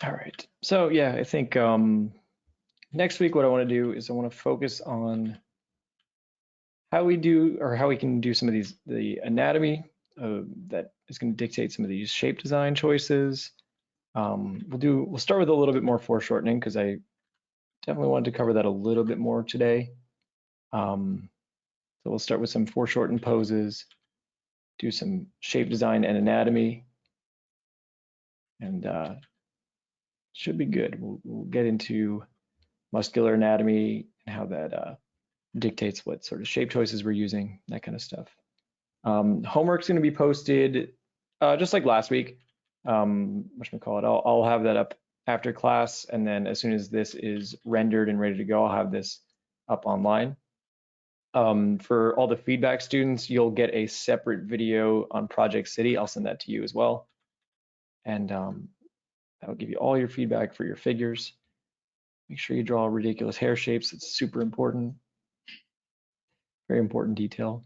All right. So yeah, I think next week what I want to do is I want to focus on how we do or how we can do some of the anatomy that is going to dictate some of these shape design choices. We'll start with a little bit more foreshortening because I definitely wanted to cover that a little bit more today. So we'll start with some foreshortened poses, do some shape design and anatomy, and should be good. We'll get into muscular anatomy and how that dictates what sort of shape choices we're using, that kind of stuff. Homework's going to be posted just like last week. Whatchamacallit, I'll have that up after class, and then as soon as this is rendered and ready to go, I'll have this up online. For all the feedback students, you'll get a separate video on Project City. I'll send that to you as well. And that'll give you all your feedback for your figures. Make sure you draw ridiculous hair shapes. It's super important. Very important detail.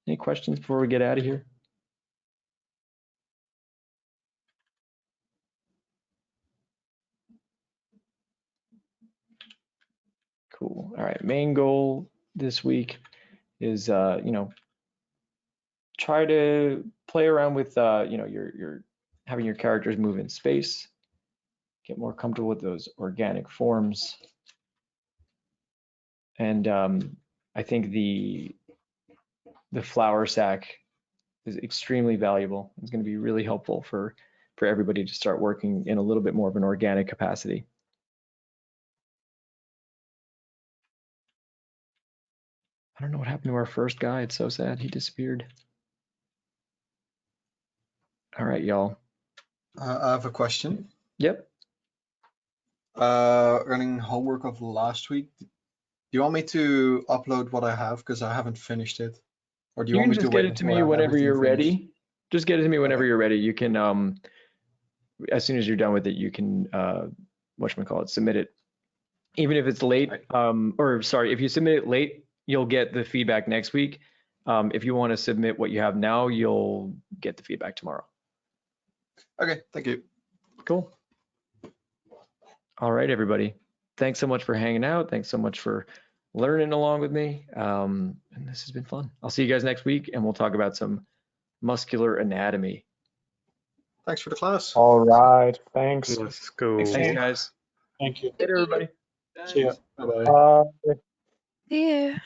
Any questions before we get out of here? Cool. All right. Main goal this week is, try to play around with, your having your characters move in space. Get more comfortable with those organic forms. And I think the flour sack is extremely valuable. It's going to be really helpful for everybody to start working in a little bit more of an organic capacity. I don't know what happened to our first guy. It's so sad. He disappeared. All right, y'all. I have a question. Yep. Running homework of last week. Do you want me to upload what I have because I haven't finished it, or do you, You want can me just to get wait it to until I me have whenever everything you're finished? ready. Just get it to me whenever Okay. you're ready. You can, as soon as you're done with it, you can, whatchamacallit, submit it. Even if it's late, or sorry, if you submit it late, you'll get the feedback next week. If you want to submit what you have now, you'll get the feedback tomorrow. Okay, thank you. Cool. All right, everybody. Thanks so much for hanging out. Thanks so much for learning along with me. And this has been fun. I'll see you guys next week, and we'll talk about some muscular anatomy. Thanks for the class. All right. Thanks. Let's go. Thanks, guys. Thank you. Later, everybody. See ya. Bye-bye. Bye. Yeah.